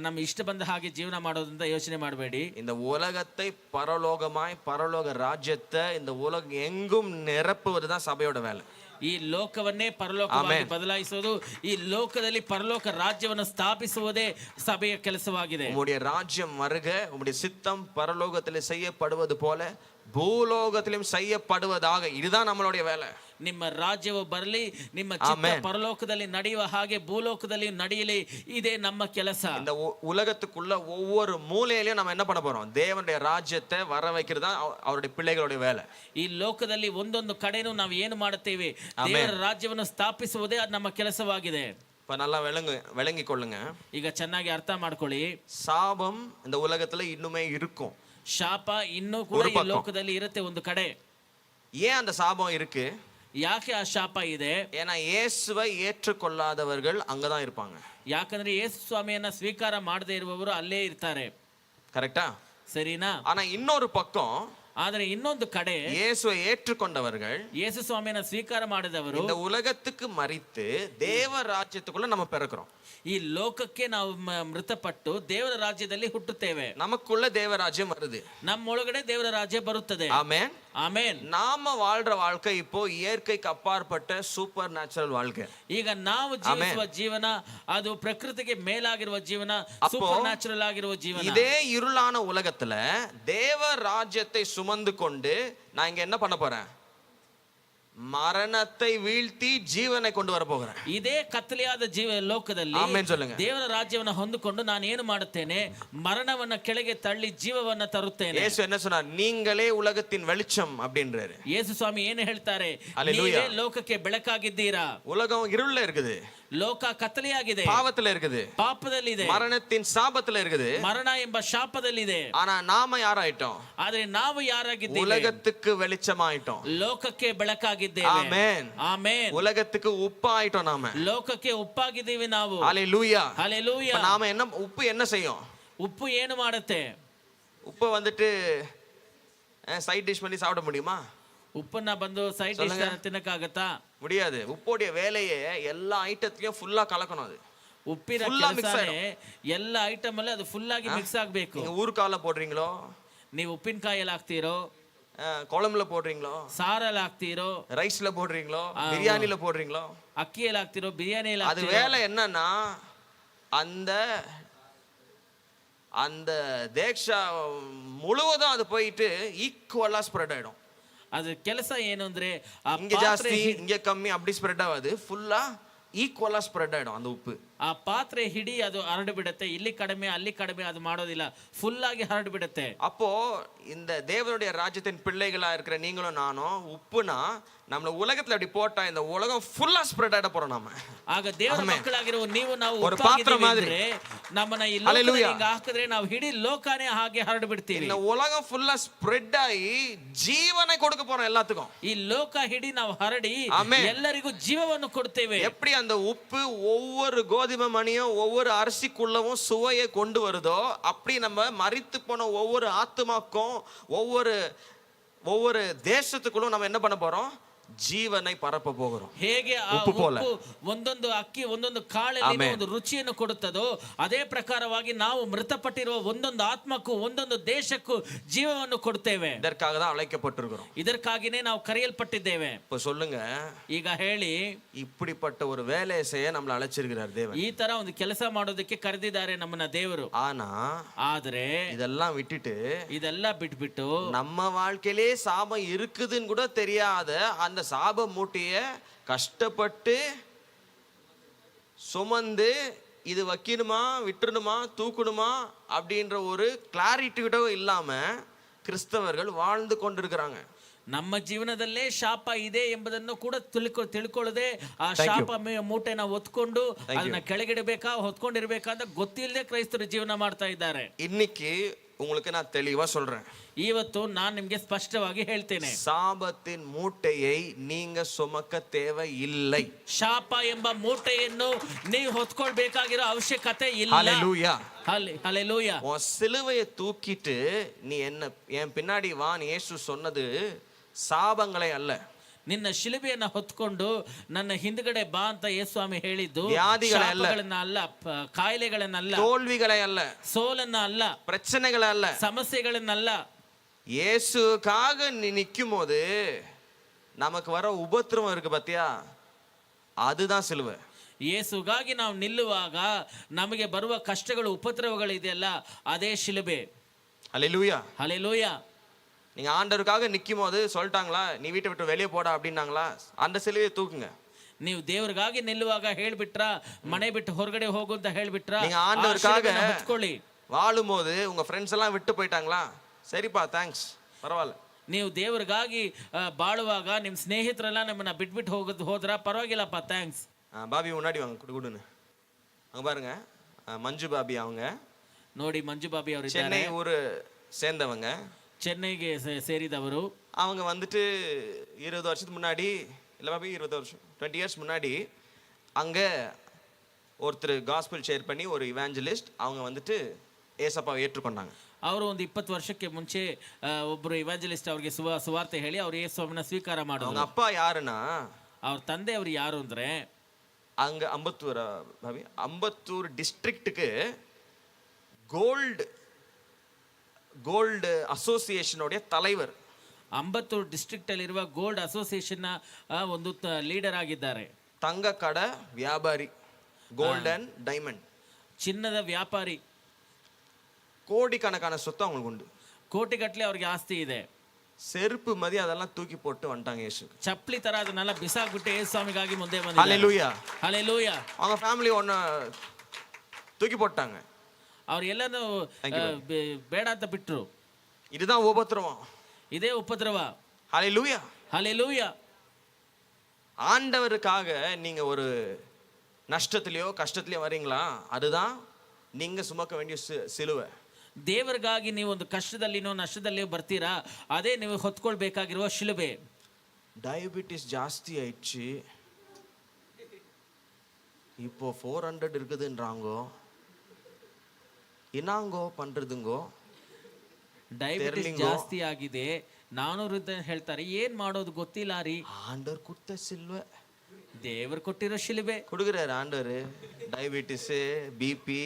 ನಮ್ಮ ಇಷ್ಟ ಬಂದ ಹಾಗೆ ಜೀವನ ಮಾಡೋದಂತ ಯೋಚನೆ ಮಾಡಬೇಡಿ. இந்த உலகத்தை பரலோகமாய், பரலோக ராஜ்யத்தை இந்த உலகம் எங்கும் நிரப்புவதுதான் சபையோட வேலை. ಈ ಲೋಕವನ್ನೇ ಪರಲೋಕವಾಗಿ ಬದಲಾಯಿಸೋದು, ಈ ಲೋಕದಲ್ಲಿ ಪರಲೋಕ ರಾಜ್ಯವನ್ನು ಸ್ಥಾಪಿಸುವುದೇ ಸಭೆಯ ಕೆಲಸವಾಗಿದೆ. உம்முடைய ராஜ்யம் வருக, உம்முடைய சித்தம் பரலோகத்தில் செய்யப்படுவது போல பூலோகத்திலும் செய்யப்படுவதாக. இதுதான் நம்மளுடைய வேலை. ನಿಮ್ಮ ರಾಜ್ಯವು ಬರಲಿ, ನಿಮ್ಮ ಚಿತ್ತ ಪರಲೋಕದಲ್ಲಿ ನಡೆಯುವ ಹಾಗೆ ಭೂಲೋಕದಲ್ಲಿ ನಡೆಯಲಿ. ಇದೇ ನಮ್ಮ ಕೆಲಸ. இந்த உலகத்துக்குள்ள ஒவ்வொரு மூலையிலயும் நம்ம என்ன பண்ண போறோம்? தேவனுடைய ராஜ்யத்தை வர வைக்கிறது தான் அவருடைய பிள்ளைகளுடைய வேலை. ಈ ಲೋಕದಲ್ಲಿ ಒಂದೊಂದು ಕಡೆನೂ ನಾವು ಏನು ಮಾಡುತ್ತೇವೆ? ದೇವರ ರಾಜ್ಯವನ್ನು ಸ್ಥಾಪಿಸುವುದೇ ಅದು ನಮ್ಮ ಕೆಲಸವಾಗಿದೆ. இப்ப நல்லா விளங்கி கொள்ளுங்க. ಈಗ ಚೆನ್ನಾಗಿ ಅರ್ಥ ಮಾಡ್ಕೊಳ್ಳಿ. சாபம் இந்த உலகத்துல இன்னுமே இருக்கும். ಶಾಪ ಇನ್ನೂ ಕೂಡ ಈ ಲೋಕದಲ್ಲಿ ಇರುತ್ತೆ ಒಂದು ಕಡೆ. ஏன் அந்த சாபம் இருக்கு? ಯಾಕೆ ಆ ಶಾಪ ಇದೆ? ஏன்னா இயேசுவை ஏற்றுக்கொள்ளாதவர்கள் அங்கதான் இருப்பாங்க. ಯಾಕಂದ್ರೆ ಯೇಸು ಸ್ವಾಮಿಯನ್ನ ಸ್ವೀಕಾರ ಮಾಡದೇ ಇರುವವರು ಅಲ್ಲೇ ಇರ್ತಾರೆ. கரெக்டா? ಸರಿನಾ? ஆனா இன்னொரு பக்கம், ಆದರೆ ಇನ್ನೊಂದು ಕಡೆ இயேசுவை ஏற்றுக்கொண்டவர்கள், ಯೇಸು ಸ್ವಾಮಿಯನ್ನ ಸ್ವೀಕಾರ ಮಾಡಿದವರು இந்த உலகத்துக்கு மரித்து தேவ ராஜ்யத்துக்குள்ள நம்ம பிறக்கிறோம். ಈ ಲೋಕಕ್ಕೆ ನಾವು ಮೃತಪಟ್ಟು ದೇವರ ರಾಜ್ಯದಲ್ಲಿ ಹುಟ್ಟುತ್ತೇವೆ. நமக்குள்ள தேவ ராஜ்யம் வருது. ನಮ್ಮೊಳಗಡೆ ದೇವರ ರಾಜ್ಯ ಬರುತ್ತದೆ. ஆமென். ಆಮೇನ್. நாம வாழ்ற வாழ்க்கை இப்போ இயற்கைக்கு அப்பாற்பட்ட சூப்பர் நேச்சுரல் வாழ்க்கை. ಈಗ ನಾವು ಜೀವಿಸುವ ಜೀವನ ಅದು ಪ್ರಕೃತಿಗೆ ಮೇಲಾಗಿರುವ ಜೀವನ, ಸೂಪರ್ ನ್ಯಾಚುರಲ್ ಆಗಿರುವ ಜೀವನ. இதே இருளான உலகத்துல தேவ ராஜ்யத்தை சுமந்து கொண்டு நான் இங்க என்ன பண்ண போறேன்? ಮರಣத்தை வீழ்த்தி ಜೀವனை கொண்டு வர போகிறேன். ಇದೇ ಕತ್ತಲೆಯಾದ ಲೋಕದಲ್ಲಿ ಆಮೆನ್ சொல்லுங்க. ದೇವರ ರಾಜ್ಯವನ್ನು ಹೊಂದಿಕೊಂಡು ನಾನು ಏನು ಮಾಡುತ್ತೇನೆ? ಮರಣವನ್ನ ಕೆಳಗೆ ತಳ್ಳಿ ಜೀವವನ್ನ ತರುತ್ತೇನೆ. ಯೇಸು என்ன சொன்னார்? நீங்களே உலகத்தின் வெளிச்சம் அப்படின்றாரு. ಯೇಸು ಸ್ವಾಮಿ ಏನು ಹೇಳ್ತಾರೆ? அல்லேலூயா. ನೀವೇ ಲೋಕಕ್ಕೆ ಬೆಳಕಾಗಿದ್ದೀರಾ. உலகம் இருள்ல இருக்குது. ಲೋಕ ಕತ್ತಲೆಯಾಗಿದೆ. பாவத்துல இருக்குது. ಪಾಪದಲ್ಲಿದೆ. மரணத்தின் சாபத்துல இருக்குது. ಮರಣ ಎಂಬ ಶಾಪದಲ್ಲಿದೆ. ஆனா நாம யாராயிட்டோம்? ಆದ್ರೆ ನಾವು ಯಾರಾಗಿದ್ದೇವೆ? உலகத்துக்கு வெளிச்சமாயிட்டோம். ಲೋಕಕ್ಕೆ ಬೆಳಕಾಗಿದ್ದೇವೆ. ஆமென். ಆಮೆನ್. உலகத்துக்கு உப்பாயிட்டோம் நாம. ಲೋಕಕ್ಕೆ ಉಪ್ಪಾಗಿದ್ದೀವಿ ನಾವು. ஹalleluya. ಹಲ್ಲೆಲೂಯಾ. நாம என்ன உப்பு என்ன செய்யும்? ಉಪ್ಪು ಏನು ಮಾಡುತ್ತೆ? உப்பை வந்துட்டு சைட் டிஷ் பண்ணி சாப்பிட முடியுமா? ಉಪ್ಪನ್ನ ಬಂದು ಸೈಡ್ ಡಿಶ್ ತಿನ್ನಕ್ಕಾಗತ್ತಾ? முடியாது. உப்போடைய வேலையே எல்லா ஐட்டத்திலயும் ஃபுல்லா கலக்கணும். அது ಉಪ್ಪಿನ ಕೆಲಸನೇ ಎಲ್ಲ ಐಟಮ್ ಅಲ್ಲಿ ಅದು ಫುಲ್ ಆಗಿ ಮಿಕ್ಸ್ ಆಗಬೇಕು. நீங்க ஊறுகால போடுறீங்களோ, ನೀವು ಉಪ್ಪಿನಕಾಯಲ್ಲಿ ಹಾಕ್ತೀರೋ, குழம்புல போடுறீங்களோ, ಸಾರಲ್ಲಿ ಹಾಕ್ತೀರೋ, ரைஸ்ல போடுறீங்களோ, பிரியாணில போடுறீங்களோ, ಅಕ್ಕಿಯಲ್ಲಿ ಹಾಕ್ತೀರೋ, ಬಿರಿಯಾನಿಯಲ್ಲಿ அது வேலை என்னன்னா அந்த அந்த தேக்ஷா முழுவதும் அது போயிட்டு ஈக்குவலா ஸ்ப்ரெட் ஆயிடும். ಅದು ಕೆಲಸ ಏನು ಅಂದ್ರೆ இங்க ஜாஸ்தி இங்க கம்மி அப்படி ஸ்ப்ரெட் ஆகாது. ஃபுல்லா ஈக்குவலா ஸ்ப்ரெட் ஆயிடும் அந்த உப்பு. ಆ ಪಾತ್ರೆ ಹಿಡಿ ಅದು ಹರಡು ಬಿಡುತ್ತೆ. ಇಲ್ಲಿ ಕಡಿಮೆ ಅಲ್ಲಿ ಕಡಿಮೆ ಅದು ಮಾಡೋದಿಲ್ಲ, ಫುಲ್ ಆಗಿ ಹರಡು ಬಿಡುತ್ತೆ. அப்போ இந்த தேவனுடைய ராஜ்யத்தின் பிள்ளைகளா இருக்கிற நீங்களும் நானும் உப்புனா நம்மள உலகத்துல அப்படி போட்டா இந்த உலகம் ஃபுல்லா ஸ்ப்ரெட் ஆயிட போறோம் நாம. ಆಗ ದೇವರ ಮಕ್ಕಳಾಗಿರುವ ನೀವು ನಾವು ஒரு பாத்திரம் மாதிரி ನಮ್ಮನ್ನ ಈ ಲೋಕದಲ್ಲಿ ಹಿಂಗ ಹಾಕಿದ್ರೆ ನಾವು ಇಡೀ ಲೋಕನೇ ಹಾಗೆ ಹರಡು ಬಿಡ್ತೀವಿ. இந்த உலகம் ஃபுல்லா ஸ்ப்ரெட் ஆகி ஜீவனை கொடுக்க போறோம் எல்லாத்துக்கும். ಈ ಲೋಕ ಹಿಡಿ ನಾವು ಹರಡಿ ಎಲ್ಲರಿಗೂ ಜೀವವನ್ನು ಕೊಡ್ತೇವೆ. எப்படி அந்த உப்பு ஒவ்வொரு கோதுமை மணியும் ஒவ்வொரு அரிசிக்குள்ளவும் சுவையை கொண்டு வருதோ, அப்படி நம்ம மரித்து போன ஒவ்வொரு ஆத்துமாக்கும் ஒவ்வொரு தேசத்துக்குள்ளும் நம்ம என்ன பண்ண போறோம்? ಜೀವನೈ ಪರಪ ಹೋಗರು. ಹೇಗೆ ಆ ಉಪ್ಪು ಒಂದೊಂದು ಅಕ್ಕಿ ಒಂದೊಂದು ಕಾಳಲ್ಲಿ ಒಂದು ರುಚಿಯನ್ನು ಕೊಡುತ್ತದೋ, ಅದೇ ಪ್ರಕಾರವಾಗಿ ನಾವು ಮೃತಪಟ್ಟಿರುವ ಒಂದೊಂದು ಆತ್ಮಕ್ಕೂ ಒಂದೊಂದು ದೇಶಕ್ಕೂ ಜೀವವನ್ನು ಕೊಡ್ತೇವೆ. ಇದಕ್ಕಾಗಿ தான் அழைக்கப்பட்டிருக்கிறோம். ಇದಕ್ಕಾಗಿನೇ ನಾವು ಕರೆಯಲ್ಪಟ್ಟಿದ್ದೇವೆ. இப்போ சொல்லுங்க, ಈಗ ಹೇಳಿ, இப்படிப்பட்ட ஒரு வேலையை செய்ய நம்மள அழைச்சிருக்கிறார் தேவன். ಈ ತರ ಒಂದು ಕೆಲಸ ಮಾಡೋದಕ್ಕೆ ಕರೆದಿದ್ದಾರೆ ನಮ್ಮನ್ನ ದೇವರು. ಆದ್ರೆ இதெல்லாம் விட்டுட்டு ಇದೆಲ್ಲ ಬಿಟ್ಬಿಟ್ಟು நம்ம வாழ்க்கையிலே சாபம் இருக்குதுன்னு கூட தெரியாத அந்த சாப மூட்டைய கஷ்டப்பட்டு சுமந்து இது வைக்கணுமா விட்டுணுமா தூக்கணுமா அப்படின்ற ஒரு கிளாரிட்டி கூட இல்லாம கிறிஸ்தவர்கள் வாழ்ந்து கொண்டிருக்கிறாங்க. ನಮ್ಮ ಜೀವನದಲ್ಲೇ ಶಾಪ ಇದೆ ಎಂಬುದನ್ನು ಕೂಡ ತಿಳ್ಕೊಳ್ಳದೆ ಆ ಶಾಪ ಮೂಟೆನ ಹೊತ್ಕೊಂಡು ಅದನ್ನ ಕೆಳಗಿಡಬೇಕಾ ಹೊತ್ಕೊಂಡಿರ್ಬೇಕಾ ಅಂತ ಗೊತ್ತಿಲ್ಲದೆ ಕ್ರೈಸ್ತರು ಜೀವನ ಮಾಡ್ತಾ ಇದ್ದಾರೆ. இன்னைக்கு உங்களுக்கு நான் தெளிவா சொல்றேன். ಇವತ್ತು ನಾನು ನಿಮಗೆ ಸ್ಪಷ್ಟವಾಗಿ ಹೇಳ್ತೇನೆ, சாபத்தின் மூட்டையை நீங்க சுமக்க தேவை இல்லை. ಶಾಪ ಎಂಬ ಮೂಟೆಯನ್ನು ನೀವು ಹೊತ್ಕೊಳ್ಬೇಕಾಗಿರೋ ಅವಶ್ಯಕತೆ ಇಲ್ಲ. ஹல்லேலூயா. ஹல்லேலூயா. உன் சிலுவையை தூக்கிட்டு நீ என்ன என் பின்னாடி வான்னு இயேசு சொன்னது சாபங்களை அல்ல. ನಿನ್ನ ಶಿಲುಬೆಯನ್ನ ಹೊತ್ಕೊಂಡು ನನ್ನ ಹಿಂದ್ಗಡೆ ಬಾ ಅಂತ ಯೇಸುಸ್ವಾಮಿ ಹೇಳಿದ್ದು ಶಾಪಗಳನ್ನ ಅಲ್ಲ, ಕಾಯಿಲೆಗಳನ್ನಲ್ಲ, தோல்விகளை அல்ல, ಸೋಲನ್ನ ಅಲ್ಲ, பிரச்சனைகளை அல்ல, ಸಮಸ್ಯೆಗಳನ್ನಲ್ಲ. இயேசுக்காக நீ நிக்கும் போது நமக்கு வர உபத்திரவம் இருக்கு பாத்தியா, அதுதான் சிலுவை. ಯೇಸುಗಾಗಿ ನಾವು ನಿಲ್ಲುವಾಗ ನಮಗೆ ಬರುವ ಕಷ್ಟಗಳು ಉಪದ್ರವಗಳು ಇದೆಯಲ್ಲ, ಅದೇ ಶಿಲುಬೆ. ஹல்லேலூயா. ಹಲ್ಲೆಲೂಯಾ. நீங்க ஆண்டவருக்காக நிற்கும் போது சொல்லிட்டாங்களா நீ வீட்டை விட்டு வெளியே போடா அப்படின்னாங்களா, அந்த சிலுவையை தூக்குங்க. ನೀವು ದೇವರಿಗಾಗಿ ನಿಲ್ಲುವಾಗ ಹೇಳ್ಬಿಟ್ರ, ಮನೆ ಬಿಟ್ಟು ಹೊರಗಡೆ ಹೋಗು ಅಂತ ಹೇಳ್ಬಿಟ್ರ, நீங்க ஆண்டவருக்காக ಹಚ್ಕೊಳ್ಳಿ. வாழும்போது உங்க ஃப்ரெண்ட்ஸ் எல்லாம் விட்டு போயிட்டாங்களா, சரிப்பா தேங்க்ஸ் பரவாயில்ல. ನೀವು ದೇವರಿಗಾಗಿ ಬಾಳುವಾಗ ನಿಮ್ಮ ಸ್ನೇಹಿತರೆಲ್ಲ ನಮ್ಮನ್ನ ಬಿಟ್ಬಿಟ್ಟು ಹೋದ್ರ ಪರವಾಗಿಲ್ಲಪ್ಪ, ಥ್ಯಾಂಕ್ಸ್. பாபி முன்னாடி வாங்க குடுகுடுன்னு. அங்க பாருங்க, மஞ்சு பாபி அவங்க ನೋಡಿ ಮಂಜು ಬಾಬಿ ಅವರು சென்னை ஊரு சேர்ந்தவங்க. ಚೆನ್ನೈಗೆ ಸೇರಿದವರು. அவங்க வந்துட்டு 20 வருஷத்துக்கு முன்னாடி, இல்லை பாபி 20 வருஷம் 20 இயர்ஸ் முன்னாடி அங்கே ஒருத்தர் காஸ்பல் ஷேர் பண்ணி ஒரு இவாஞ்சலிஸ்ட் அவங்க வந்துட்டு ஏசப்பாவை ஏற்றுக்கொண்டாங்க. ಅವರು ಒಂದು 20 ವರ್ಷಕ್ಕೆ ಮುಂಚೆ ಒಬ್ಬರು ಇವಾಂಜಲಿಸ್ಟ್ ಅವರಿಗೆ ಸುವಾರ್ತೆ ಹೇಳಿ ಅವ್ರು ಯೇಸುವನ್ನ ಸ್ವೀಕಾರ அவங்க ಮಾಡಿದ್ರು. அப்பா யாருன்னா, ಅವ್ರ ತಂದೆ ಅವರು ಯಾರು ಅಂದ್ರೆ, அங்க அம்பத்தூர் பாபி அம்பத்தூர் டிஸ்ட்ரிக்ட்டுக்கு கோல்டு அசோசியேஷனுடைய தலைவர். ಅಂಬತ್ತೂರು ಡಿಸ್ಟ್ರಿಕ್ಟ್ ಅಲ್ಲಿರುವ ಗೋಲ್ಡ್ ಅಸೋಸಿಯೇಷನ್ ಒಂದು ಲೀಡರ್ ಆಗಿದ್ದಾರೆ. தங்க கடை வியாபாரி, கோல்ட் அண்ட் டைமண்ட், ಚಿನ್ನದ ವ್ಯಾಪಾರಿ. கோடிக்கணக்கான சொத்து அவங்களுக்கு உண்டு. ಕೋಟಿಗಟ್ಟಲೆ ಅವ್ರಿಗೆ ಆಸ್ತಿ ಇದೆ. செருப்பு மதி அதெல்லாம் தூக்கி போட்டு வந்துட்டாங்க இயேசு. ಚಪ್ಪಲಿ ತರ ಅದನ್ನೆಲ್ಲ ಬಿಸಾಕ್ಬಿಟ್ಟು ಯೇಸು ಸ್ವಾಮಿಗಾಗಿ ಮುಂದೆ ಬಂದಿದ್ದಾರೆ. ஹல்லேலூயா. ಹಲ್ಲೆಲೂಯಾ. அவங்க ஃபேமிலி ஒன்று தூக்கி போட்டாங்க. ಅವ್ರು ಎಲ್ಲನೂ ಬೇಡ ಅಂತ ಬಿಟ್ರು. இதுதான் உபத்திரவம். ಇದೇ ಉಪದ್ರವ. ஹல்லேலூயா. ಹಲ್ಲೆಲೂಯಾ. ஆண்டவருக்காக நீங்க ஒரு நஷ்டத்திலயோ கஷ்டத்திலயோ வரீங்களா, அதுதான் நீங்க சுமக்க வேண்டிய சிலுவை. ದೇವರಿಗಾಗಿ ನೀವು ಒಂದು ಕಷ್ಟದಲ್ಲಿನೋ ನಷ್ಟದಲ್ಲಿಯೋ ಬರ್ತೀರಾ, ಅದೇ ನೀವು ಹೊತ್ಕೊಳ್ಬೇಕಾಗಿರುವ ಶಿಲುಬೆ. டயபிட்டிஸ் ஜாஸ்தி ஆயிடுச்சு, இப்போ 400 இருக்குதுன்றாங்கோ, ಇನಾಂಗೋ ಪಂಡ್ರದುಂಗೋ, ಡಯಾಬಿಟಿಸ್ ಜಾಸ್ತಿ ಆಗಿದೆ, 400 ಹೇಳ್ತಾರೆ, ಏನ್ ಮಾಡೋದು ಗೊತ್ತಿಲ್ಲ ರೀ. ஆண்டவர் கொடுத்த சிலுவை, ದೇವರು ಕೊಟ್ಟಿರೋ ಶಿಲುಬೆ கொடுக்குறாரு ஆண்டவர். டயபிட்டிஸ் பிபி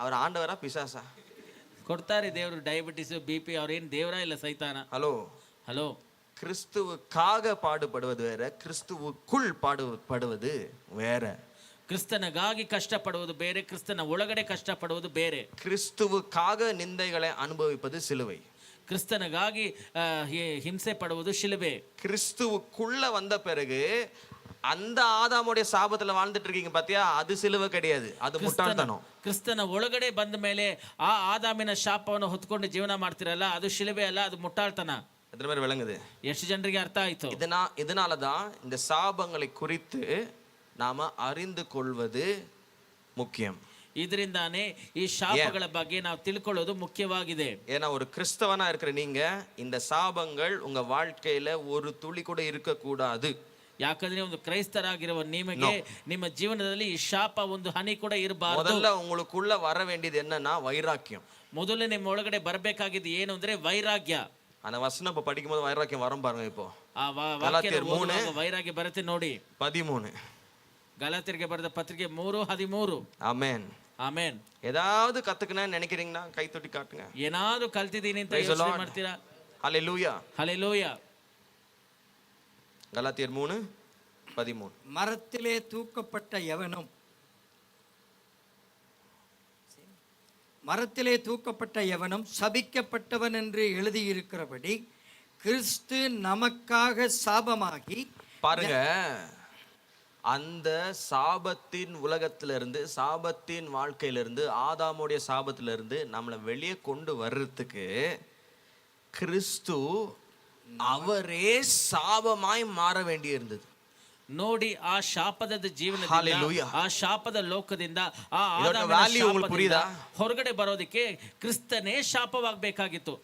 அவர் ஆண்டவரா பிசாசா? ಕೊಡ್ತಾರೆ ದೇವರು. ಡಯಾಬಿಟಿಸ್ BP ಅವ್ರೇನ್ ದೇವರ ಇಲ್ಲ ಸೈತಾನ. ಹಲೋ, கிறிஸ்துவுக்காக பாடுபடுவது வேற, கிறிஸ்துவுக்குள் பாடுபடுவது வேற. ಕ್ರಿಸ್ತನಿಗಾಗಿ ಕಷ್ಟಪಡುವುದು ಬೇರೆ, ಕ್ರಿಸ್ತನ ಒಳಗಡೆ ಕಷ್ಟಪಡುವುದು ಬೇರೆ. கிறிஸ்துவுக்காக நிந்தைகளை அனுபவிப்பது சிலுவை. ಕ್ರಿಸ್ತನಿಗಾಗಿ ಹಿಂಸೆ ಪಡುವುದು ಶಿಲುಬೆ. கிறிஸ்துவுக்குள்ள வந்த பிறகு அந்த ஆதாமுடைய சாபத்துல வாழ்ந்துட்டு இருக்கீங்க பாத்தியா, அது சிலுவை கிடையாது, அது முட்டாள்தனம். ಕ್ರಿಸ್ತನ ಒಳಗಡೆ ಬಂದ ಮೇಲೆ ಆ ಆದಾಮಿನ ಶಾಪವನ್ನು ಹೊತ್ಕೊಂಡು ಜೀವನ ಮಾಡ್ತಿರಲ್ಲ, ಅದು ಶಿಲುಬೆ ಅಲ್ಲ, ಅದು ಮುಟ್ಟಾಳ್ತನ. எத்தனை பேர் விளங்குது? ಎಷ್ಟು ಜನರಿಗೆ ಅರ್ಥ ಆಯ್ತು? இதனாலதான் இந்த சாபங்களை குறித்து நாம அறிந்து கொள்வது முக்கியம். ಇದರಿಂದಾನೇ ಈ ಶಾಪಗಳ ಬಗ್ಗೆ ನಾವು ತಿಳ್ಕೊಳ್ಳೋದು ಮುಖ್ಯವಾಗಿದೆ. ஏன்னா ஒரு கிறிஸ்தவனா இருக்கிற நீங்க இந்த சாபங்கள் உங்க வாழ்க்கையில ஒரு துளி கூட இருக்க கூடாது. ಯಾಕಂದ್ರೆ ಒಂದು ಕ್ರೈಸ್ತರಾಗಿರುವ ನಿಮಗೆ ನಿಮ್ಮ ಜೀವನದಲ್ಲಿ ಈ ಶಾಪ ಒಂದು ಹನಿ ಕೂಡ ಇರಬಾರದು. முதல்ல உங்களுக்குள்ள வர வேண்டியது என்னன்னா வைராக்கியம். ಮೊದಲು ನಿಮ್ಮ ಒಳಗಡೆ ಬರಬೇಕಾಗಿದ್ದು ಏನು ಅಂದ್ರೆ ವೈರಾಗ್ಯ. அந்த வசனம் இப்ப படிக்கும்போது வைராக்கியம் வரும் பாருங்க. இப்போ ಆ ವಾಕ್ಯ ಓದುವಾಗ ವೈರಾಗ್ಯ ಬರುತ್ತೆ ನೋಡಿ. 13 ಗಲಾತ್ಯರಿಗೆ ಬರೆದ ಪತ್ರಿಕೆ 3:13. ஆமென். ಆಮೆನ್. ஏதாவது கத்துக்கணும்னு நினைக்கிறீங்கன்னா கை தட்டி காட்டுங்க. ಏನಾದ್ರೂ ಕಲ್ತಿದ್ದೀನಿ ಅಂತ ಯೋಚನೆ ಮಾಡ್ತೀರಾ? ஹல்லேலூயா. ಹಲ್ಲೆಲೂಯಾ. கலாத்தியர் 3:13. மரத்திலே தூக்கப்பட்ட எவனும் சபிக்கப்பட்டவன் என்று எழுதியிருக்கிறபடி கிறிஸ்து நமக்காக சாபமாகி. பாருங்க, அந்த சாபத்தின் உலகத்திலிருந்து, சாபத்தின் வாழ்க்கையிலிருந்து, ஆதாமுடைய சாபத்திலிருந்து நம்மளை வெளியே கொண்டு வர்றதுக்கு கிறிஸ்து அவரே சாபமாய் மாற வேண்டி இருந்தது. ನೋಡಿ, ಆ ಶಾಪದ ಜೀವನದಿಂದ, ಆ ಶಾಪದ ಲೋಕದಿಂದ, ಆ ಆದಾಮನ ಹೊರಗಡೆ ಬರೋದಕ್ಕೆ ಕ್ರಿಸ್ತನೇ ಶಾಪವಾಗಬೇಕಾಗಿತ್ತು.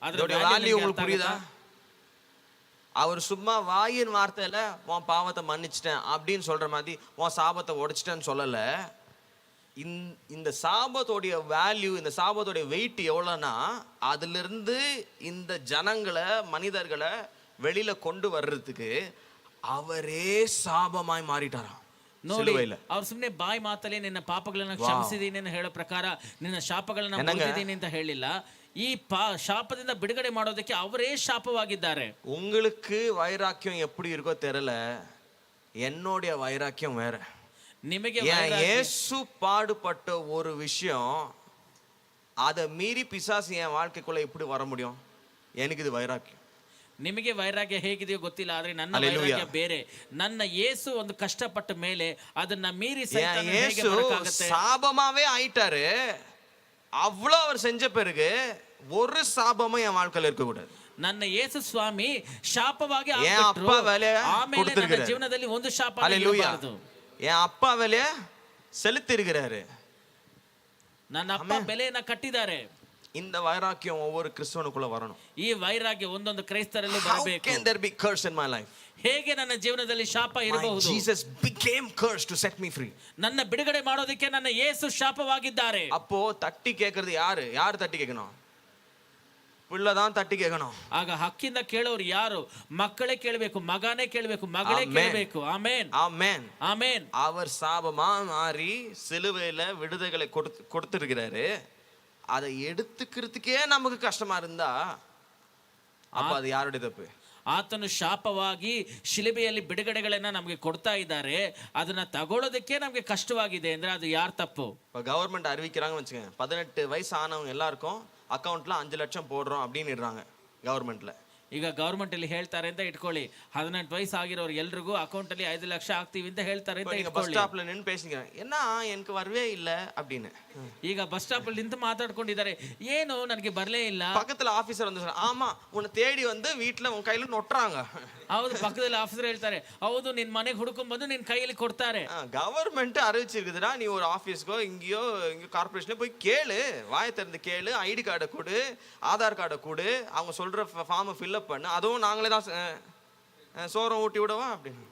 அவர் சும்மா வாயின் வார்த்தையில உன் பாவத்தை மன்னிச்சிட்டேன் அப்படின்னு சொல்ற மாதிரி உன் சாபத்தை உடைச்சிட்டேன்னு சொல்லல. இந்த சாபத்தோடைய வேல்யூ, இந்த சாபத்தோடைய வெயிட் எவ்வளோன்னா, அதுல இருந்து இந்த ஜனங்களை, மனிதர்களை வெளியில கொண்டு வர்றதுக்கு அவரே சாபமாய் மாறிட்டாராம். ನೋಡಿ, ಅವ್ರು ಸುಮ್ಮನೆ ಬಾಯಿ ಮಾತಲ್ಲಿ ನಿನ್ನ ಪಾಪಗಳನ್ನ ಕ್ಷಮಿಸಿದೀನಿ ಅಂತ ಹೇಳೋ ಪ್ರಕಾರ ನಿನ್ನ ಶಾಪಗಳನ್ನ ಮುಗಿಸಿದೀನಿ ಅಂತ ಹೇಳಿಲ್ಲ. ಈ ಶಾಪದಿಂದ ಬಿಡುಗಡೆ ಮಾಡೋದಕ್ಕೆ ಅವರೇ ಶಾಪವಾಗಿದ್ದಾರೆ. உங்களுக்கு வைராக்கியம் எப்படி இருக்கோ தெரியல, என்னோட வைராக்கியம் வேற. ನಿಮಗೆ இயேசு பாடுபட்ட ஒரு விஷயம், அதை மீறி பிசாசு என் வாழ்க்கைக்குள்ள எப்படி வர முடியும்? எனக்கு இது வைராக்கியம். ನಿಮಗೆ ವೈರಾಗ್ಯ ಹೇಗಿದೆಯೋ ಗೊತ್ತಿಲ್ಲ, ಆದ್ರೆ ನನ್ನ Hallelujah. ವೈರಾಗ್ಯ ಬೇರೆ. ನನ್ನ ಯೇಸು ಒಂದು ಕಷ್ಟಪಟ್ಟ ಮೇಲೆ ಅದನ್ನ ಮೀರಿ ಸಹಿತ என் ನಾನು ಹೇಗೆ இயேசு ಬರಕ್ಕಾಗತ್ತೆ? சாபமாவே ஆயிட்டாரு. அவ்வளோ அவர் செஞ்ச பிறகு ஒரு சாபமும் என் வாழ்க்கையில இருக்க கூடாது. ನನ್ನ ಯೇಸು ಸ್ವಾಮಿ ಶಾಪವಾಗಿ என் ಆಗ್ಬಿಟ್ರು. அப்பா வேலைய ಆಮೇಲೆ ನನ್ನ கொடுத்திருக்கிறாரு. ಜೀವನದಲ್ಲಿ ಒಂದು ಶಾಪ ஹalleluya. ಇರಬಾರದು. என் அப்பா வேலைய செலுத்தி இருக்கிறாரு. ನನ್ನ ಅಪ್ಪ ಬೆಲೆಯನ್ನ ಕಟ್ಟಿದ್ದಾರೆ. இந்த வைராக்கியம் ஒவ்வொரு கிறிஸ்தவனுக்குள்ள வரணும். ಈ ವೈರಾಗ್ಯ ಒಂದೊಂದು ಕ್ರೈಸ್ತರಲ್ಲಿ How ಬರಬೇಕು. can there be curse in my life? ಹೇಗೆ ನನ್ನ ಜೀವನದಲ್ಲಿ ಶಾಪ My ಇರಬಹುದು? Jesus became cursed to set me free. ನನ್ನ ಬಿಡುಗಡೆ ಮಾಡೋದಕ್ಕೆ ನನ್ನ ಯೇಸು ಶಾಪವಾಗಿದ್ದಾರೆ. அப்போ தட்டி கேக்குறது யாரு? யார் தட்டி கேட்கணும்? பிள்ளை தான் தட்டி கேட்கணும். ಆಗ ಹಕ್ಕಿಂದ ಕೇಳೋರು ಯಾರು? ಮಕ್ಕಳೇ ಕೇಳಬೇಕು, ಮಗನೇ ಕೇಳಬೇಕು, ಮಗಳೇ Amen. ಕೇಳಬೇಕು. ಆಮೇನ್, ஆமென். ಆಮೇನ್. அவர் சாபமா மாறி சிலுவையில விடுதலை கொடுத்திருக்கிறாரு. அதை எடுத்துக்கிறதுக்கே நமக்கு கஷ்டமா இருந்தா அப்ப அது யாருடைய தப்பு? ಆತನು ಶಾಪವಾಗಿ ಶಿಲುಬೆಯಲ್ಲಿ ಬಿಡುಗಡೆಗಳನ್ನ ನಮಗೆ ಕೊಡ್ತಾ ಇದ್ದಾರೆ. ಅದನ್ನ ತಗೊಳ್ಳೋದಕ್ಕೆ ನಮಗೆ ಕಷ್ಟವಾಗಿದೆ ಅಂದ್ರೆ ಅದು ಯಾರ ತಪ್ಪು? இப்போ கவர்மெண்ட் அறிவிக்கிறாங்கன்னு வச்சுக்கோங்க, 18 வயசு ஆனவங்க எல்லாருக்கும் அக்கௌண்ட்ல 5 லட்சம் போடுறோம் அப்படின்னு இடுறாங்க கவர்மெண்ட்ல. ಈಗ ಗವರ್ಮೆಂಟ್ ಅಲ್ಲಿ ಹೇಳ್ತಾರೆ ಅಂತ ಇಟ್ಕೊಳ್ಳಿ, 18 ವಯಸ್ಸು ಆಗಿರೋರು ಎಲ್ರಿಗೂ ಅಕೌಂಟ್ ಅಲ್ಲಿ 5 ಲಕ್ಷ ಹಾಕ್ತೀವಿ ಅಂತ ಹೇಳ್ತಾರೆ ಅಂತ நீங்க பஸ் ಇಟ್ಕೊಳ್ಳಿ. ஸ்டாப்ல நின்னு பேசிங்க, என்ன எனக்கு வரவே இல்ல அப்படின்னு. ಈಗ ಬಸ್ ಸ್ಟಾಪ್ ಅಲ್ಲಿ ನಿಂತು ಮಾತಾಡ್ಕೊಂಡಿದ್ದಾರೆ, ಏನು ನನಗೆ ಬರಲೇ ಇಲ್ಲ. பக்கத்துல ஆபீசர் வந்து சொல்றாங்க, ஆமா உன்னை தேடி வந்து வீட்டுல உன் கையில நொட்டுறாங்க. ಹೌದು, ಪಕ್ಕದಲ್ಲಿ ಆಫೀಸರ್ ಹೇಳ್ತಾರೆ, ಹೌದು ನಿನ್ ಮನೆಗೆ ಹುಡುಕೊಂಡ್ ಬಂದು ನಿನ್ ಕೈಯಲ್ಲಿ ಕೊಡ್ತಾರೆ. கவர்மெண்ட் அறிவிச்சிருக்குதுடா, நீ ஒரு ஆபீஸ்க்கோ இங்கேயோ கார்பரேஷனோ போய் கேளு, வாயை திறந்து கேளு, ஐடி கார்டை கொடு, ஆதார் கார்டை கொடு, அவங்க சொல்ற ஃபார்மை ஃபில்அப் பண்ணு, அதுவும் நாங்களே தான் சோறம் ஊட்டி விடவா அப்படின்னு.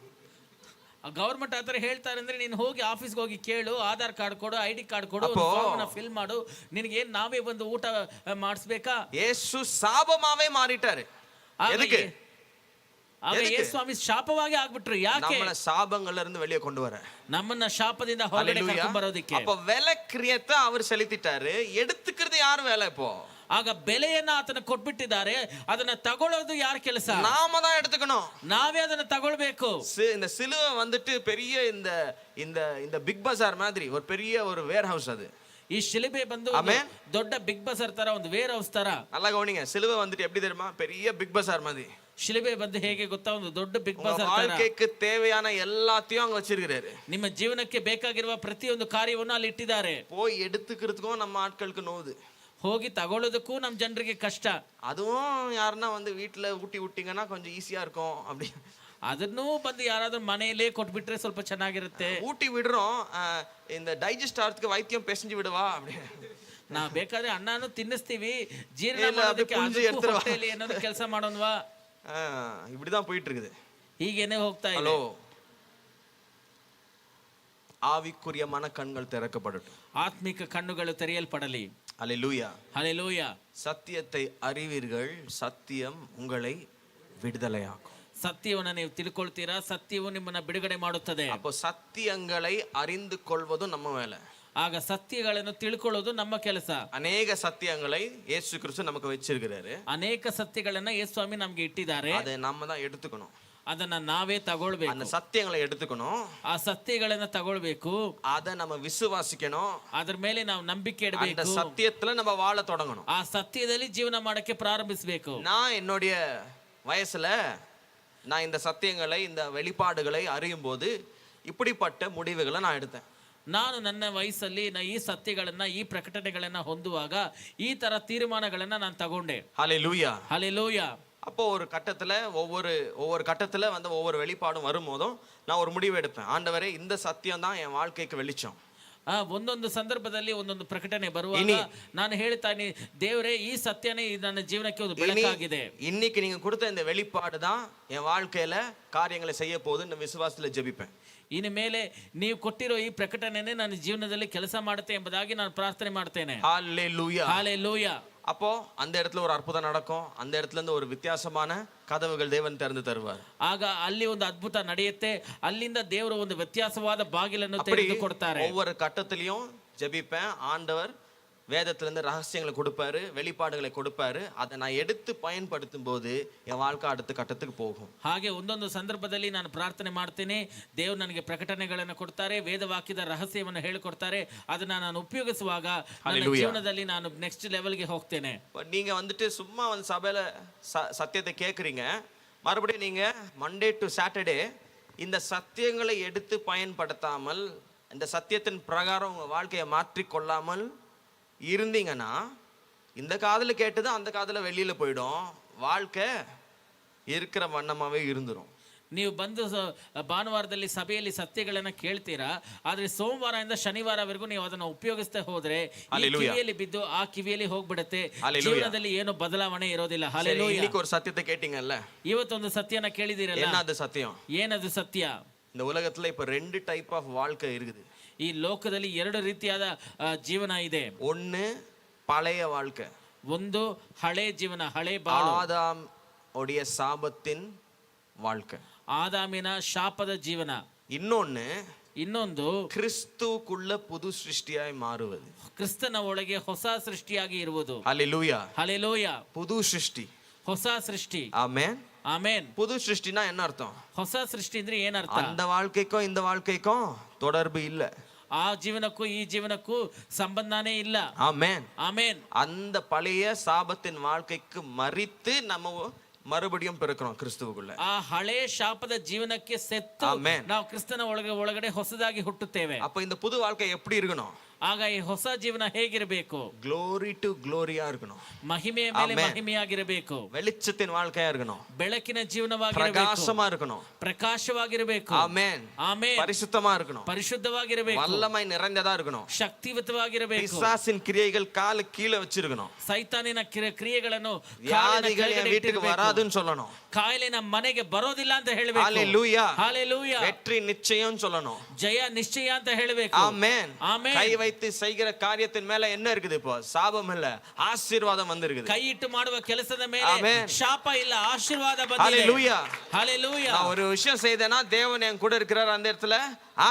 ಗವರ್ಮೆಂಟ್ ಆತರ ಹೇಳ್ತಾರೆ ಅಂದ್ರೆ ನೀನು ಹೋಗಿ ಆಫೀಸ್ಗೆ ಹೋಗಿ ಕೇಳು, ಆಧಾರ್ ಕಾರ್ಡ್ ಕೊಡು, ಐಡಿ ಕಾರ್ಡ್ ಕೊಡು, ಅಪ್ಪೋ. ಫಿಲ್ ಮಾಡು, ನಿನಗೇನ್ ನಾವೇ ಬಂದು ಊಟ ಮಾಡಿಸ್ಬೇಕಾ? இயேசு சாபமாவே மாறிட்டாரு. ಆಗ எதுக்கு? ಆಗ ಎದಕ್ಕೆ? ಯೇಸು ಸ್ವಾಮಿ ಶಾಪವಾಗಿ ಆಗ್ಬಿಟ್ರು. ಯಾಕೆ? நம்மள சாபங்கள்ல இருந்து வெளியே கொண்டு வர. ನಮ್ಮನ್ನ ಶಾಪದಿಂದ ಹೊರಗಡೆ Hallelujah. ಕರ್ಕೊಂಡ್ ಬರೋದಿಕ್ಕೆ. அப்ப விலை கிரியத்தை அவர் செலுத்திட்டாரு. எடுத்துக்கிறது யார் வேலை இப்போ? ಆಗ ಬೆಲೆಯನ್ನ ಆತನ ಕೊಟ್ಬಿಟ್ಟಿದ್ದಾರೆ, ಅದನ್ನ ತಗೊಳ್ಳೋದು ಯಾರ ಕೆಲಸ? நாம தான் எடுத்துக்கணும். ನಾವೇ ಅದನ್ನ ತಗೊಳ್ಬೇಕು. இந்த சிலுவை வந்துட்டு பெரிய இந்த இந்த இந்த பிக் பஜார் மாதிரி ஒரு பெரிய ஒரு வேர் ஹவுஸ் அது. ಈ ಶಿಲುಬೆ ಬಂದು ಒಂದು Amen. ದೊಡ್ಡ ಬಿಗ್ ಬಜಾರ್ ತರ, ಒಂದು ವೇರ್ ಹೌಸ್ ತರ. நல்லா கவனிங்க, சிலுவை வந்துட்டு எப்படி தெரியுமா? பெரிய பிக் பஜார் மாதிரி. ಶಿಲುಬೆ ಬಂದು ಹೇಗೆ ಗೊತ್ತಾ? ಒಂದು ದೊಡ್ಡ ಬಿಗ್ உங்க ಬಜಾರ್ ತರ. வாழ்க்கைக்கு தேவையான எல்லாத்தையும் அங்க வச்சிருக்கிறாரு. ನಿಮ್ಮ ಜೀವನಕ್ಕೆ ಬೇಕಾಗಿರುವ ಪ್ರತಿಯೊಂದು ಕಾರ್ಯವನ್ನು ಅಲ್ಲಿ ಇಟ್ಟಿದ್ದಾರೆ. போய் எடுத்துக்கிறதுக்கும் நம்ம ஆட்களுக்கு நோவுது. ಹೋಗಿ ತಗೊಳ್ಳೋದಕ್ಕೂ ನಮ್ಮ ಜನರಿಗೆ ಕಷ್ಟ. அதுவும் யாருன்னா வந்து வீட்டுல ஊட்டி விட்டீங்கன்னா கொஞ்சம் ஈஸியா இருக்கும் அப்படி. ಅದನ್ನೂ ಬಂದು ಯಾರಾದ್ರೂ ಮನೆಯಲ್ಲೇ ಕೊಟ್ಬಿಟ್ರೆ ಸ್ವಲ್ಪ ಚೆನ್ನಾಗಿರುತ್ತೆ. ஊட்டி விடுறோம், இந்த டைஜஸ்ட் ஆகிறதுக்கு வைத்தியம் பிசைஞ்சு விடுவா அப்படி. ನಾ ಬೇಕಾದ್ರೆ ಅನ್ನನೂ ತಿನ್ನಿಸ್ತೀವಿ, ಜೀರ್ಣ ಇಲ್ಲ, ಮಾಡೋದಕ್ಕೆ ಅದು ಪುಂಜಿ ಅದಕ್ಕೂ ಎತ್ತರವಾ. ಹೊಟ್ಟೆಯಲ್ಲಿ ಏನಾದ್ರು ಕೆಲಸ ಮಾಡೋಣವಾ? இப்படிதான் போயிட்டு இருக்குது. ಹೀಗೇನೆ ಹೋಗ್ತಾ ಇದೆ. ஹலோ, ஆவிக்குரிய மனக்கண்கள் திறக்கப்படட்டும். ಆತ್ಮಿಕ ಕಣ್ಣುಗಳು ತೆರೆಯಲ್ಪಡಲಿ. அல்லேலூயா. ಹಲ್ಲೆಲೂಯಾ. சத்தியத்தை அறிவீர்கள், சத்தியம் உங்களை விடுதலையாக்கும். ಸತ್ಯವನ್ನು ನೀವು ತಿಳ್ಕೊಳ್ತೀರಾ, ಸತ್ಯವು ನಿಮ್ಮನ್ನ ಬಿಡುಗಡೆ ಮಾಡುತ್ತದೆ. அப்போ சத்தியங்களை அறிந்து கொள்வதும் நம்ம வேலை. ಆಗ ಸತ್ಯಗಳನ್ನು ತಿಳ್ಕೊಳ್ಳೋದು ನಮ್ಮ ಕೆಲಸ. அநேக சத்தியங்களை இயேசு கிறிஸ்து நமக்கு வச்சிருக்கிறாரு. ಅನೇಕ ಸತ್ಯಗಳನ್ನ ಯೇಸು ಸ್ವಾಮಿ ನಮ್ಗೆ ಇಟ್ಟಿದ್ದಾರೆ. அதை நம்ம தான் எடுத்துக்கணும். ಅದನ್ನ ನಾವೇ ತಗೊಳ್ಬೇಕು. அந்த சத்தியங்களை எடுத்துக்கணும். ಆ ಸತ್ಯಗಳನ್ನ ತಗೊಳ್ಬೇಕು. அதை நம்ம விசுவாசிக்கணும். ಅದ್ರ ಮೇಲೆ ನಾವು ನಂಬಿಕೆ அந்த ಇಡಬೇಕು. சத்தியத்துல நம்ம வாழ தொடங்கணும். ಆ ಸತ್ಯದಲ್ಲಿ ಜೀವನ ಮಾಡಕ್ಕೆ ಪ್ರಾರಂಭಿಸಬೇಕು. நான் என்னுடைய வயசுல நான் இந்த சத்தியங்களை, இந்த வெளிப்பாடுகளை அறியும் போது இப்படிப்பட்ட முடிவுகளை நான் எடுத்தேன். ನಾನು ನನ್ನ ವಯಸ್ಸಲ್ಲಿ ಈ ಸತ್ಯಗಳನ್ನ, ಈ ಪ್ರಕಟಣೆಗಳನ್ನ ಹೊಂದುವಾಗ ಈ ತರ ತೀರ್ಮಾನಗಳನ್ನ ನಾನು ತಗೊಂಡೆ. ஹல்லேலூயா. ಹಲ್ಲೆಲೂಯಾ. அப்போ ஒரு கட்டத்துல ஒவ்வொரு கட்டத்துல வந்து ஒவ்வொரு வெளிப்பாடும் வரும்போதும் நான் ஒரு முடிவு எடுப்பேன். ஆண்டவரே, இந்த சத்தியம் தான் என் வாழ்க்கைக்கு வெளிச்சம். ಒಂದೊಂದು ಸಂದರ್ಭದಲ್ಲಿ ಒಂದೊಂದು ಪ್ರಕಟಣೆ ಬರುವಾಗ ನಾನು ಹೇಳ್ತಾನೆ, ದೇವರೇ ಈ ಸತ್ಯನೇ ನನ್ನ ಜೀವನಕ್ಕೆ ಒಂದು ಬೆಳಕಾಗಿದೆ. இன்னைக்கு நீங்க கொடுத்த இந்த வெளிப்பாடு தான் என் வாழ்க்கையில காரியங்களை செய்ய போகுதுன்னு விசுவாசத்துல ஜெபிப்பேன். ಇನ್ನು ಮೇಲೆ ನೀವು ಕೊಟ್ಟಿರೋ ಈ ಪ್ರಕಟಣೆನೇ ನನ್ನ ಜೀವನದಲ್ಲಿ ಕೆಲಸ ಮಾಡುತ್ತೆ ಎಂಬುದಾಗಿ ನಾನು ಪ್ರಾರ್ಥನೆ ಮಾಡ್ತೇನೆ. ஹல்லேலூயா. ಹಲ್ಲೆಲೂಯಾ. அப்போ அந்த இடத்துல ஒரு அற்புதம் நடக்கும். அந்த இடத்துல இருந்து ஒரு வித்தியாசமான கதவுகள் தேவன் திறந்து தருவார். ಆಗ ಅಲ್ಲಿ ಒಂದು ಅದ್ಭುತ ನಡೆಯುತ್ತೆ. ಅಲ್ಲಿಂದ ದೇವರು ಒಂದು ವ್ಯತ್ಯಾಸವಾದ ಬಾಗಿಲನ್ನು ತೆರೆದು ಕೊಡ್ತಾರೆ. ஒவ்வொரு கட்டத்திலையும் ஜெபிப்பேன், ஆண்டவர் வேதத்திலேருந்து ரகசியங்களை கொடுப்பாரு, வெளிப்பாடுகளை கொடுப்பாரு. அதை நான் எடுத்து பயன்படுத்தும் போது என் வாழ்க்கை அடுத்த கட்டத்துக்கு போகும். ಹಾಗೆ ಒಂದೊಂದು ಸಂದರ್ಭದಲ್ಲಿ ನಾನು ಪ್ರಾರ್ಥನೆ ಮಾಡ್ತೇನೆ, ದೇವರು ನನಗೆ ಪ್ರಕಟಣೆಗಳನ್ನು ಕೊಡ್ತಾರೆ, ವೇದವಾಕ್ಯದ ರಹಸ್ಯವನ್ನು ಹೇಳಿಕೊಡ್ತಾರೆ. ಅದನ್ನ ನಾನು ಉಪಯೋಗಿಸುವಾಗ ನನ್ನ ಜೀವನದಲ್ಲಿ ನಾನು ನೆಕ್ಸ್ಟ್ ಲೆವೆಲ್ಗೆ ಹೋಗ್ತೇನೆ. நீங்க வந்துட்டு சும்மா வந்து சபையில சத்தியத்தை கேட்குறீங்க, மறுபடியும் நீங்க மண்டே டு சாட்டர்டே இந்த சத்தியங்களை எடுத்து பயன்படுத்தாமல், இந்த சத்தியத்தின் பிரகாரம் உங்க வாழ்க்கையை மாற்றிக்கொள்ளாமல் இருந்தீங்கன்னா இந்த காதுல கேட்டது அந்த காதுல வெளியில போயிடும், வாழ்க்கை இருக்கிற வண்ணமாவே இருந்துரும். ನೀವು ಬಂದು ಭಾನುವಾರದಲ್ಲಿ ಸಭೆಯಲ್ಲಿ ಸತ್ಯಗಳನ್ನ ಕೇಳ್ತೀರಾ, ಆದ್ರೆ ಸೋಮವಾರದಿಂದ ಶನಿವಾರವರೆಗೂ ನೀವು ಅದನ್ನ ಉಪಯೋಗಿಸ್ತಾ ಹೋದ್ರೆ ಈ ಕಿವಿಯಲ್ಲಿ ಬಿದ್ದು ಆ ಕಿವಿಯಲ್ಲಿ ಹೋಗ್ಬಿಡುತ್ತೆ. ಜೀವನದಲ್ಲಿ ಏನು ಬದಲಾವಣೆ ಇರೋದಿಲ್ಲ. ಹಲ್ಲೆಲೂಯಾ. இன்னைக்கு ஒரு சத்தியத்தை கேட்டீங்கல்ல, ಇವತ್ತೊಂದು ಸತ್ಯನ ಕೇಳಿದಿರಲ್ಲ, என்னது சத்தியம்? ಏನದು ಸತ್ಯ? இந்த உலகத்துல இப்ப 2 டைப் ஆஃப் வாழ்க்கை இருக்குது. ಈ ಲೋಕದಲ್ಲಿ 2 ರೀತಿಯಾದ ಜೀವನ ಇದೆ. ஒன்னு பழைய வாழ்க்கை, ಒಂದು ಹಳೆ ಜೀವನ, ಹಳೆ ಬಾಳು, ஆதாம் உடைய சாபத்தின் வாழ்க்கை, ಆದಾಮಿನ ಶಾಪದ ಜೀವನ. ಇನ್ನೊಂದು கிறிஸ்துவுக்குள்ள புது சிருஷ்டியாய் மாறுவது, ಕ್ರಿಸ್ತನ ಒಳಗೆ ಹೊಸ ಸೃಷ್ಟಿಯಾಗಿ ಇರುವುದು. ஹல்லேலூயா. ಹಲ್ಲೆಲೂಯಾ. புது சிருஷ்டி, ಹೊಸ ಸೃಷ್ಟಿ. ஆமென். ಆಮೆನ್. புது சிருஷ்டினா என்ன அர்த்தம்? ಹೊಸ ಸೃಷ್ಟಿ ಅಂದ್ರೆ ಏನರ್ಥ? அந்த வாழ்க்கைக்கும் இந்த வாழ்க்கைக்கும் தொடர்பு இல்ல. ಆ ಜೀವನಕ್ಕೂ ಈ ಜೀವನಕ್ಕೂ ಸಂಬಂಧನೇ ಇಲ್ಲ. ஆமென். ಆಮೆನ್. அந்த பழைய சாபத்தின் வாழ்க்கைக்கு மரித்து நம்ம மறுபடியும் பிறக்கிறோம் கிறிஸ்துவுக்குள்ள. ಆ ಹಳೆ ಶಾಪದ ಜೀವನಕ್ಕೆ ಸೆತ್ತು ನಾವು ಕ್ರಿಸ್ತನ ಒಳಗಡೆ ಹೊಸದಾಗಿ ಹುಟ್ಟುತ್ತೇವೆ. அப்ப இந்த புது வாழ்க்கை எப்படி இருக்கணும்? ಆಗ ಈ ಹೊಸ ಜೀವನ ಹೇಗಿರಬೇಕು? ಗ್ಲೋರಿ ಟು ಗ್ಲೋರಿಯಾ இருக்கணும். ಮಹಿಮೆಯ ಮೇಲೆ ಮಹಿಮೆಯಾಗಿರಬೇಕು. வெளிச்சத்தின் வாழ்க்கையா இருக்கணும். ಬೆಳಕಿನ ಜೀವನವಾಗಿರಬೇಕು. பிரகாசமா இருக்கணும். ಪ್ರಕಾಶವಾಗಿರಬೇಕು. ஆமென். ಆಮೆನ್. பரிசுத்தமா இருக்கணும். ಪರಿಶುದ್ಧವಾಗಿರಬೇಕು. வல்லமை நிறைந்ததா இருக்கணும். ಶಕ್ತಿಯುತವಾಗಿರಬೇಕು. பிசாசின் கிரியைகள் கால கீழ வச்சிருக்கணும். ಸೈತಾನಿನ ಕ್ರಿಯೆಗಳನ್ನು வியாதிகள் என் வீட்டுக்கு வராதுன்னு சொல்லணும். ಕಾಯಿಲೆ ನಮ್ಮ ಮನೆಗೆ ಬರೋದಿಲ್ಲ ಅಂತ ಹೇಳಬೇಕು. ஹalleluya. ஹalleluya. வெற்றி நிச்சயம் சொல்லணும். ಜಯ ನಿಶ್ಚಯ ಅಂತ ಹೇಳಬೇಕು. ஆமென். ஆமென். கை வைத்து செய்கிற காரியத்தின் மேல என்ன இருக்குது? இப்போ சாபம் இல்ல, ஆசீர்வாதம் வந்திருக்குது. ಕೈ ಇಟ್ಟು ಮಾಡುವ ಕೆಲಸದ ಮೇಲೆ ಶಾಪ ಇಲ್ಲ, ಆಶೀರ್ವಾದ ಬಂದಿದೆ. ஹalleluya. ஹalleluya. நான் ஒரு விஷயம் செய்தேனா தேவன் என் கூட இருக்கிறார், அந்த இடத்துல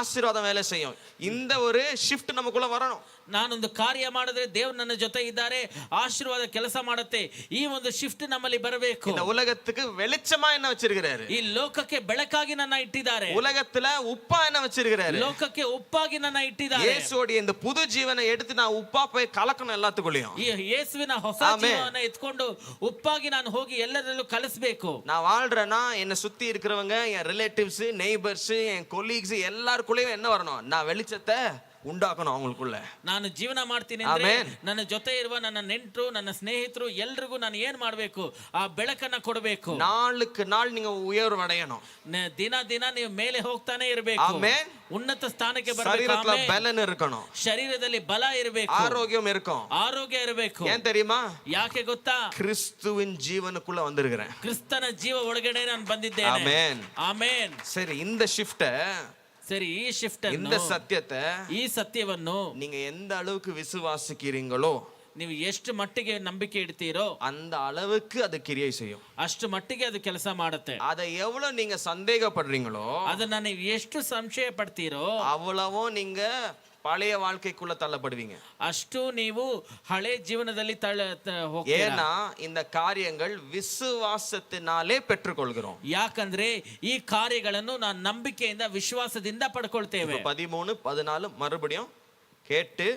ஆசீர்வாதம் வேலை செய்யும். இந்த ஒரு ஷிஃப்ட் நமக்குள்ள வரணும். ನಾನೊಂದು ಕಾರ್ಯ ಮಾಡಿದ್ರೆ ದೇವರು ನನ್ನ ಜೊತೆ ಇದ್ದಾರೆ, ಆಶೀರ್ವಾದ ಕೆಲಸ ಮಾಡುತ್ತೆ. ಈ ಒಂದು ಶಿಫ್ಟ್ ನಮ್ಮಲ್ಲಿ ಬರಬೇಕು. இந்த உலகத்துக்கு வெளிச்சமா என்ன வச்சிருக்கிறாரு? ಈ ಲೋಕಕ್ಕೆ ಬೆಳಕಾಗಿ ನನ್ನ ಇಟ್ಟಿದ್ದಾರೆ. உலகத்துல உப்பா என்ன வச்சிருக்கிறாரு? ಲೋಕಕ್ಕೆ ಉಪ್ಪಾಗಿ ನನ್ನ ಇಟ್ಟಿದ್ದಾರೆ. இயேசுவோட இந்த புது ஜீவனை எடுத்து நான் உப்பா போய் கலக்கணும் எல்லாத்துக்குள்ளேயும். ಈ ಯೇಸುವಿನ ಹೊಸ ಜೀವನ ಎತ್ಕೊಂಡು ಉಪ್ಪಾಗಿ ನಾನು ಹೋಗಿ ಎಲ್ಲರಲ್ಲೂ ಕಲಿಸಬೇಕು. நான் வாழ்றேன்னா என்ன சுத்தி இருக்கிறவங்க, என் ரிலேட்டிவ்ஸ், நெய்பர்ஸ், என் கொலீக்ஸ் எல்லாருக்குள்ளேயும் என்ன வரணும்? நான் வெளிச்சத்தை ಉಂಟಾಕணும் அவங்களுக்குள்ள. ನಾನು ಜೀವನ ಮಾಡ್ತೀನಿ ಅಂದ್ರೆ ನನ್ನ ಜೊತೆ ಇರುವ ನನ್ನ ನೆಂಟರು, ನನ್ನ ಸ್ನೇಹಿತರು ಎಲ್ರಿಗೂ ನಾನು ಏನ್ ಮಾಡಬೇಕು? ಆ ಬೆಳಕನ್ನ ಕೊಡಬೇಕು. ನಾளுக்கு நாள் நீங்க உயர்வு அடையணும். ದಿನ ದಿನ ನೀವು ಮೇಲೆ ಹೋಗ್ತಾನೆ ಇರಬೇಕು. ಆಮೆನ್. ಉನ್ನತ ಸ್ಥಾನಕ್ಕೆ ಬರಬೇಕು. ಶರೀರத்துல பலன் இருக்கணும். ಶರೀರದಲ್ಲಿ ಬಲ ಇರಬೇಕು. ஆரோக்கியம் இருக்கும். ಆರೋಗ್ಯ ಇರಬೇಕು. ஏன் தெரியுமா? ಯಾಕೆ ಗೊತ್ತಾ? கிறிஸ்துவின் ஜீவனுக்குள்ள வந்திருக்கிறேன். ಕ್ರಿಸ್ತನ ಜೀವ ಒಳಗಡೆ ನಾನು ಬಂದಿದ್ದೇನೆ. ಆಮೆನ್. ಆಮೆನ್. சரி, இந்த ஷிஃப்ட், ಸರಿ, ಈ ಶಿಫ್ಟ್ இந்த சத்தியத்தை, ಈ ಸತ್ಯವನ್ನು நீங்க எந்த அளவுக்கு விசுவாசிக்கிறீங்களோ, ನೀವು ಎಷ್ಟು ಮಟ್ಟಿಗೆ ನಂಬಿಕೆ ಇಡ್ತೀರೋ அந்த அளவுக்கு அது கிரியை செய்யும். ಅಷ್ಟು ಮಟ್ಟಿಗೆ ಅದು ಕೆಲಸ ಮಾಡುತ್ತೆ. அதை எவ்வளவு நீங்க சந்தேகப்படுறீங்களோ, ಅದನ್ನ ನೀವು ಎಷ್ಟು ಸಂಶಯ ಪಡ್ತೀರೋ அவ்வளவோ நீங்க பழைய வாழ்க்கைக்குள்ள தள்ளப்படுவீங்க. ಅಷ್ಟು ನೀವು ಹಳೆ ಜೀವನದಲ್ಲಿ ஏன்னா இந்த காரியங்கள் விசுவாசத்தினாலே பெற்றுக்கொள்கிறோம். ಯಾಕಂದ್ರೆ ಈ ಕಾರ್ಯಗಳನ್ನು ನಾವು ನಂಬಿಕೆಯಿಂದ ವಿಶ್ವಾಸದಿಂದ ಪಡ್ಕೊಳ್ತೇವೆ. 13, 14 மறுபடியும் கேட்டு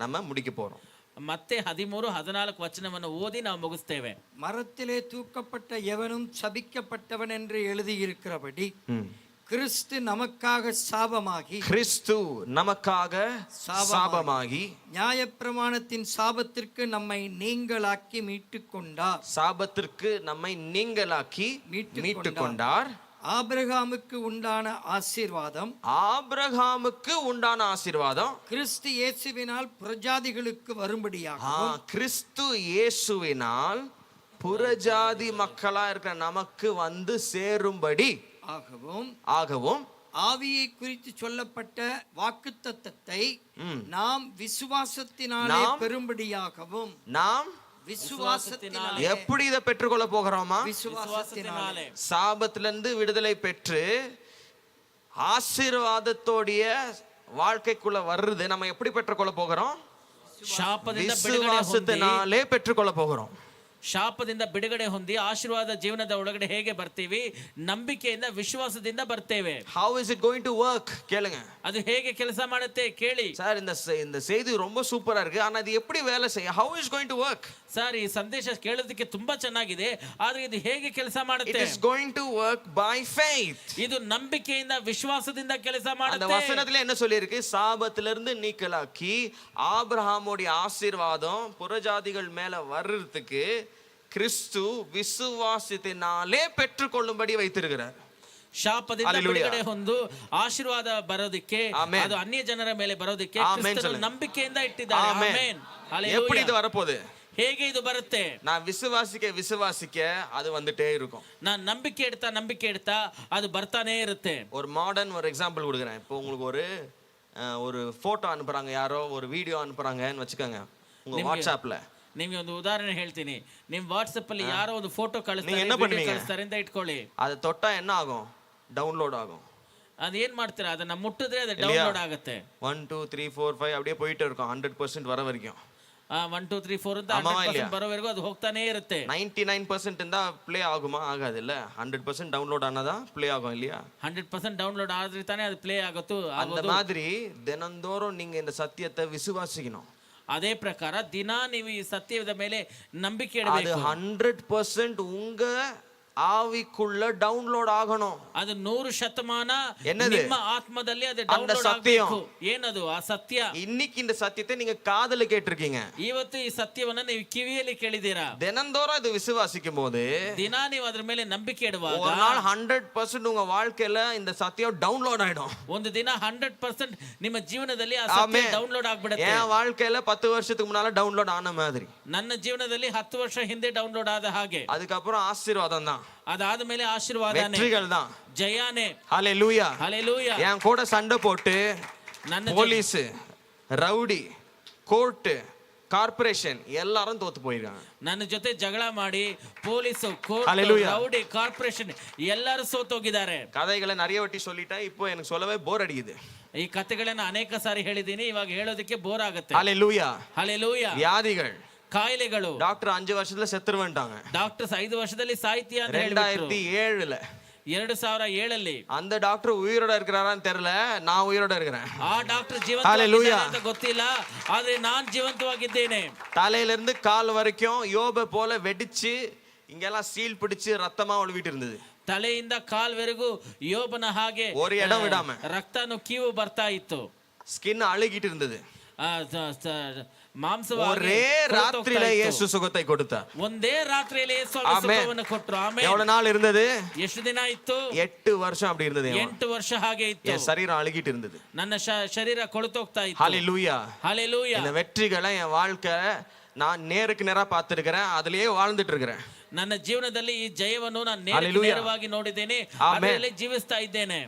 நம்ம முடிக்க போறோம். ಮತ್ತೆ 13, 14 ವಚನವನ್ನು ಓದಿ ನಾವು ಮುಗಿಸ್ತೇವೆ. மரத்திலே தூக்கப்பட்ட எவனும் சபிக்கப்பட்டவன் என்று எழுதியிருக்கிறபடி கிறிஸ்து நமக்காக சாபமாகி, கிறிஸ்து நமக்காக சாபமாகி நியாயப்பிரமாணத்தின் சாபத்திற்கு நம்மை நீங்களாக்கி மீட்டுக் கொண்டார். சாபத்திற்கு நம்மை நீங்களாக்கி மீட்டுக் கொண்டார். ஆபிரகாமுக்கு உண்டான ஆசீர்வாதம், ஆபிரகாமுக்கு உண்டான ஆசீர்வாதம் கிறிஸ்து இயேசுவினால் புறஜாதிகளுக்கு வரும்படியாகவும், கிறிஸ்து இயேசுவினால் புறஜாதி மக்களா இருக்கிற நமக்கு வந்து சேரும்படி ஆகவும் ஆவியை குறித்து சொல்லப்பட்ட வாக்குத்தத்தத்தை நாம் விசுவாசத்தினாலே பெறும்படியாகவும், நாம் விசுவாசத்தினாலே எப்படி இதை பெற்றுக்கொள்ள போகிறோமா? விசுவாசத்தினாலே. சாபத்திலிருந்து விடுதலை பெற்று ஆசீர்வாதத்தோடைய வாழ்க்கைக்குள்ள வர்றது நம்ம எப்படி பெற்றுக்கொள்ள போகிறோம்? ಶಾಪದಿಂದ ಬಿಡುಗಡೆ ಹೊಂದಿ விசுவாசத்தினாலே பெற்றுக்கொள்ள போகிறோம். ಶಾಪದಿಂದ ಬಿಡುಗಡೆ ಹೊಂದಿ ಆಶೀರ್ವಾದ ಜೀವನದ ಒಳಗಡೆ ಹೇಗೆ ಬರ್ತೀವಿ? ನಂಬಿಕೆಯಿಂದ, ವಿಶ್ವಾಸದಿಂದ ಬರ್ತೇವೆ. How is it going to work? கேளுங்க. ಅದು ಹೇಗೆ ಕೆಲಸ ಮಾಡುತ್ತೆ ಕೇಳಿ. சார் இந்த செய்தி ரொம்ப சூப்பரா இருக்கு, ஆனா இது எப்படி வேலை செய்ய? How is going to work? Sir, ಈ ಸಂದೇಶ ಕೇಳೋದಕ್ಕೆ ತುಂಬಾ ಚೆನ್ನಾಗಿದೆ, ಆದ್ರೆ ಇದು ಹೇಗೆ ಕೆಲಸ It ಮಾಡುತ್ತೆ? is going to work by faith. ಇದು ನಂಬಿಕೆಯಿಂದ, ವಿಶ್ವಾಸದಿಂದ ಕೆಲಸ அந்த ಮಾಡುತ್ತೆ. வசனத்துல என்ன சொல்லி இருக்கு? சாபத்திலிருந்து நீக்கலாக்கி ஆபிரகாமுடைய ஆசீர்வாதம் புறஜாதிகள் மேல வர்றதுக்கு கிறிஸ்து விசுவாசத்தினாலே பெற்றுக்கொள்ளும்படி வைத்திருக்கிறார். ಶಾಪದಿಂದ Hallelujah. ಬಿಡುಗಡೆ ಹೊಂದು ಆಶೀರ್ವಾದ ಬರೋದಕ್ಕೆ, Amen. ಅದು ಅನ್ಯ ಜನರ ಮೇಲೆ ಬರೋದಕ್ಕೆ Amen ಕ್ರಿಸ್ತನು சொல்லுங்க. ನಂಬಿಕೆಯಿಂದ ಇಟ್ಟಿದ್ದಾರೆ. Amen. ಆಮೆನ್. எப்படி ಹಲ್ಲೆಲೂಯಾ. இது வரப்போகுது? ಹೇಗೆ ಇದು ಬರುತ್ತೆ? நான் விசுவாசிக்க அது வந்துட்டே இருக்கும். நான் ನಂಬಿಕೆ ಇಡ್ತಾ ಅದು ಬರ್ತಾನೆ ಇರುತ್ತೆ. ஒரு மாடர்ன் ஒரு எக்ஸாம்பிள் கொடுக்குறேன். இப்போ உங்களுக்கு ஒரு போட்டோ அனுப்புறாங்க, யாரோ ஒரு வீடியோ அனுப்புறாங்கன்னு வச்சுக்கோங்க உங்க வாட்ஸ்அப்ல. ನಿಮ್ಗೆ ಒಂದು ಉದಾಹರಣೆ ಹೇಳ್ತೀನಿ. ನಿಮ್ ವಾಟ್ಸ್ಆಪ್ ಅಲ್ಲಿ ಯಾರೋ ಒಂದು ಫೋಟೋ நீங்க என்ன பண்ணுவீங்க? ಕಳಿಸ್ತಾರೆ ಅಂತ ಇಟ್ಕೊಳ್ಳಿ. அது தொட்டா என்ன ஆகும்? டவுன்லோட் ஆகும். ಅದೇನ್ ಮಾಡ್ತೀರಾ? ಅದನ್ನ ಮುಟ್ಟಿದ್ರೆ ಅದು ಡೌನ್ಲೋಡ್ ಆಗುತ್ತೆ. 1 2 3 4 5 அப்படியே போயிட்டே இருக்கும் 100% வர வரைக்கும். 1 2 3 4 ಅಂತ 100% ಬರೋವರೆಗೂ ಅದು ಹೋಗ್ತಾನೆ ಇರುತ್ತೆ. 99% இருந்தா ப்ளே ஆகுமா? ஆகாது இல்ல. 100% டவுன்லோட் ஆனாதான் ப்ளே ஆகும் இல்லையா? 100% ಡೌನ್ಲೋಡ್ ಆದ್ರೆ ತಾನೇ ಅದು ಪ್ಲೇ ಆಗುತ್ತೋ. அந்த மாதிரி தினந்தோறும் நீங்க இந்த சத்தியத்தை விசுவாசிக்கணும். ಅದೇ ಪ್ರಕಾರ ದಿನ ನೀವು ಈ ಸತ್ಯದ ಮೇಲೆ ನಂಬಿಕೆ அது ಇಡಬೇಕು. 100% உங்க ஆவிக்குள்ள டவுன்லோட் ஆகணும். ಅದು 100% என்னது? ನಿಮ್ಮ ಆತ್ಮದಲ್ಲಿ ಅದು அந்த ಡೌನ್ಲೋಡ್ சத்தியம். ಆಗಬೇಕು. ಏನದು ಆ ಸತ್ಯ? இன்னைக்கு இந்த சத்தியத்தை நீங்க காதுல கேட்டிருக்கீங்க. ಇವತ್ತು ಈ ಸತ್ಯವನ್ನ ನೀವು ಕಿವಿಯಲ್ಲಿ ಕೇಳಿದ್ದೀರಾ. தினந்தோறும் இது விசுவாசிக்கும் போது ದಿನ ನೀವು ಅದ್ರ ಮೇಲೆ ನಂಬಿಕೆ ಇಡುವಾಗ ஒரு நாள் 100% உங்க வாழ்க்கையில இந்த சத்தியம் டவுன்லோட் ஆயிடும். ಒಂದು ದಿನ 100% ನಿಮ್ಮ ಜೀವನದಲ್ಲಿ ಆ ಸತ್ಯ ஆமென். ಡೌನ್ಲೋಡ್ ಆಗ್ಬಿಡುತ್ತೆ. என் வாழ்க்கையில 10 வருஷத்துக்கு முன்னால டவுன்லோட் ஆன மாதிரி. ನನ್ನ ಜೀವನದಲ್ಲಿ 10 ವರ್ಷ ಹಿಂದೆ ಡೌನ್ಲೋಡ್ ಆದ ಹಾಗೆ. அதுக்கப்புறம் ஆசீர்வாதம் தான், ಅದಾದ ಮೇಲೆ ಆಶೀರ್ವಾದನೇ, வெற்றிகள் தான். ಜಯಾನೇ. ஹalleluya. ಹಲ್ಲೆಲೂಯಾ. என் கூட சண்டை போட்டு ನನ್ನ போலீஸ், ரவுடி, கோர்ட், கார்ப்பரேஷன் எல்லாரும் தோத்து போயிருக்காங்க. ನನ್ನ ಜೊತೆ ಜಗಳ ಮಾಡಿ police, court, Hallelujah. Rowdy, corporation ಎಲ್ಲರೂ ಸೋತೋಗಿದ್ದಾರೆ. கதைகளை நிறைய வாட்டி சொல்லிட்டேன், இப்போ எனக்கு சொல்லவே போர் அடிக்குது. ಈ ಕಥೆಗಳನ್ನ ಅನೇಕ ಸಾರಿ ಹೇಳಿದೀನಿ, ಇವಾಗ ಹೇಳೋದಕ್ಕೆ ಬೋರ್ ಆಗುತ್ತೆ. ஹalleluya. ಹಲ್ಲೆಲೂಯಾ. வியாதிகள், ಕಾಯಿಲೆಗಳು. டாக்டர் 5 வருஷத்துல செத்துருவேன்ட்டாங்க. ಡಾಕ್ಟರ್ಸ್ 5 ವರ್ಷದಲ್ಲಿ ಸಾಯ್ತೀಯ ಅಂತ ಹೇಳಿಬಿಟ್ರು. 2007ல 2007 அந்த டாக்டர் உயிரோட இருக்கிறாரான்னு தெரியல, நான் உயிரோட இருக்கிறேன். ಆ ಡಾಕ್ಟರ್ ಜೀವಂತವಾಗಿದ್ದಾನೆ ಅಂತ ಗೊತ್ತಿಲ್ಲ, ಆದ್ರೆ ನಾನ್ ಜೀವಂತವಾಗಿದ್ದೇನೆ. தலையில இருந்து கால் வரைக்கும் யோப போல வெடிச்சு இங்கெல்லாம் சீல் பிடிச்சு ரத்தமா ஒழுவிட்டு இருந்தது. ತಲೆಯಿಂದ ಕಾಲ್ವರೆಗೂ ಯೋಬನ ಹಾಗೆ ஒரு இடம் விடாம ರಕ್ತನು ಕೀವು ಬರ್ತಾ ಇತ್ತು. ஸ்கின் அழுகிட்டு இருந்தது. ಮಾಂಸವಾಗಿ ஒரே ராத்திரியில இயேசு சுகத்தை கொடுத்தார். ಒಂದೇ ರಾತ್ರಿಯಲ್ಲಿ ಯೇಸು ಸುಖವನ್ನು ಕೊಟ್ಟರು. ಆಮೆನ್. எவ்வளவு நாள் இருந்தது? ಎಷ್ಟು ದಿನ ಇತ್ತು? 8 வருஷம் அப்படி இருந்தது. 8 ವರ್ಷ ಹಾಗೆ ಇತ್ತು. என் சரீரம் அழுகிட்டு இருந்தது. ನನ್ನ ಶರೀರ ಕೊಳತೋಗ್ತಾ ಇತ್ತು. ஹalleluya. ஹalleluya. இந்த வெற்றிகளை என் வாழ்க்கை நான் நேருக்கு நேரா பார்த்திருக்கிறேன், அதுலயே வாழ்ந்துட்டு இருக்கிறேன். ನನ್ನ ಜೀವನದಲ್ಲಿ ಈ ಜಯವನ್ನು ನಾನು ನೇರವಾಗಿ ನೋಡಿದ್ದೇನೆ, ಅದರಲ್ಲಿ ಜೀವಿಸ್ತಾ ಇದ್ದೇನೆ.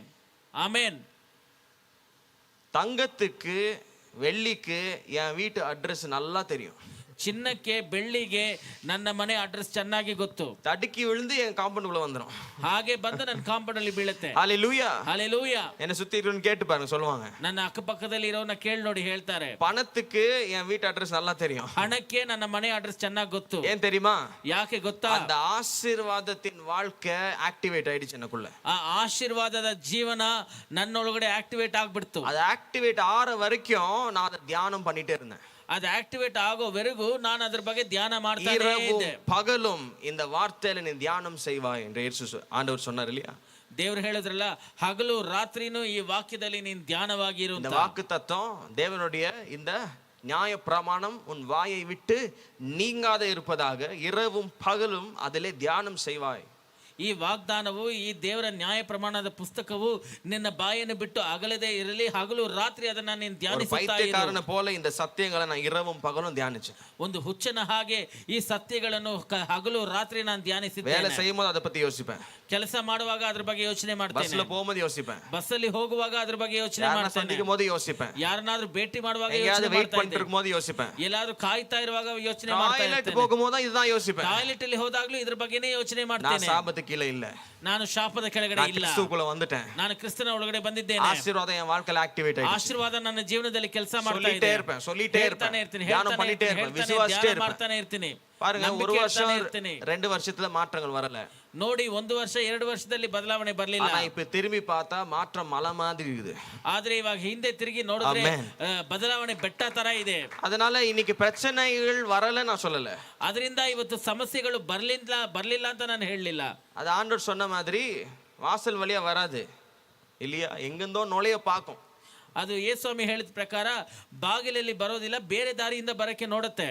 ಆಮೆನ್. தங்கத்துக்கு வெள்ளிக்கு என் வீட்டு அட்ரஸ் நல்லா தெரியும். ಚಿನ್ನಕ್ಕೆ ಬೆಳ್ಳಿಗೆ ನನ್ನ ಮನೆ ಅಡ್ರೆಸ್ ಚೆನ್ನಾಗಿ ಗೊತ್ತು. தடுக்கி விழுந்து என் காம்பவுண்ட் உள்ள வந்துரும். ಹಾಗೆ ಬಂದು ನನ್ನ ಕಾಂಪೌಂಡ್ ಅಲ್ಲಿ ಬೀಳುತ್ತೆ. ஹalleluya. ஹalleluya. என்ன சுத்தி இருக்கவங்க கேட்டு பாருங்க, சொல்லுவாங்க. ನನ್ನ ಅಕ್ಕಪಕ್ಕದಲ್ಲಿ ಇರೋನ ಕೇಳಿ ನೋಡಿ ಹೇಳ್ತಾರೆ. பணத்துக்கு என் வீட்டு அட்ரஸ் நல்லா தெரியும். ಹಣಕ್ಕೆ ನನ್ನ ಮನೆ ಅಡ್ರೆಸ್ ಚೆನ್ನಾಗಿ ಗೊತ್ತು. ஏன் தெரியுமா? ಯಾಕೆ ಗೊತ್ತಾ? அந்த ஆசீர்வாதத்தின் வாழ்க்கை ஆக்டிவேட் ஆயிடுச்சு எனக்குள்ள. ಆ ಆಶೀರ್ವಾದದ ಜೀವನ ನನ್ನೊಳಗಡೆ ಆಕ್ಟಿವೇಟ್ ಆಗ್ಬಿಡ್ತು. அது ஆக்டிவேட் ஆற வரைக்கும் நான் அதை தியானம் பண்ணிட்டே இருந்தேன். ಅದು ಆಕ್ಟಿವೇಟ್ ಆಗೋವರೆಗೂ ನಾನು ಅದ್ರ ಬಗ್ಗೆ ಧ್ಯಾನ ಮಾಡ್ತಾನೆ ಇದ್ದೆ. பகலும் இந்த வார்த்தையில நீ தியானம் செய்வாய் என்று இயேசு ஆண்டவர் சொன்னார் இல்லையா? ದೇವರು ಹೇಳಿದ್ರಲ್ಲ, ಹಗಲು ರಾತ್ರಿನೂ ಈ ವಾಕ್ಯದಲ್ಲಿ ನೀನು ಧ್ಯಾನವಾಗಿರು. இந்த வாக்கு தத்துவம் தேவனுடைய இந்த நியாய பிரமாணம் உன் வாயை விட்டு நீங்காத இருப்பதாக இரவும் பகலும் அதிலே தியானம் செய்வாய். ಈ ವಾಗ್ದಾನವು, ಈ ದೇವರ ನ್ಯಾಯ ಪ್ರಮಾಣದ ಪುಸ್ತಕವು ನಿನ್ನ ಬಾಯನ್ನು ಬಿಟ್ಟು ಅಗಲದೇ ಇರಲಿ, ಹಗಲು ರಾತ್ರಿ ಅದನ್ನ ನೀನು ಧ್ಯಾನಿಸುತ್ತಾ ಇರು. பைத்தியக்காரன போல இந்த சத்தியங்களை நான் இரவும் பகலும் தியானிச்சேன். ಒಂದು ಹುಚ್ಚನ ಹಾಗೆ ಈ ಸತ್ಯಗಳನ್ನು ಹಗಲು ರಾತ್ರಿ ನಾನು ಧ್ಯಾನಿಸಿದ್ದೇನೆ. வேலை செய்யும்போது அதை பத்தி யோசிப்பேன். ಕೆಲಸ ಮಾಡುವಾಗ ಅದ್ರ ಬಗ್ಗೆ ಯೋಚನೆ ಮಾಡ್ತೇನೆ. பஸ்ல போகும்போது யோசிப்பேன். ಬಸ್ಸಲ್ಲಿ ಹೋಗುವಾಗ ಅದ್ರ ಬಗ್ಗೆ ಯೋಚನೆ ಮಾಡ್ತೇನೆ. சந்திக்கும் போது யோசிப்பேன். ಯಾರನ್ನಾದ್ರೂ ಭೇಟಿ ಮಾಡುವಾಗ எங்கயாவது ಯೋಚನೆ வெயிட் ಮಾಡ್ತಾ பண்ணிட்டு இருக்கும்போது யோசிப்பேன். ಎಲ್ಲಾದ್ರೂ ಕಾಯ್ತಾ ಇರುವಾಗ ಯೋಚನೆ ಮಾಡ್ತಾ டாய்லெட் ಇರ್ತೇನೆ. போகும்போது இதுதான் யோசிப்பேன். ಟಾಯ್ಲೆಟ್ ಅಲ್ಲಿ ಹೋದಾಗ್ಲೂ ಇದ್ರ ಬಗ್ಗೆನೇ ಯೋಚನೆ நான் ಮಾಡ್ತೇನೆ. சாபத்துக்கு கீழே இல்ல, ನಾನು ಶಾಪದ ಕೆಳಗಡೆ நான் ಇಲ್ಲ, கிறிஸ்துவுக்குள்ள வந்துட்டேன். ನಾನು ಕ್ರಿಸ್ತನ ಒಳಗಡೆ ಬಂದಿದ್ದೇನೆ. ஆசீர்வாதம் என் வாழ்க்கையில ஆக்டிவேட் ஆயிடுச்சு. ಆಶೀರ್ವಾದ ನನ್ನ ಜೀವನದಲ್ಲಿ ಕೆಲಸ ಮಾಡ್ತಾ சொல்லிட்டே ಇದೆ. இருப்பேன், சொல்லிட்டே ಹೇಳ್ತಾನೆ இருப்பேன், ಇರ್ತೀನಿ, தியானம் பண்ணிட்டே இருப்பேன், விசுவாசிட்டே இருப்பேன். ಮಾಡ್ತಾನೆ ಇರ್ತೀನಿ. பாருங்க, ஒரு வருஷம் ಇರ್ತೀನಿ. 2 வருஷத்துல மாற்றங்கள் வரல. ನೋಡಿ 1 ವರ್ಷ 2 ವರ್ಷದಲ್ಲಿ ಬದಲಾವಣೆ ಬರ್ಲಿಲ್ಲ. ஆனா இப்ப திரும்பி பார்த்தா மாற்றம் மலை மாதிரி இருக்குது. ಆದ್ರೆ ಇವಾಗ ಹಿಂದೆ ತಿರುಗಿ ನೋಡಿದ್ರೆ Amen. ಬದಲಾವಣೆ ಬೆಟ್ಟ ತರ ಇದೆ. அதனால இன்னைக்கு பிரச்சனைகள் வரல நான் சொல்லல. ಅದರಿಂದ ಇವತ್ತು ಸಮಸ್ಯೆಗಳು ಬರ್ಲಿಲ್ಲ ಅಂತ ನಾನು ಹೇಳಲಿಲ್ಲ. அது ஆண்டவர் சொன்ன மாதிரி வாசல் வழியா வராது இல்லையா, எங்கிருந்தோ நுழைய பார்க்கும். ಅದು ಯೇಸುಸ್ವಾಮಿ ಹೇಳಿದ ಪ್ರಕಾರ ಬಾಗಿಲಲ್ಲಿ ಬರೋದಿಲ್ಲ, ಬೇರೆ ದಾರಿಯಿಂದ ಬರಕ್ಕೆ ನೋಡುತ್ತೆ.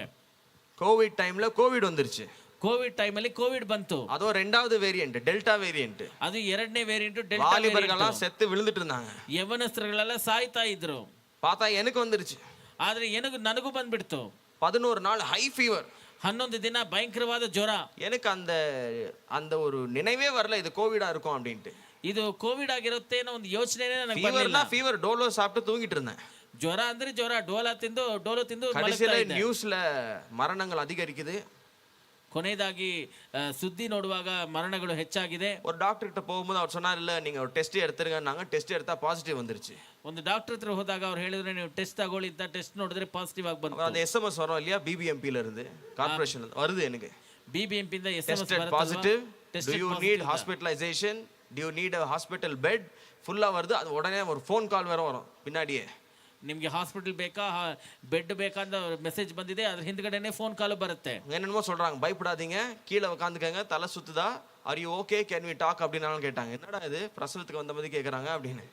கோவிட் டைம்ல கோவிட் வந்துருச்சு. ಕೋವಿಡ್ ಟೈಮಲ್ಲಿ ಕೋವಿಡ್ ಬಂತು. அதோ 2வது வேரியன்ட், டெல்டா வேரியன்ட். ಅದು 2ನೇ ವೇರಿಯಂಟ್, ಡೆಲ್ಟಾ. வாலிபர்கள்லாம் செத்து விழுந்துட்டு இருந்தாங்க. ಯವನಸ್ಥರುಗಳೆಲ್ಲ ಸಾಯ್ತಾ ಇದ್ರು. பார்த்தா எனக்கு வந்துருச்சு. ಆದ್ರೆ ನನಗೂ ಬಂದ್ಬಿಡ್ತು. 11 நாள் ஹை ஃபீவர். 11 ದಿನ ಭಯಂಕರವಾದ ಜ್ವರ. எனக்கு அந்த ஒரு நினைவே வரல இது கோவிடா இருக்கும் அப்படின்ட்டு. ಇದು ಕೋವಿಡ್ ಆಗಿರುತ್ತೆ ಅನ್ನೋ ಒಂದು ಯೋಚನೆನೇ ನನಗೆ ಬರಲಿಲ್ಲ. ஃபீவர்னா ஃபீவர், டோலோ சாப்பிட்டு தூங்கிட்டு இருந்தேன். ಜ್ವರ ಅಂದ್ರೆ ಜ್ವರ, ಡೋಲೋ ತಿಂದು கடைசியில நியூஸ்ல மரணங்கள் அதிகரிக்குது. ಕೊನೆಯದಾಗಿ ಸುದ್ದಿ ನೋಡುವಾಗ ಮರಣಗಳು ಹೆಚ್ಚಾಗಿದೆ. ஒரு டாக்டர் கிட்ட போகும்போது அவர் சொன்னார், இல்ல நீங்க ஒரு டெஸ்ட் எடுத்துருங்க. நாங்க டெஸ்ட் எடுத்தா பாசிட்டிவ் வந்துருச்சு. ಒಂದು ಡಾಕ್ಟರ್ ಹತ್ರ ಹೋದಾಗ ಅವ್ರು ಹೇಳಿದ್ರೆ ನೀವು ಟೆಸ್ಟ್ ತಗೊಳ್ಳಿ ಅಂತ ಟೆಸ್ಟ್ ನೋಡಿದ್ರೆ ಪಾಸಿಟಿವ್ ಆಗಿ ಬಂತು. அந்த SMS வரும் இல்லையா, BBMP ல இருந்து, கார்ப்பரேஷன்ல வருது எனக்கு. BBMP ಇಂದ SMS tested positive, do you need hospitalization, do you need a hospital bed, ஃபுல்லா வருது. அது உடனே ஒரு ஃபோன் கால் வேற வரும் பின்னாடியே. ನಿಮ್ಗೆ ಹಾಸ್ಪಿಟಲ್ ಬೇಕಾ, ಬೆಡ್ ಬೇಕಾ ಅಂತ ಮೆಸೇಜ್ ಬಂದಿದೆ, ಅದ್ರ ಹಿಂದ್ಗಡೆನೆ ಫೋನ್ ಕಾಲ್ ಬರುತ್ತೆ. என்னென்னமோ சொல்றாங்க, பயப்படாதீங்க, கீழே உட்காந்துக்கங்க, தலை சுத்துதா, are you okay, can we talk அப்படின்னாலும் கேட்டாங்க. என்னடா இது பிரசவத்துக்கு வந்த மாதிரி கேட்குறாங்க அப்படின்னு.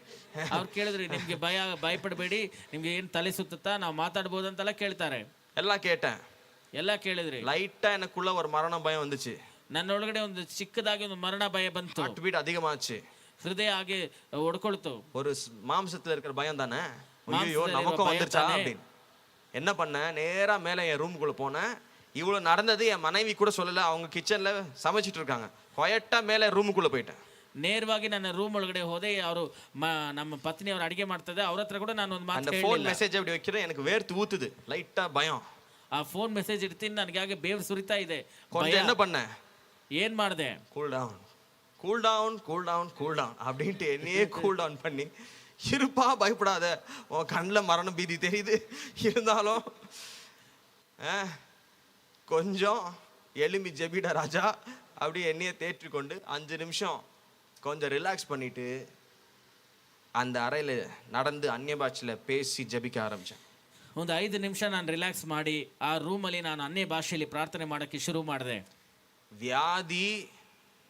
ಅವ್ರು ಕೇಳಿದ್ರಿ, ನಿಮ್ಗೆ ಭಯಪಡಬೇಡಿ, ನಿಮ್ಗೆ ಏನು ತಲೆ ಸುತ್ತುತ್ತಾ, ನಾವು ಮಾತಾಡ್ಬೋದು ಅಂತೆಲ್ಲ ಕೇಳ್ತಾರೆ. எல்லாம் கேட்டேன். ಎಲ್ಲ ಕೇಳಿದ್ರಿ. லைட்டா எனக்குள்ள ஒரு மரண பயம் வந்துச்சு. ನನ್ನೊಳಗಡೆ ಒಂದು ಚಿಕ್ಕದಾಗಿ ಒಂದು ಮರಣ ಭಯ ಬಂತು. ஹார்ட் பீட் அதிகமாச்சு. ಹೃದಯ ಹಾಗೆ ಒಡ್ಕೊಳ್ತು. ஒரு மாம்சத்துல இருக்கிற பயம் தானே, ஐயோ நமக்கும் வந்துருச்சா அப்படின்னு. என்ன பண்ண, நேரா மேல என் ரூமுக்குள்ள போனேன். இவ்வளவு நடந்தது என் மனைவி கூட சொல்லல, அவங்க கிச்சன்ல சமைச்சிட்டு இருக்காங்க. குவைட்டா மேல ரூமுக்குள்ள போயிட்டேன். ನೇರವಾಗಿ ನನ್ನ ರೂಮ್ ಒಳಗಡೆ ಹೋದೆ. ಅವರು ನಮ್ಮ ಪತ್ನಿ ಅವರು ಅಡಿಗೆ ಮಾಡ್ತದೆ, ಅವ್ರ ಹತ್ರ ಕೂಡ ನಾನು ಒಂದು ಮಾತು அந்த ஃபோன் மெசேஜ் அப்படி வைக்கிறேன், எனக்கு வேர்த்து ஊத்துது, லைட்டா பயம். ಆ ಫೋನ್ ಮೆಸೇಜ್ ಇಡ್ತೀನಿ, ನನಗೆ ಹಾಗೆ ಬೇವ್ರು ಸುರಿತಾ ಇದೆ. கொஞ்சம் என்ன பண்ண, ಏನ್ ಮಾಡಿದೆ, cool down cool down cool down cool down அப்படின்ட்டு என்னையே கூல் டவுன் பண்ணி, இருப்பா பயப்படாத, உன் கண்ணில் மரண பீதி தெரியுது, இருந்தாலும் கொஞ்சம் எலும்பி ஜெபிடா ராஜா அப்படி என்னையே தேற்றிக்கொண்டு 5 நிமிஷம் கொஞ்சம் ரிலாக்ஸ் பண்ணிட்டு அந்த அறையில் நடந்து அந்நிய பாஷையில் பேசி ஜெபிக்க ஆரம்பித்தேன். ಒಂದು 5 ನಿಮಿಷ ನಾನು ರಿಲ್ಯಾಕ್ಸ್ ಮಾಡಿ ಆ ರೂಮಲ್ಲಿ ನಾನು ಅನ್ಯ ಭಾಷೆಯಲ್ಲಿ ಪ್ರಾರ್ಥನೆ ಮಾಡೋಕ್ಕೆ ಶುರು ಮಾಡಿದೆ. வியாதி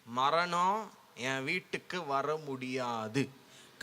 மரணம் என் வீட்டுக்கு வர முடியாது.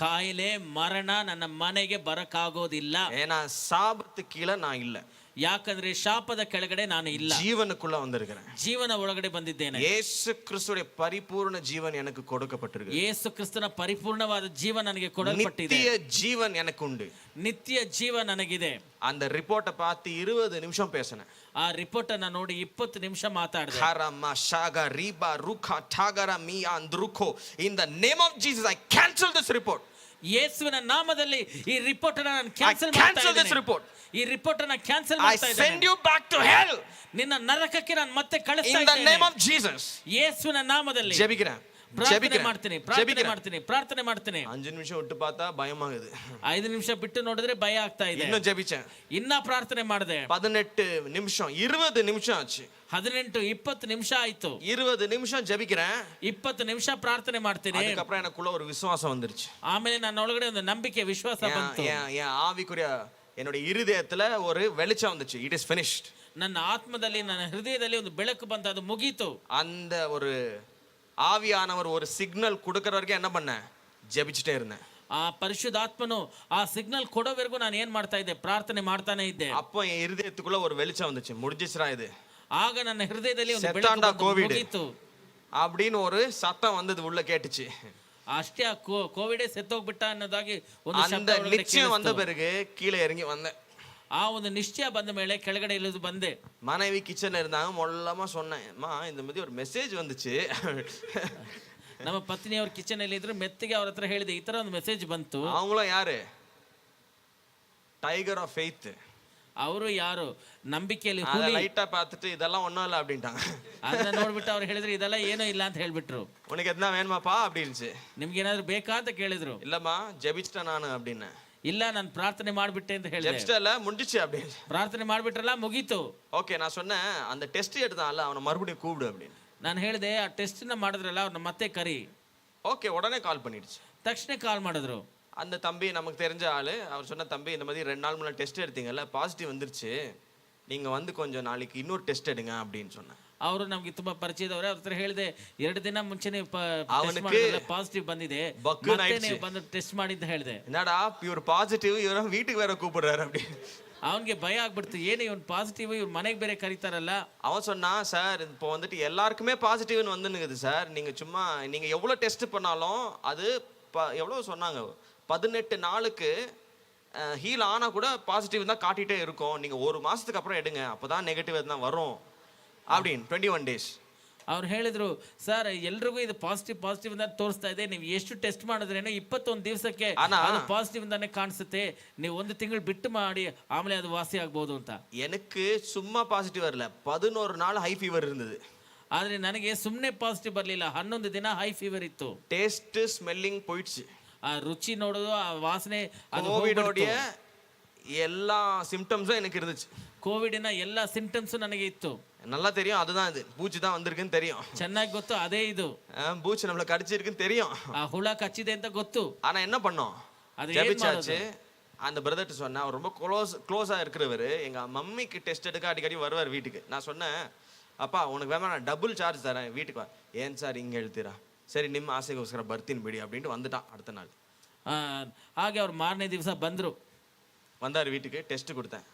ಕಾಯಿಲೆ ಮರಣ ನನ್ನ ಮನೆಗೆ ಬರಕ್ಕಾಗೋದಿಲ್ಲ. ஏன்னா சாபத்து கீழே நான் இல்லை, ಯಾಕಂದ್ರೆ ಶಾಪದ ಕೆಳಗಡೆ ನಾನು ಇಲ್ಲ, ஜீவனுக்குள்ள வந்திருக்கிறேன். ಜೀವನ ಒಳಗಡೆ ಬಂದಿದ್ದೇನೆ. இயேசு கிறிஸ்துவின் பரிபூர்ண ஜீவன் எனக்கு கொடுக்கப்பட்டிருக்கு. ಯೇಸು ಕ್ರಿಸ್ತನ ಪರಿಪೂರ್ಣವಾದ ಜೀವ ನನಗೆ ಕೊಡಲ್ಪಟ್ಟಿದೆ. நித்திய ஜீவன் எனக்கு உண்டு. ನಿತ್ಯ ಜೀವ ನನಗಿದೆ. அந்த ரிப்போர்ட்டை பார்த்து 20 நிமிஷம் பேசினேன். ಆ ರಿಪೋರ್ಟ್ ಅನ್ನ ನೋಡಿ 20 ನಿಮಿಷ ಮಾತಾಡಿದೆ. Karama shaga riba ruka tagara mi andruko, in the name of Jesus I cancel this report. ಯೇಸುವಿನ ನಾಮದಲ್ಲಿ ಈ ರಿಪೋರ್ಟ್ ಅನ್ನು ನಾನು ಕ್ಯಾನ್ಸಲ್ I cancel ಮಾಡ್ತಾ this report. ಈ ರಿಪೋರ್ಟ್ ಅನ್ನು ಕ್ಯಾನ್ಸಲ್ I ಮಾಡ್ತಾ send ಇದ್ದೇನೆ. you back to hell ನಿನ್ನ ನರಕಕ್ಕೆ ನಾನು ಮತ್ತೆ ಕಳಿಸ್ತಾ in the ಇದ್ದೇನೆ. name of Jesus. ಯೇಸುವಿನ ನಾಮದಲ್ಲಿ ஜெபிக்கிறேன். ಪ್ರಾರ್ಥನೆ ಮಾಡ್ತೀನಿ. 5 நிமிஷம் விட்டு பார்த்தா பயமாகுது. 5 ನಿಮಿಷ ಬಿಟ್ಟು ನೋಡಿದ್ರೆ ಭಯ ಆಗ್ತಾ ಇದೆ. இன்னும் ஜெபிச்சேன். ಇನ್ನ ಪ್ರಾರ್ಥನೆ ಮಾಡಿದೆ. 18 நிமிஷம் 20 நிமிஷம் ஆச்சு. 18-20 ನಿಮಿಷ ಆಯ್ತು. 20 நிமிஷம் ஜெபிக்கிறேன். 20 ನಿಮಿಷ ಪ್ರಾರ್ಥನೆ ಮಾಡ್ತೀನಿ. அதுக்கப்புறம் எனக்குள்ள ஒரு விசுவாசம் வந்துருச்சு. ಆಮೇಲೆ ನನ್ನ ಒಳಗಡೆ ಒಂದು ನಂಬಿಕೆ, ವಿಶ್ವಾಸ ಬಂತು. என் ஆவிக்குரிய என்னோட இருதயத்துல ஒரு வெளிச்சம் வந்துச்சு. It is finished. ನನ್ನ ಆತ್ಮದಲ್ಲಿ, ನನ್ನ ಹೃದಯದಲ್ಲಿ ಒಂದು ಬೆಳಕು ಬಂತು, ಅದು ಮುಗೀತು. அந்த ஒரு ஆவியானவர் ஒரு சிக்னல் கொடுக்கற வரைக்கும் என்ன பண்ண, ஜெபிச்சுட்டே இருந்தேன். ಆ ಪರಿಶುದ್ಧಾತ್ಮನು ಆ ಸಿಗ್ನಲ್ ಕೊಡೋವರೆಗೂ ನಾನು ಏನ್ ಮಾಡ್ತಾ ಇದ್ದೆ, ಪ್ರಾರ್ಥನೆ ಮಾಡ್ತಾನೆ ಇದ್ದೆ. அப்போ என் இருதயத்துக்குள்ள ஒரு வெளிச்சம் வந்துச்சு, முடிஞ்சிச்சுடா இது, ಆಗ ನನ್ನ ಹೃದಯದಲ್ಲಿ ಒಂದು செத்தாண்டா ಬೆಳಕು கோவிட் ಮುಗೀತು அப்படின்னு ஒரு சத்தம் வந்தது, உள்ள கேட்டுச்சு. ಅಷ್ಟೇ ಆ ಕೋವಿಡ್ ಸೆತ್ತೋಗ್ಬಿಟ್ಟ ಅನ್ನೋದಾಗಿ ಒಂದು அந்த ಶಬ್ದ ಒಳಗಡೆ நிச்சயம் வந்த ಕೇಳಿಸ್ತು. பிறகு கீழே இறங்கி வந்தேன். ಆ ಒಂದು ನಿಶ್ಚಯ ಬಂದ ಮೇಲೆ ಕೆಳಗಡೆ ಇಳಿದು ಬಂದೆ. மனைவி கிச்சன்ல இருந்தாங்க, மொல்லமா சொன்னேன், அம்மா இந்த மாதிரி ஒரு மெசேஜ் வந்துச்சு. ನಮ್ಮ ಪತ್ನಿಯವ್ರ ಕಿಚನ್ ಅಲ್ಲಿ ಇದ್ರು, ಮೆತ್ತಿಗೆ ಅವ್ರ ಹತ್ರ ಹೇಳಿದೆ, ಈ ತರ ಒಂದು ಮೆಸೇಜ್ ಬಂತು. அவங்களும் யாரு, டைகர் ஆஃப் ஃபெய்த். ಅವರು ಯಾರು ನಂಬಿಕೆಯಲ್ಲಿ அதை ಹುಲಿ லைட்டா பார்த்துட்டு இதெல்லாம் ஒண்ணும் இல்லை அப்படின்ட்டாங்க. ಅದನ್ನ ನೋಡ್ಬಿಟ್ಟು ಅವ್ರು ಹೇಳಿದ್ರು ಇದೆಲ್ಲ ಏನೂ ಇಲ್ಲ ಅಂತ ಹೇಳ್ಬಿಟ್ರು. உனக்கு எதுனா வேணுமாப்பா அப்படின்னுச்சு. ನಿಮ್ಗೆ ಏನಾದ್ರು ಬೇಕಾ ಅಂತ ಕೇಳಿದ್ರು. இல்லம்மா ஜெபிச்சிட்டேன் ನಾನು அப்படின்னேன். ಇಲ್ಲ ನಾನು ಪ್ರಾರ್ಥನೆ ಮಾಡ್ಬಿಟ್ಟೆ ಅಂತ ಹೇಳಿದೆ. ஜெபிச்சிட்டல முடிஞ்சிச்சு அப்படின்னு. ಪ್ರಾರ್ಥನೆ ಮಾಡ್ಬಿಟ್ರಲ್ಲ ಮುಗೀತು. ஓகே நான் சொன்னேன் அந்த டெஸ்ட் எடுத்தான்ல அவனை மறுபடியும் கூப்பிடு அப்படின்னு. ನಾನು ಹೇಳಿದೆ ಆ ಟೆಸ್ಟ್ನ ಮಾಡಿದ್ರಲ್ಲ ಅವ್ರನ್ನ ಮತ್ತೆ ಕರಿ. ஓகே உடனே கால் பண்ணிடுச்சு. ತಕ್ಷಣ ಕಾಲ್ ಮಾಡಿದ್ರು. அந்த தம்பி நமக்கு தெரிஞ்ச ஆளு. அவர் சொன்ன தம்பி இந்த மாதிரி 2 நாள் முன்னாடி டெஸ்ட் எடுத்தீங்கல்ல பாசிட்டிவ் வந்துருச்சு, நீங்க வந்து கொஞ்சம் நாளைக்கு இன்னொரு டெஸ்ட் எடுங்க அப்படின்னு சொன்னேன். ಅವರು ನಮ್ಗೆ ತುಂಬಾ ಪರಿಚಯದವ್ರೆ. ಅವ್ರ ಹತ್ರ ಹೇಳಿದೆ 2 ದಿನ ಮುಂಚೆನೆ ಅವನಿಗೆ ಪಾಸಿಟಿವ್ ಬಂದಿದೆ, ಬಗ್ಗು ಮತ್ತೆ ನೈಟ್ಸ್. ನೀವು ಬಂದು ಟೆಸ್ಟ್ ಮಾಡಿ ಅಂತ ಹೇಳಿದೆ. என்னடா இவர் பாசிட்டிவ் இவர வீட்டுக்கு வேற கூப்பிடுறாரு அப்படி. ಅವನಿಗೆ ಭಯ ಆಗ್ಬಿಡ್ತು, ಏನು ಇವನ್ ಪಾಸಿಟಿವ್ ಇವ್ರ ಮನೆಗೆ ಬೇರೆ ಕರೀತಾರಲ್ಲ. அவன் சொன்னா சார் இப்போ வந்துட்டு எல்லாருக்குமே பாசிட்டிவ்னு வந்துனுக்குது சார், நீங்க சும்மா நீங்க எவ்வளவு டெஸ்ட் பண்ணாலும் அது எவ்வளவு சொன்னாங்க 18 நாளுக்கு ஹீல் ஆனா கூட பாசிட்டிவ் தான் காட்டிட்டே இருக்கும், நீங்க ஒரு மாசத்துக்கு அப்புறம் எடுங்க அப்பதான் நெகட்டிவ் எதுனா வரும் அப்படின்னு 21 days. ಅವ್ರು ಹೇಳಿದ್ರು ಸರ್ ಎಲ್ರಿಗೂ ಇದು ಪಾಸಿಟಿವ್ ಅಂತ ತೋರಿಸ್ತಾ ಇದೆ, ನೀವು ಎಷ್ಟು ಟೆಸ್ಟ್ ಮಾಡಿದ್ರೇನೋ 21 ದಿವಸಕ್ಕೆ ಅದು ಪಾಸಿಟಿವ್ ಅಂತಾನೆ ಕಾಣಿಸುತ್ತೆ, ನೀವು 1 ತಿಂಗಳು ಬಿಟ್ಟು ಮಾಡಿ ಆಮೇಲೆ ಅದು ವಾಸಿ ಆಗ್ಬೋದು ಅಂತ. எனக்கு சும்மா பாசிட்டிவ் வரல, 11 நாள் ஹை ஃபீவர் இருந்தது. ಆದ್ರೆ ನನಗೆ ಸುಮ್ಮನೆ ಪಾಸಿಟಿವ್ ಬರಲಿಲ್ಲ, 11 ದಿನ ಹೈ ಫೀವರ್ ಇತ್ತು. டேஸ்ட் ஸ்மெல்லிங் போயிடுச்சு. ಆ ರುಚಿ ನೋಡೋದು, ಆ ವಾಸನೆ, ಅದು கோவிடோடைய எல்லா சிம்டம்ஸும் எனக்கு இருந்துச்சு. ಕೋವಿಡಿನ ಎಲ್ಲ ಸಿಂಪ್ಟಮ್ಸ್ ನನಗೆ ಇತ್ತು. நல்லா தெரியும் அதுதான் இது பூச்சி தான் வந்திருக்குன்னு தெரியும். ಚೆನ್ನಾಗಿ ಗೊತ್ತು ಅದೇ ಇದು. பூச்சி நம்மள கடிச்சிருக்குன்னு தெரியும். ಆ ಹುಳ ಕಚ್ಚಿದೆ ಅಂತ ಗೊತ್ತು. ஆனா என்ன பண்ணோம், அது ஜெபிச்சாச்சு. அந்த பிரதர்ட்ட சொன்னா, அவர் ரொம்ப க்ளோஸா இருக்கிறவர், எங்க மம்மிக்கு டெஸ்ட் எடுக்க அடிக்கடி வருவார் வீட்டுக்கு. நான் சொன்னேன் ಅಪ್ಪ உனக்கு வேணா நான் டபுள் சார்ஜ் தரேன் வீட்டுக்கு வா. ಏನ್ ಸರ್ ಹಿಂಗೆ ಹೇಳ್ತೀರಾ, ಸರಿ ನಿಮ್ಮ ಆಸೆಗೋಸ್ಕರ ಬರ್ತೀನಿ ಬಿಡಿ அப்படின்ட்டு வந்துட்டான். அடுத்த நாள் ಹಾಗೆ ಅವ್ರು ಮಾರನೇ ದಿವಸ ಬಂದ್ರು. வந்தார் வீட்டுக்கு, டெஸ்ட் கொடுத்தேன்.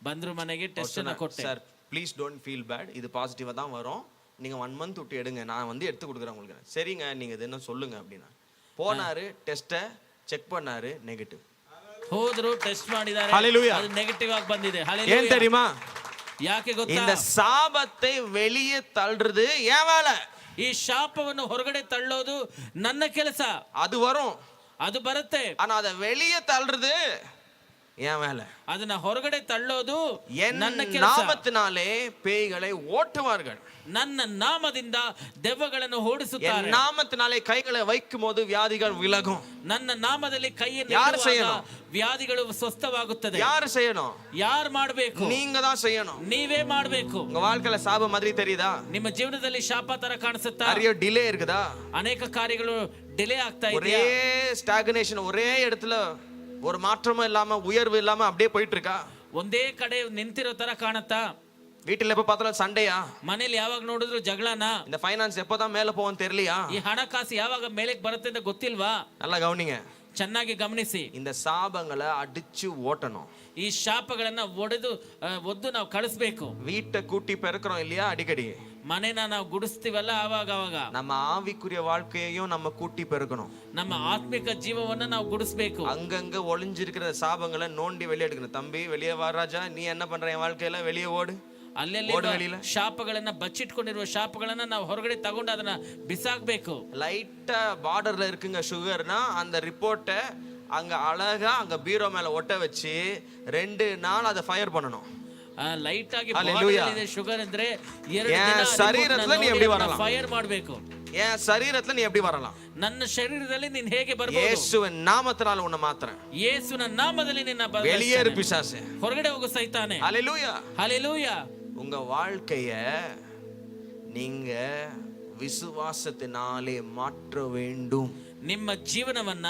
ಬಂದ್ರು ಮನೆಗೆ, ಟೆಸ್ಟ್ ಅನ್ನ ಕೊಟ್ಟೆ. Sir please don't feel bad, இது பாசிட்டிவா தான் வரும், நீங்க 1 month விட்டு எடுங்க, நான் வந்து எடுத்து கொடுக்குறேன் உங்களுக்கு. சரிங்க நீங்க இது என்ன சொல்லுங்க அப்படின்னா. போனாரு, டெஸ்ட்டை செக் பண்ணாரு, நெகட்டிவ். ಹೋದ್ರು, ಟೆಸ್ಟ್ ಮಾಡಿದ್ದಾರೆ, ಅದು ನೆಗೆಟಿವ್ ಆಗಿ ಬಂದಿದೆ. ஏன் தெரியுமா, ಯಾಕೆ ಗೊತ್ತಾ, இந்த சாபத்தை வெளியே தள்ளுறது ஏன் வேலை. ಈ ಶಾಪವನ್ನು ಹೊರಗಡೆ ತಳ್ಳೋದು ನನ್ನ ಕೆಲಸ. அது வரும், ಅದು ಬರುತ್ತೆ, ஆனா அதை வெளியே தள்ளுறது ஏன் வேலை. ಅದನ್ನ ಹೊರಗಡೆ ತಳ್ಳೋದು ನನ್ನ என் ಕೆಲಸ. நாமத்தினாலே பேய்களை ஓட்டுவார்கள், ನನ್ನ ನಾಮದಿಂದ ದೆವ್ವಗಳನ್ನು ಓಡಿಸುತ್ತಾರೆ. என் நாமத்தினாலே கைகளை வைக்கும் போது வியாதிகள் விலகும். ನನ್ನ ನಾಮದಲ್ಲಿ ಕೈಯನ್ನು ಯಾರು ಇಡುವಾಗ செய்யணும்? ವ್ಯಾಧಿಗಳು ಸ್ವಸ್ಥವಾಗುತ್ತದೆ. யாரு செய்யணும், ಯಾರು ಮಾಡಬೇಕು, நீங்க தான் செய்யணும். ನೀವೇ ಮಾಡಬೇಕು. உங்க வாழ்க்கையில சாபம் மாதிரி தெரியுதா, ನಿಮ್ಮ ಜೀವನದಲ್ಲಿ ಶಾಪ ತರ ಕಾಣಿಸುತ್ತಾ, நிறைய டிலே இருக்குதா, ಅನೇಕ ಕಾರ್ಯಗಳು ಡಿಲೇ ಆಗ್ತಾ ஒரே ಇದೆಯಾ, ஸ்டாக்னேஷன், ஒரே இடத்துல ஒரு மாற்றமும் இல்லாம உயர்வு இல்லாம அப்படியே போயிட்டு இருக்கா, ಒಂದೇ ಕಡೆ ನಿಂತಿರೋ ತರ ಕಾಣುತ್ತಾ, வீட்டுல எப்ப பார்த்தாலும் சண்டையா, ಮನೇಲಿ ಯಾವಾಗ ನೋಡಿದ್ರು ಜಗಳನ, இந்த ஃபைனான்ஸ் எப்பதான் மேல போவோம் தெரியலையா, ಈ ಹಣಕಾಸು ಯಾವಾಗ ಮೇಲಕ್ಕೆ ಬರುತ್ತೆ ಅಂತ ಗೊತ್ತಿಲ್ವಾ. நல்லா கவனிங்க, ಚೆನ್ನಾಗಿ ಗಮನಿಸಿ. இந்த சாபங்களை அடிச்சு ஓட்டணும். ಈ ಶಾಪಗಳನ್ನ ಒದ್ದು ನಾವು ಕಳಿಸ್ಬೇಕು. வீட்டை கூட்டி பெருக்கிறோம் இல்லையா அடிக்கடி, ಮನೆನ ನಾವು ಗುಡಿಸ್ತೀವಲ್ಲ ಆವಾಗ ಅವಾಗ, நம்ம ஆவிக்குரிய வாழ்க்கையையும் நம்ம கூட்டி பெருக்கணும். ನಮ್ಮ ಆತ್ಮಿಕ ಜೀವವನ್ನ ನಾವು ಗುಡಿಸ್ಬೇಕು. அங்கங்க ஒளிஞ்சிருக்கிற சாபங்களை நோண்டி வெளியே எடுக்கணும். தம்பி வெளியே வா ராஜா, நீ என்ன பண்ற என் வாழ்க்கையில, வெளியே ஓடு. ಅಲ್ಲೆಲ್ಲ ಶಾಪಗಳನ್ನ ಬಚ್ಚಿಟ್ಕೊಂಡಿರುವ ಶಾಪಗಳನ್ನ ನಾವು ಹೊರಗಡೆ ತಗೊಂಡು ಅದನ್ನ ಬಿಸಾಕ್ಬೇಕು. லைட்டா பார்டர்ல இருக்குங்க சுகர்னா, அந்த ரிப்போர்ட்டை அங்க அழகா அங்க பீரோ மேல ஒட்ட வச்சு 2 நாள் அதை ஃபயர் பண்ணணும். ಲೈಟ್ ಆಗಿ ಶುಗರ್ ಅಂದ್ರೆ சரீரத்துல நீ எப்படி வரலாம், ಫೈರ್ ಮಾಡಬೇಕು. என் சரீரத்துல நீ எப்படி வரலாம், ನನ್ನ ಶರೀರದಲ್ಲಿ ನೀನು ಹೇಗೆ ಬರಬಹುದು, இயேசுவின் நாமத்தினால உன்னை மாத்துறேன். ಯೇಸುವಿನ ನಾಮದಲ್ಲಿ ನಿನ್ನ வெளியேறு பிசாசே, ಹೊರಗಡೆ ಹೋಗು ಸೈತಾನೆ. ஹalleluya, ஹalleluya. உங்க வாழ்க்கைய நீங்க விசுவாசத்தினாலே மாற்ற வேண்டும். ನಿಮ್ಮ ಜೀವನವನ್ನ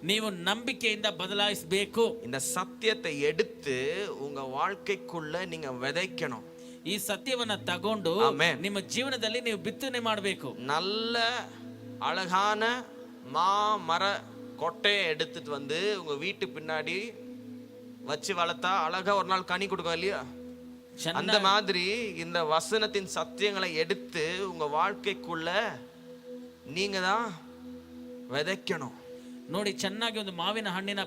ನೀವು ನಂಬಿಕೆಯಿಂದ ಬದಲಾಯಿಸಬೇಕು. இந்த சத்தியத்தை எடுத்து உங்க வாழ்க்கைக்குள்ள நீங்க விதைக்கணும். ಈ ಸತ್ಯವನ್ನ ತಗೊಂಡು ನಿಮ್ಮ ಜೀವನದಲ್ಲಿ ನೀವು ಬಿತ್ತನೆ ಮಾಡಬೇಕು. நல்ல அழகான மாமர கொட்டையை எடுத்துட்டு வந்து உங்க வீட்டு பின்னாடி வச்சு வளர்த்தா அழகா ஒரு நாள் கனி கொடுக்கும் இல்லையா, அந்த மாதிரி இந்த வசனத்தின் சத்தியங்களை எடுத்து உங்க வாழ்க்கைக்குள்ள நீங்க தான் விதைக்கணும். ನೋಡಿ, ಚೆನ್ನಾಗಿ ಒಂದು ಮಾವಿನ ಹಣ್ಣಿನ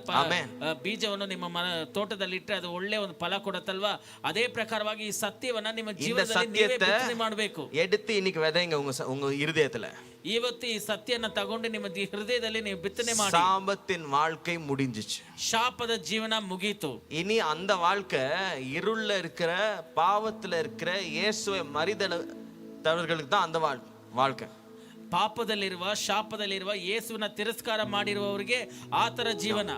ಬೀಜವನ್ನು ನಿಮ್ಮ ತೋಟದಲ್ಲಿ ಇಟ್ಟರೆ ಅದು ಒಳ್ಳೆ ಒಂದು ಫಲ ಕೊಡುತ್ತಲ್ವಾ? ಅದೇ ಪ್ರಕಾರವಾಗಿ ಈ ಸತ್ಯವನ್ನ ನಿಮ್ಮ ಜೀವನದಲ್ಲಿ ನೀವೇ ಬಿತ್ತನೆ ಮಾಡಬೇಕು. எடுத்து இன்னைக்கு விதைங்க உங்க இருதயத்துல. ಇವತ್ತು ಈ ಸತ್ಯನ ತಗೊಂಡು ನಿಮ್ಮ ಹೃದಯದಲ್ಲಿ ನೀವು ಬಿತ್ತನೆ ಮಾಡಿ. சாபத்தின் வாழ்க்கை முடிஞ்சிச்சு. ಶಾಪದ ಜೀವನ ಮುಗೀತು. இனி அந்த வாழ்க்கை இருள்ல இருக்கிற பாவத்துல இருக்கிற இயேசுவை மறித்தவர்களுக்கு தான் அந்த வாழ்க்கை. ಪಾಪದಲ್ಲಿರುವ ಶಾಪದಲ್ಲಿರುವ ಯೇಸುವಿನ ತಿರಸ್ಕಾರ ಮಾಡಿರುವವರಿಗೆ ಆತರ ಜೀವನ.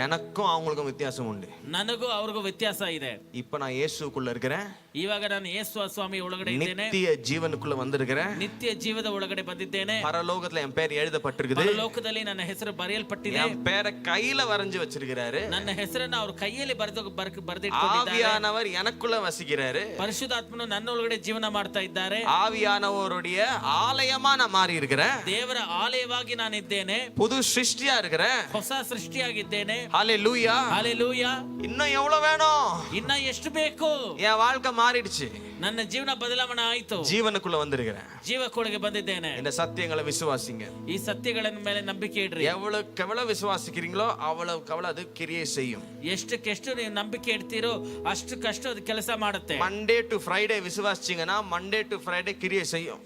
எனக்கும் அவங்களுக்கும் வித்தியாசம் உண்டு. ನನಗೂ ಅವ್ರಿಗೂ ವ್ಯತ್ಯಾಸ ಇದೆ. இப்ப நான் இயேசுக்குள்ள இருக்கிறேன். ಇವಾಗ ನಾನು ಯೇಸು ಸ್ವಾಮಿ ಒಳಗಡೆ ಇದ್ದೇನೆ. நித்திய ஜீவனுக்குள்ள வந்திருக்கிறேன். ನಿತ್ಯ ಜೀವದ ಒಳಗಡೆ ಬಂದಿದ್ದೇನೆ. பரலோகத்துல என் பேர் எழுதப்பட்டிருக்குது. ಪರಲೋಕದಲ್ಲಿ ನನ್ನ ಹೆಸರು ಬರೆಯಲ್ಪಟ್ಟಿದೆ. என் பேரை கையில வரைஞ்சு வச்சிருக்கிறாரு. ನನ್ನ ಹೆಸರನ್ನ ಅವರು ಕೈಯಲ್ಲಿ ಬರೆದಿಟ್ಟಿದ್ದಾರೆ. ஆவியானவர் எனக்குள்ள வசிக்கிறாரு. ಪರಿಶುದ್ಧಾತ್ಮನು ನನ್ನ ಒಳಗಡೆ ಜೀವನ ಮಾಡ್ತಾ ಇದ್ದಾರೆ. ஆவியானவருடைய ஆலயமா நான் மாறி இருக்கிறேன். ದೇವರ ಆಲಯವಾಗಿ ನಾನಿದ್ದೇನೆ. புது சிருஷ்டியா இருக்கிறேன். ಹೊಸ ಸೃಷ್ಟಿಯಾಗಿದ್ದೇನೆ. ஹalleluya. ஹalleluya. இன்னும் எவ்வளவு வேணும்? ಇನ್ನ ಎಷ್ಟು ಬೇಕು? என் வாழ்க்கை மாறிடுச்சு. ನನ್ನ ಜೀವನ ಬದಲಾವಣೆ ಆಯ್ತು. ஜீவனுக்குள்ள வந்திருக்கிறேன். ಜೀವಕ್ಕೊಳಗೆ ಬಂದಿದ್ದೇನೆ. இந்த சத்தியங்களை விசுவாசிங்க. ಈ ಸತ್ಯಗಳ ಮೇಲೆ ನಂಬಿಕೆ ಇಡ್ರಿ. எவ்வளவு விசுவாசிக்கிறீங்களோ அவ்வளவு அது கிரியை செய்யும். ಎಷ್ಟಕ್ಕೆಷ್ಟು ನೀವು ನಂಬಿಕೆ ಇಡ್ತೀರೋ ಅಷ್ಟಕ್ಕಷ್ಟು ಅದು ಕೆಲಸ ಮಾಡುತ್ತೆ. மண்டே டு ஃப்ரைடே விசுவாசிச்சீங்கன்னா மண்டே டு ஃப்ரைடே கிரியை செய்யும்.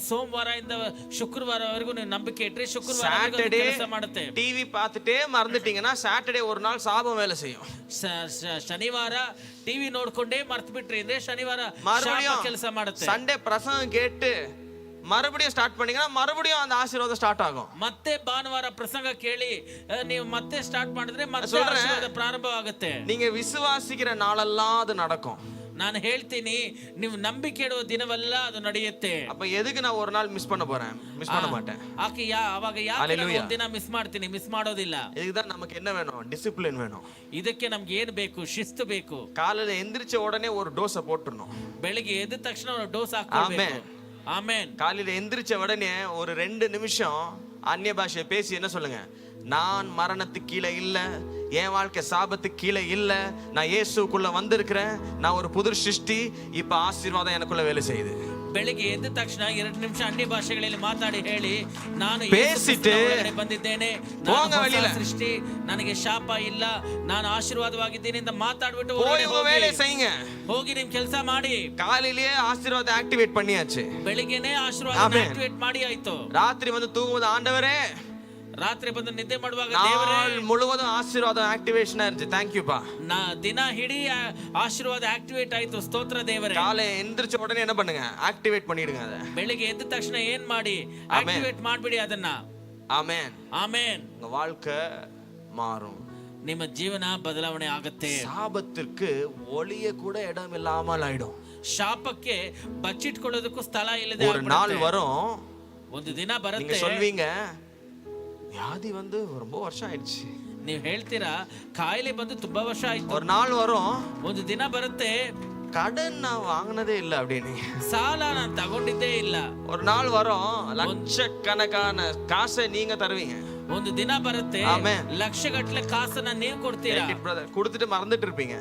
ಸೋಮವಾರದಿಂದ ಶುಕ್ರವಾರವರೆಗೂ ನೀವು ನಂಬಿಕೆ ಇಟ್ರೆ ಶುಕ್ರವಾರ ಕೆಲಸ ಮಾಡುತ್ತೆ. டிவி பார்த்துட்டே மறந்துட்டீங்கன்னா சாட்டர்டே ஒரு நாள் சாபம் வேலை செய்யும். ಶನಿವಾರ ಟಿವಿ ನೋಡ್ಕೊಂಡೇ ಮರ್ತು ಬಿಟ್ರಿ ಅಂದ್ರೆ ಶನಿವಾರ ಕೆಲಸ ಮಾಡುತ್ತೆ. சண்டே பிரசங்கம் கேட்டு மறுபடியும் ஸ்டார்ட் பண்ணீங்கன்னா மறுபடியும் அந்த ஆசீர்வாதம் ஸ்டார்ட் ஆகும். ಮತ್ತೆ ಭಾನುವಾರ ಪ್ರಸಂಗ ಕೇಳಿ ನೀವು ಮತ್ತೆ ಸ್ಟಾರ್ಟ್ ಮಾಡಿದ್ರೆ ಮತ್ತೆ ಆಶೀರ್ವಾದ ಪ್ರಾರಂಭವಾಗುತ್ತೆ. நீங்க விசுவாசிக்கிற நாளெல்லாம் அது நடக்கும். ನಾನು ಹೇಳ್ತೀನಿ, ನೀವು ನಂಬಿಕೆ ಇಡುವ ದಿನವೆಲ್ಲ ಅದು ನಡೆಯುತ್ತೆ. அப்ப எதுக்கு நான் ஒரு நாள் மிஸ் பண்ண போறேன்? மிஸ் பண்ண மாட்டேன். ಆಕೆ ಅವಾಗ ಯಾಕೆ ಒಂದು ದಿನ ಮಿಸ್ ಮಾಡ್ತೀನಿ? ಮಿಸ್ ಮಾಡೋದಿಲ್ಲ. இதுதான் நமக்கு என்ன வேணும்? டிசிப்ளின் வேணும். ಇದಕ್ಕೆ ನಮ್ಗೆ ಏನು ಬೇಕು? ಶಿಸ್ತು ಬೇಕು. காலையில எந்திரிச்ச உடனே ஒரு டோஸை போட்டுறணும். ಬೆಳಿಗ್ಗೆ ಎದ್ದ ತಕ್ಷಣ ಒಂದು ಡೋಸ್ ಹಾಕಬೇಕು. ಆಮೆನ್. காலையில எந்திரிச்ச உடனே ஒரு 2 நிமிஷம் அந்நிய பாஷையை பேசி என்ன சொல்லுங்க? நான் மரணத்துக்கு கீழே இல்ல, என் வாழ்க்கை சாபத்துக்கு கீழே இல்ல, நான் இயேசுக்குள்ள வந்திருக்கிறேன், நான் ஒரு புது சிருஷ்டி, இப்ப ஆசீர்வாதம் எனக்குள்ள வேலை செய்யுது. ಬೆಳಿಗ್ಗೆ ಎದ್ದ ತಕ್ಷಣ 2 ನಿಮಿಷ ಅನ್ಯ ಭಾಷೆಗಳಲ್ಲಿ ಮಾತಾಡಿ ಹೇಳಿ, ನಾನು பேசிட்டு ಬಂದಿದ್ದೇನೆ, ಸೃಷ್ಟಿ, ನನಗೆ ಶಾಪ ಇಲ್ಲ, ನಾನು ಆಶೀರ್ವಾದವಾಗಿದ್ದೀನಿ ಅಂತ ಮಾತಾಡ್ಬಿಟ್ಟು வேலை செய்யுங்க. ಹೋಗಿ ನಿಮ್ ಕೆಲಸ ಮಾಡಿ. காலையிலேயே ஆசீர்வாதம் ஆக்டிவேட் பண்ணியாச்சு. ಬೆಳಿಗ್ಗೆನೇ ಆಶೀರ್ವಾದ ಆಕ್ಟಿವೇಟ್ ಮಾಡಿ ಆಯ್ತು. ராத்திரி வந்து தூங்கும்போது ஆண்டவரே, ರಾತ್ರಿ ಬಂದು ನಿದ್ದೆ ಮಾಡುವಾಗ நாள் முழுவதும் ஆசீர்வாதம் ஆக்டிவேஷனா இருந்துச்சு. थैंक यू பா. ದಿನ ಇಡೀ ಆಶೀರ್ವಾದ ಆಕ್ಟಿವೇಟ್ ಆಯ್ತು. ಸ್ತೋತ್ರ ದೇವರೇ. காலை எந்திரிச்ச உடனே என்ன பண்ணுங்க? ஆக்டிவேட் பண்ணிடுங்க அத. ಬೆಳಿಗ್ಗೆ ಎದ್ದ ತಕ್ಷಣ ಏನ್ ಮಾಡಿ? ಆಕ್ಟಿವೇಟ್ ಮಾಡ್ಬಿಡಿ ಅದನ್ನ. ಆಮೆನ್. ಆಮೆನ್. உங்க வாழ்க்கை மாறும். ನಿಮ್ಮ ಜೀವನ ಬದಲಾವಣೆ ಆಗುತ್ತೆ. சாபத்திற்கு ஒளிய கூட இடம் இல்லாமல் ஆயிடும். ಶಾಪಕ್ಕೆ ಬಚ್ಚಿಟ್ಕೊಳ್ಳೋದಕ್ಕೂ ಸ್ಥಳ ಇಲ್ಲದೆ ஒரு நாள் வரும், ಒಂದು ದಿನ ಬರುತ್ತೆ, நீங்க சொல்வீங்க, வியாதி வந்து ரொம்ப வருஷம் ஆயிடுச்சு. ನೀವು ಹೇಳ್ತೀರಾ ಕಾಯಿಲೆ ಬಂದು ತುಂಬಾ ವರ್ಷ ಆಯ್ತು. ஒரு நாள் வரும், ಒಂದು ದಿನ ಬರುತ್ತೆ, கடன் நான் வாங்கினதே இல்ல அப்படின்னு, ಸಾಲ ನಾನು ತಗೊಂಡಿದ್ದೇ ಇಲ್ಲ. ஒரு நாள் வரும், லட்சக்கணக்கான காசை நீங்க தருவீங்க. ಒಂದು ದಿನ ಬರುತ್ತೆ, ಲಕ್ಷಗಟ್ಟಲೆ ಕಾಸನ್ನ ನೀವು ಕೊಡ್ತೀರಾ. கொடுத்துட்டு மறந்துட்டு இருப்பீங்க.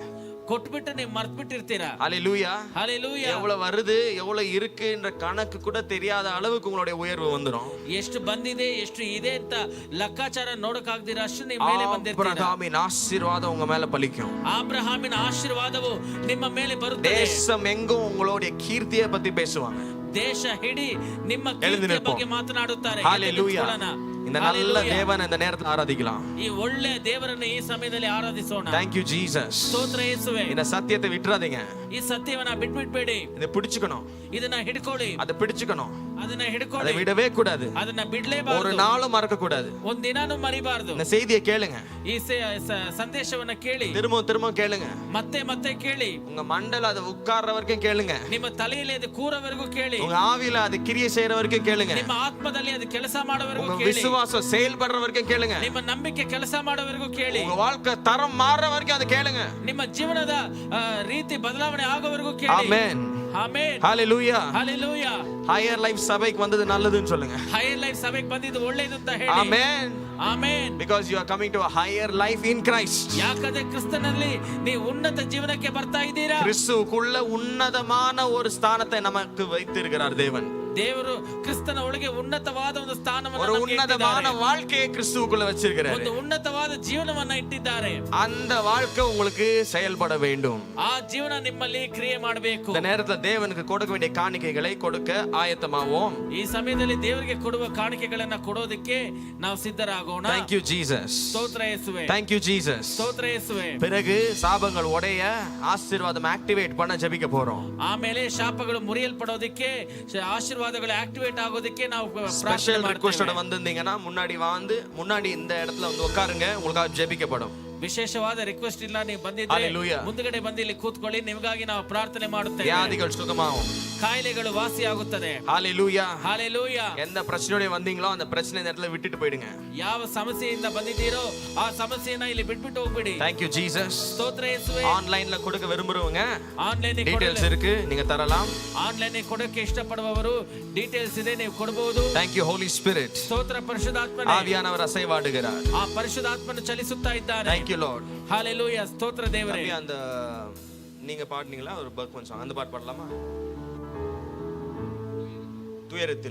ಕೊಟ್ಬಿಟ್ಟು ನೀವು ಮರ್ತು ಬಿಟ್ಟಿರ್ತೀರಾ. ஹalleluya. ஹalleluya. எவ்வளவு வருது எவ்வளவு இருக்குன்ற கணக்கு கூட தெரியாத அளவுக்கு உங்களுடைய உயர்வு வந்துரும். ಎಷ್ಟು ಬಂದಿದೆ ಎಷ್ಟು ಇದೆ ಅಂತ ಲೆಕ್ಕಾಚಾರ ನೋಡಕ್ಕಾಗದಿರ ಅಷ್ಟು ನಿಮ್ಮ ಮೇಲೆ ಬಂದಿರ್ತೀರಾ. ஆபிரகாமின் ஆசீர்வாதம் உங்க மேல பலிக்கும். ಆಬ್ರಹಾಮಿನ ಆಶೀರ್ವಾದವು ನಿಮ್ಮ ಮೇಲೆ ಬರುತ್ತದೆ. தேசம் எங்கும் உங்களுடைய கீர்த்தியை பத்தி பேசுவாங்க. ದೇಶ ಇಡೀ ನಿಮ್ಮ ಕೀರ್ತಿಯ ಬಗ್ಗೆ ಮಾತನಾಡುತ್ತಾರೆ. ஹalleluya. இந்த நல்ல தேவனை இந்த நேரத்துல ஆராதிக்கலாம். ಈ ಒಳ್ಳೆ ದೇವರನ್ನು ಈ ಸಮಯದಲ್ಲಿ ಆರಾಧಿಸೋಣ. Thank you Jesus. ಸ್ತೋತ್ರ ಯೇಸುವೇ. இந்த சத்தியத்தை விட்டுறாதீங்க. ಈ ಸತ್ಯವನ್ನ ಬಿಟ್ಬಿಡ್ಬೇಡಿ. இதை பிடிச்சுக்கணும். ಇದನ್ನ ಹಿಡ್ಕೊಳ್ಳಿ. அதை பிடிச்சுக்கணும். ಅದನ್ನ ಹಿಡ್ಕೊಳ್ಳಿ. அதை விடவே கூடாது. ಅದನ್ನ ಬಿಡ್ಲೇಬಾರದು. ஒரு நாளும் மறக்க கூடாது. ಒಂದ್ ದಿನಾನು ಮರಿಬಾರದು. இந்த செய்தியை கேளுங்க. ಈ ಸಂದೇಶವನ್ನ ಕೇಳಿ. திரும்ப கேளுங்க. ಮತ್ತೆ ಕೇಳಿ. உங்க மண்டல அது உட்கார்ற வரைக்கும் கேளுங்க. ನಿಮ್ಮ ತಲೆಯಲ್ಲಿ ಅದು ಕೂರವರೆಗೂ ಕೇಳಿ. உங்க ஆவியில அது கிரியை செய்யற வரைக்கும் கேளுங்க. ನಿಮ್ಮ ಆತ್ಮದಲ್ಲಿ ಅದು ಕೆಲಸ ಮಾಡೋವರೆಗೂ உங்க ಕೇಳಿ. விசுவாசம் செயல்படுற வரைக்கும் கேளுங்க. ನಿಮ್ಮ ನಂಬಿಕೆ ಕೆಲಸ ಮಾಡೋವರೆಗೂ ಕೇಳಿ. உங்க வாழ்க்கை தரம் மாறுற வரைக்கும் அது கேளுங்க. ನಿಮ್ಮ ಜೀವನದ ರೀತಿ ಬದಲಾವಣೆ ಆಗೋವರೆಗೂ ಕೇಳಿ. ஆமென். ಆಮೆನ್. ஹalleluya. ஹalleluya. ஹையர் லைஃப் சபைக்கு வந்தது நல்லதுன்னு சொல்லுங்க. ಹೈಯರ್ ಲೈಫ್ ಸಭೆಗೆ ಬಂದಿದ್ದು ಒಳ್ಳೆಯದು ಅಂತ ಹೇಳಿ. ஆமென். Amen. Because you are coming to a higher life in Christ. ಯಾಕಂದ್ರೆ ಕ್ರಿಸ್ತನಲ್ಲಿ ನೀವು ಉನ್ನತ ಜೀವನಕ್ಕೆ ಬರ್ತಾ ಇದ್ದೀರಾ. கிறிஸ்துவுக்குள்ள உன்னதமான ஒரு ஸ்தானத்தை நமக்கு வைத்திருக்கிறார் தேவன். ದೇವರು ಕ್ರಿಸ್ತನ ಒಳಗೆ ಉನ್ನತವಾದ ಒಂದು ಸ್ಥಾನವನ್ನು ஒரு ನಮಗೆ உன்னதமான ಇಟ್ಟಿದ್ದಾರೆ. வாழ்க்கையை கிறிஸ்துவுக்குள்ள வச்சிருக்கிறாரு. ಒಂದು ಉನ್ನತವಾದ ಜೀವನವನ್ನ ಇಟ್ಟಿದ್ದಾರೆ. அந்த வாழ்க்கை உங்களுக்கு செயல்பட வேண்டும். ಆ ಜೀವನ ನಿಮ್ಮಲ್ಲಿ ಕ್ರಿಯೆ ಮಾಡಬೇಕು. இந்த நேரத்துல தேவனுக்கு கொடுக்க வேண்டிய காணிக்கைகளை கொடுக்க ஆயத்தமாவோம். ಈ ಸಮಯದಲ್ಲಿ ದೇವರಿಗೆ ಕೊಡುವ ಕಾಣಿಕೆಗಳನ್ನ ಕೊಡೋದಕ್ಕೆ ನಾವು ಸಿದ್ಧರಾಗೋಣ. Thank you Jesus. ಸ್ತೋತ್ರ ಯೇಸುವೆ. Thank you Jesus. ಸ್ತೋತ್ರ ಯೇಸುವೆ. பிறகு சாபங்கள் உடைய ஆசீர்வாதம் ஆக்டிவேட் பண்ண ஜெபிக்க போறோம். ಆಮೇಲೆ ಶಾಪಗಳು ಮುರಿಯಲ್ಪಡೋದಕ್ಕೆ ಆಶೀರ್ವಾದಗಳು ಆಕ್ಟಿವೇಟ್ ಆಗೋದಕ್ಕೆ ನಾವು ಪ್ರಾರ್ಥನೆ ஸ்பெஷல் ரிக்வெஸ்டோட ಮಾಡ್ತೇವೆ. வந்திருந்தீங்கன்னா முன்னாடி இந்த இடத்துல வந்து உட்காருங்க, உங்களுக்காக ஜெபிக்கப்படும். ವಿಶೇಷವಾದ ರಿಕ್ವೆಸ್ಟ್ ಇಲ್ಲ, ನೀವು ಬಂದಿದ್ರೆ Hallelujah. ಮುಂದುಗಡೆ ಬಂದು ಇಲ್ಲಿ ಕೂತ್ಕೊಳ್ಳಿ, ನಿಮಗಾಗಿ ನಾವು ಪ್ರಾರ್ಥನೆ ಮಾಡುತ್ತೇವೆ. வியாதிகள் சுகமாகும். ಕಾಯಿಲೆಗಳು ವಾಸಿಯಾಗುತ್ತದೆ. ஹalleluya. ಹಾಲೆಲೂಯಾ. எந்த பிரச்சனையோட வந்தீங்களோ அந்த பிரச்சனை இந்த இடத்துல விட்டுட்டு போயிடுங்க. ಯಾವ ಸಮಸ್ಯೆಯಿಂದ ಬಂದಿದ್ದೀರೋ ಆ ಸಮಸ್ಯೆಯನ್ನ ಇಲ್ಲಿ ಬಿಟ್ಬಿಟ್ಟು ಹೋಗ್ಬಿಡಿ. Thank you Jesus. ಸ್ತೋತ್ರ ಯೇಸುವೆ. ஆன்லைன்ல கொடுக்க விரும்புறவங்க ಆನ್ಲೈನ್ டீடைல்ஸ் இருக்கு, நீங்க தரலாம். ಆನ್ಲೈನ್ ಕೊಡಕ್ಕೆ ಇಷ್ಟಪಡುವವರು ಡೀಟೇಲ್ಸ್ ಇದೆ, ನೀವು ಕೊಡಬಹುದು. Thank you Holy Spirit. ಸ್ತೋತ್ರ ಪರಿಶುದ್ಧಾತ್ಮನೇ. ஆவியானவர் அசைவாடுகிறார். ಆ ಪರಿಶುದ್ಧಾತ್ಮನು ಚಲಿಸುತ್ತಾ ಇದ್ದಾನೆ. Thank you Lord. ஹalleluya. ಸ್ತೋತ್ರ ದೇವರೇ. அந்த நீங்க பாடுனீங்களா ஒரு பர்க்மன் சாங், அந்த பாட்டு பாடலாமா? துயரத்தில்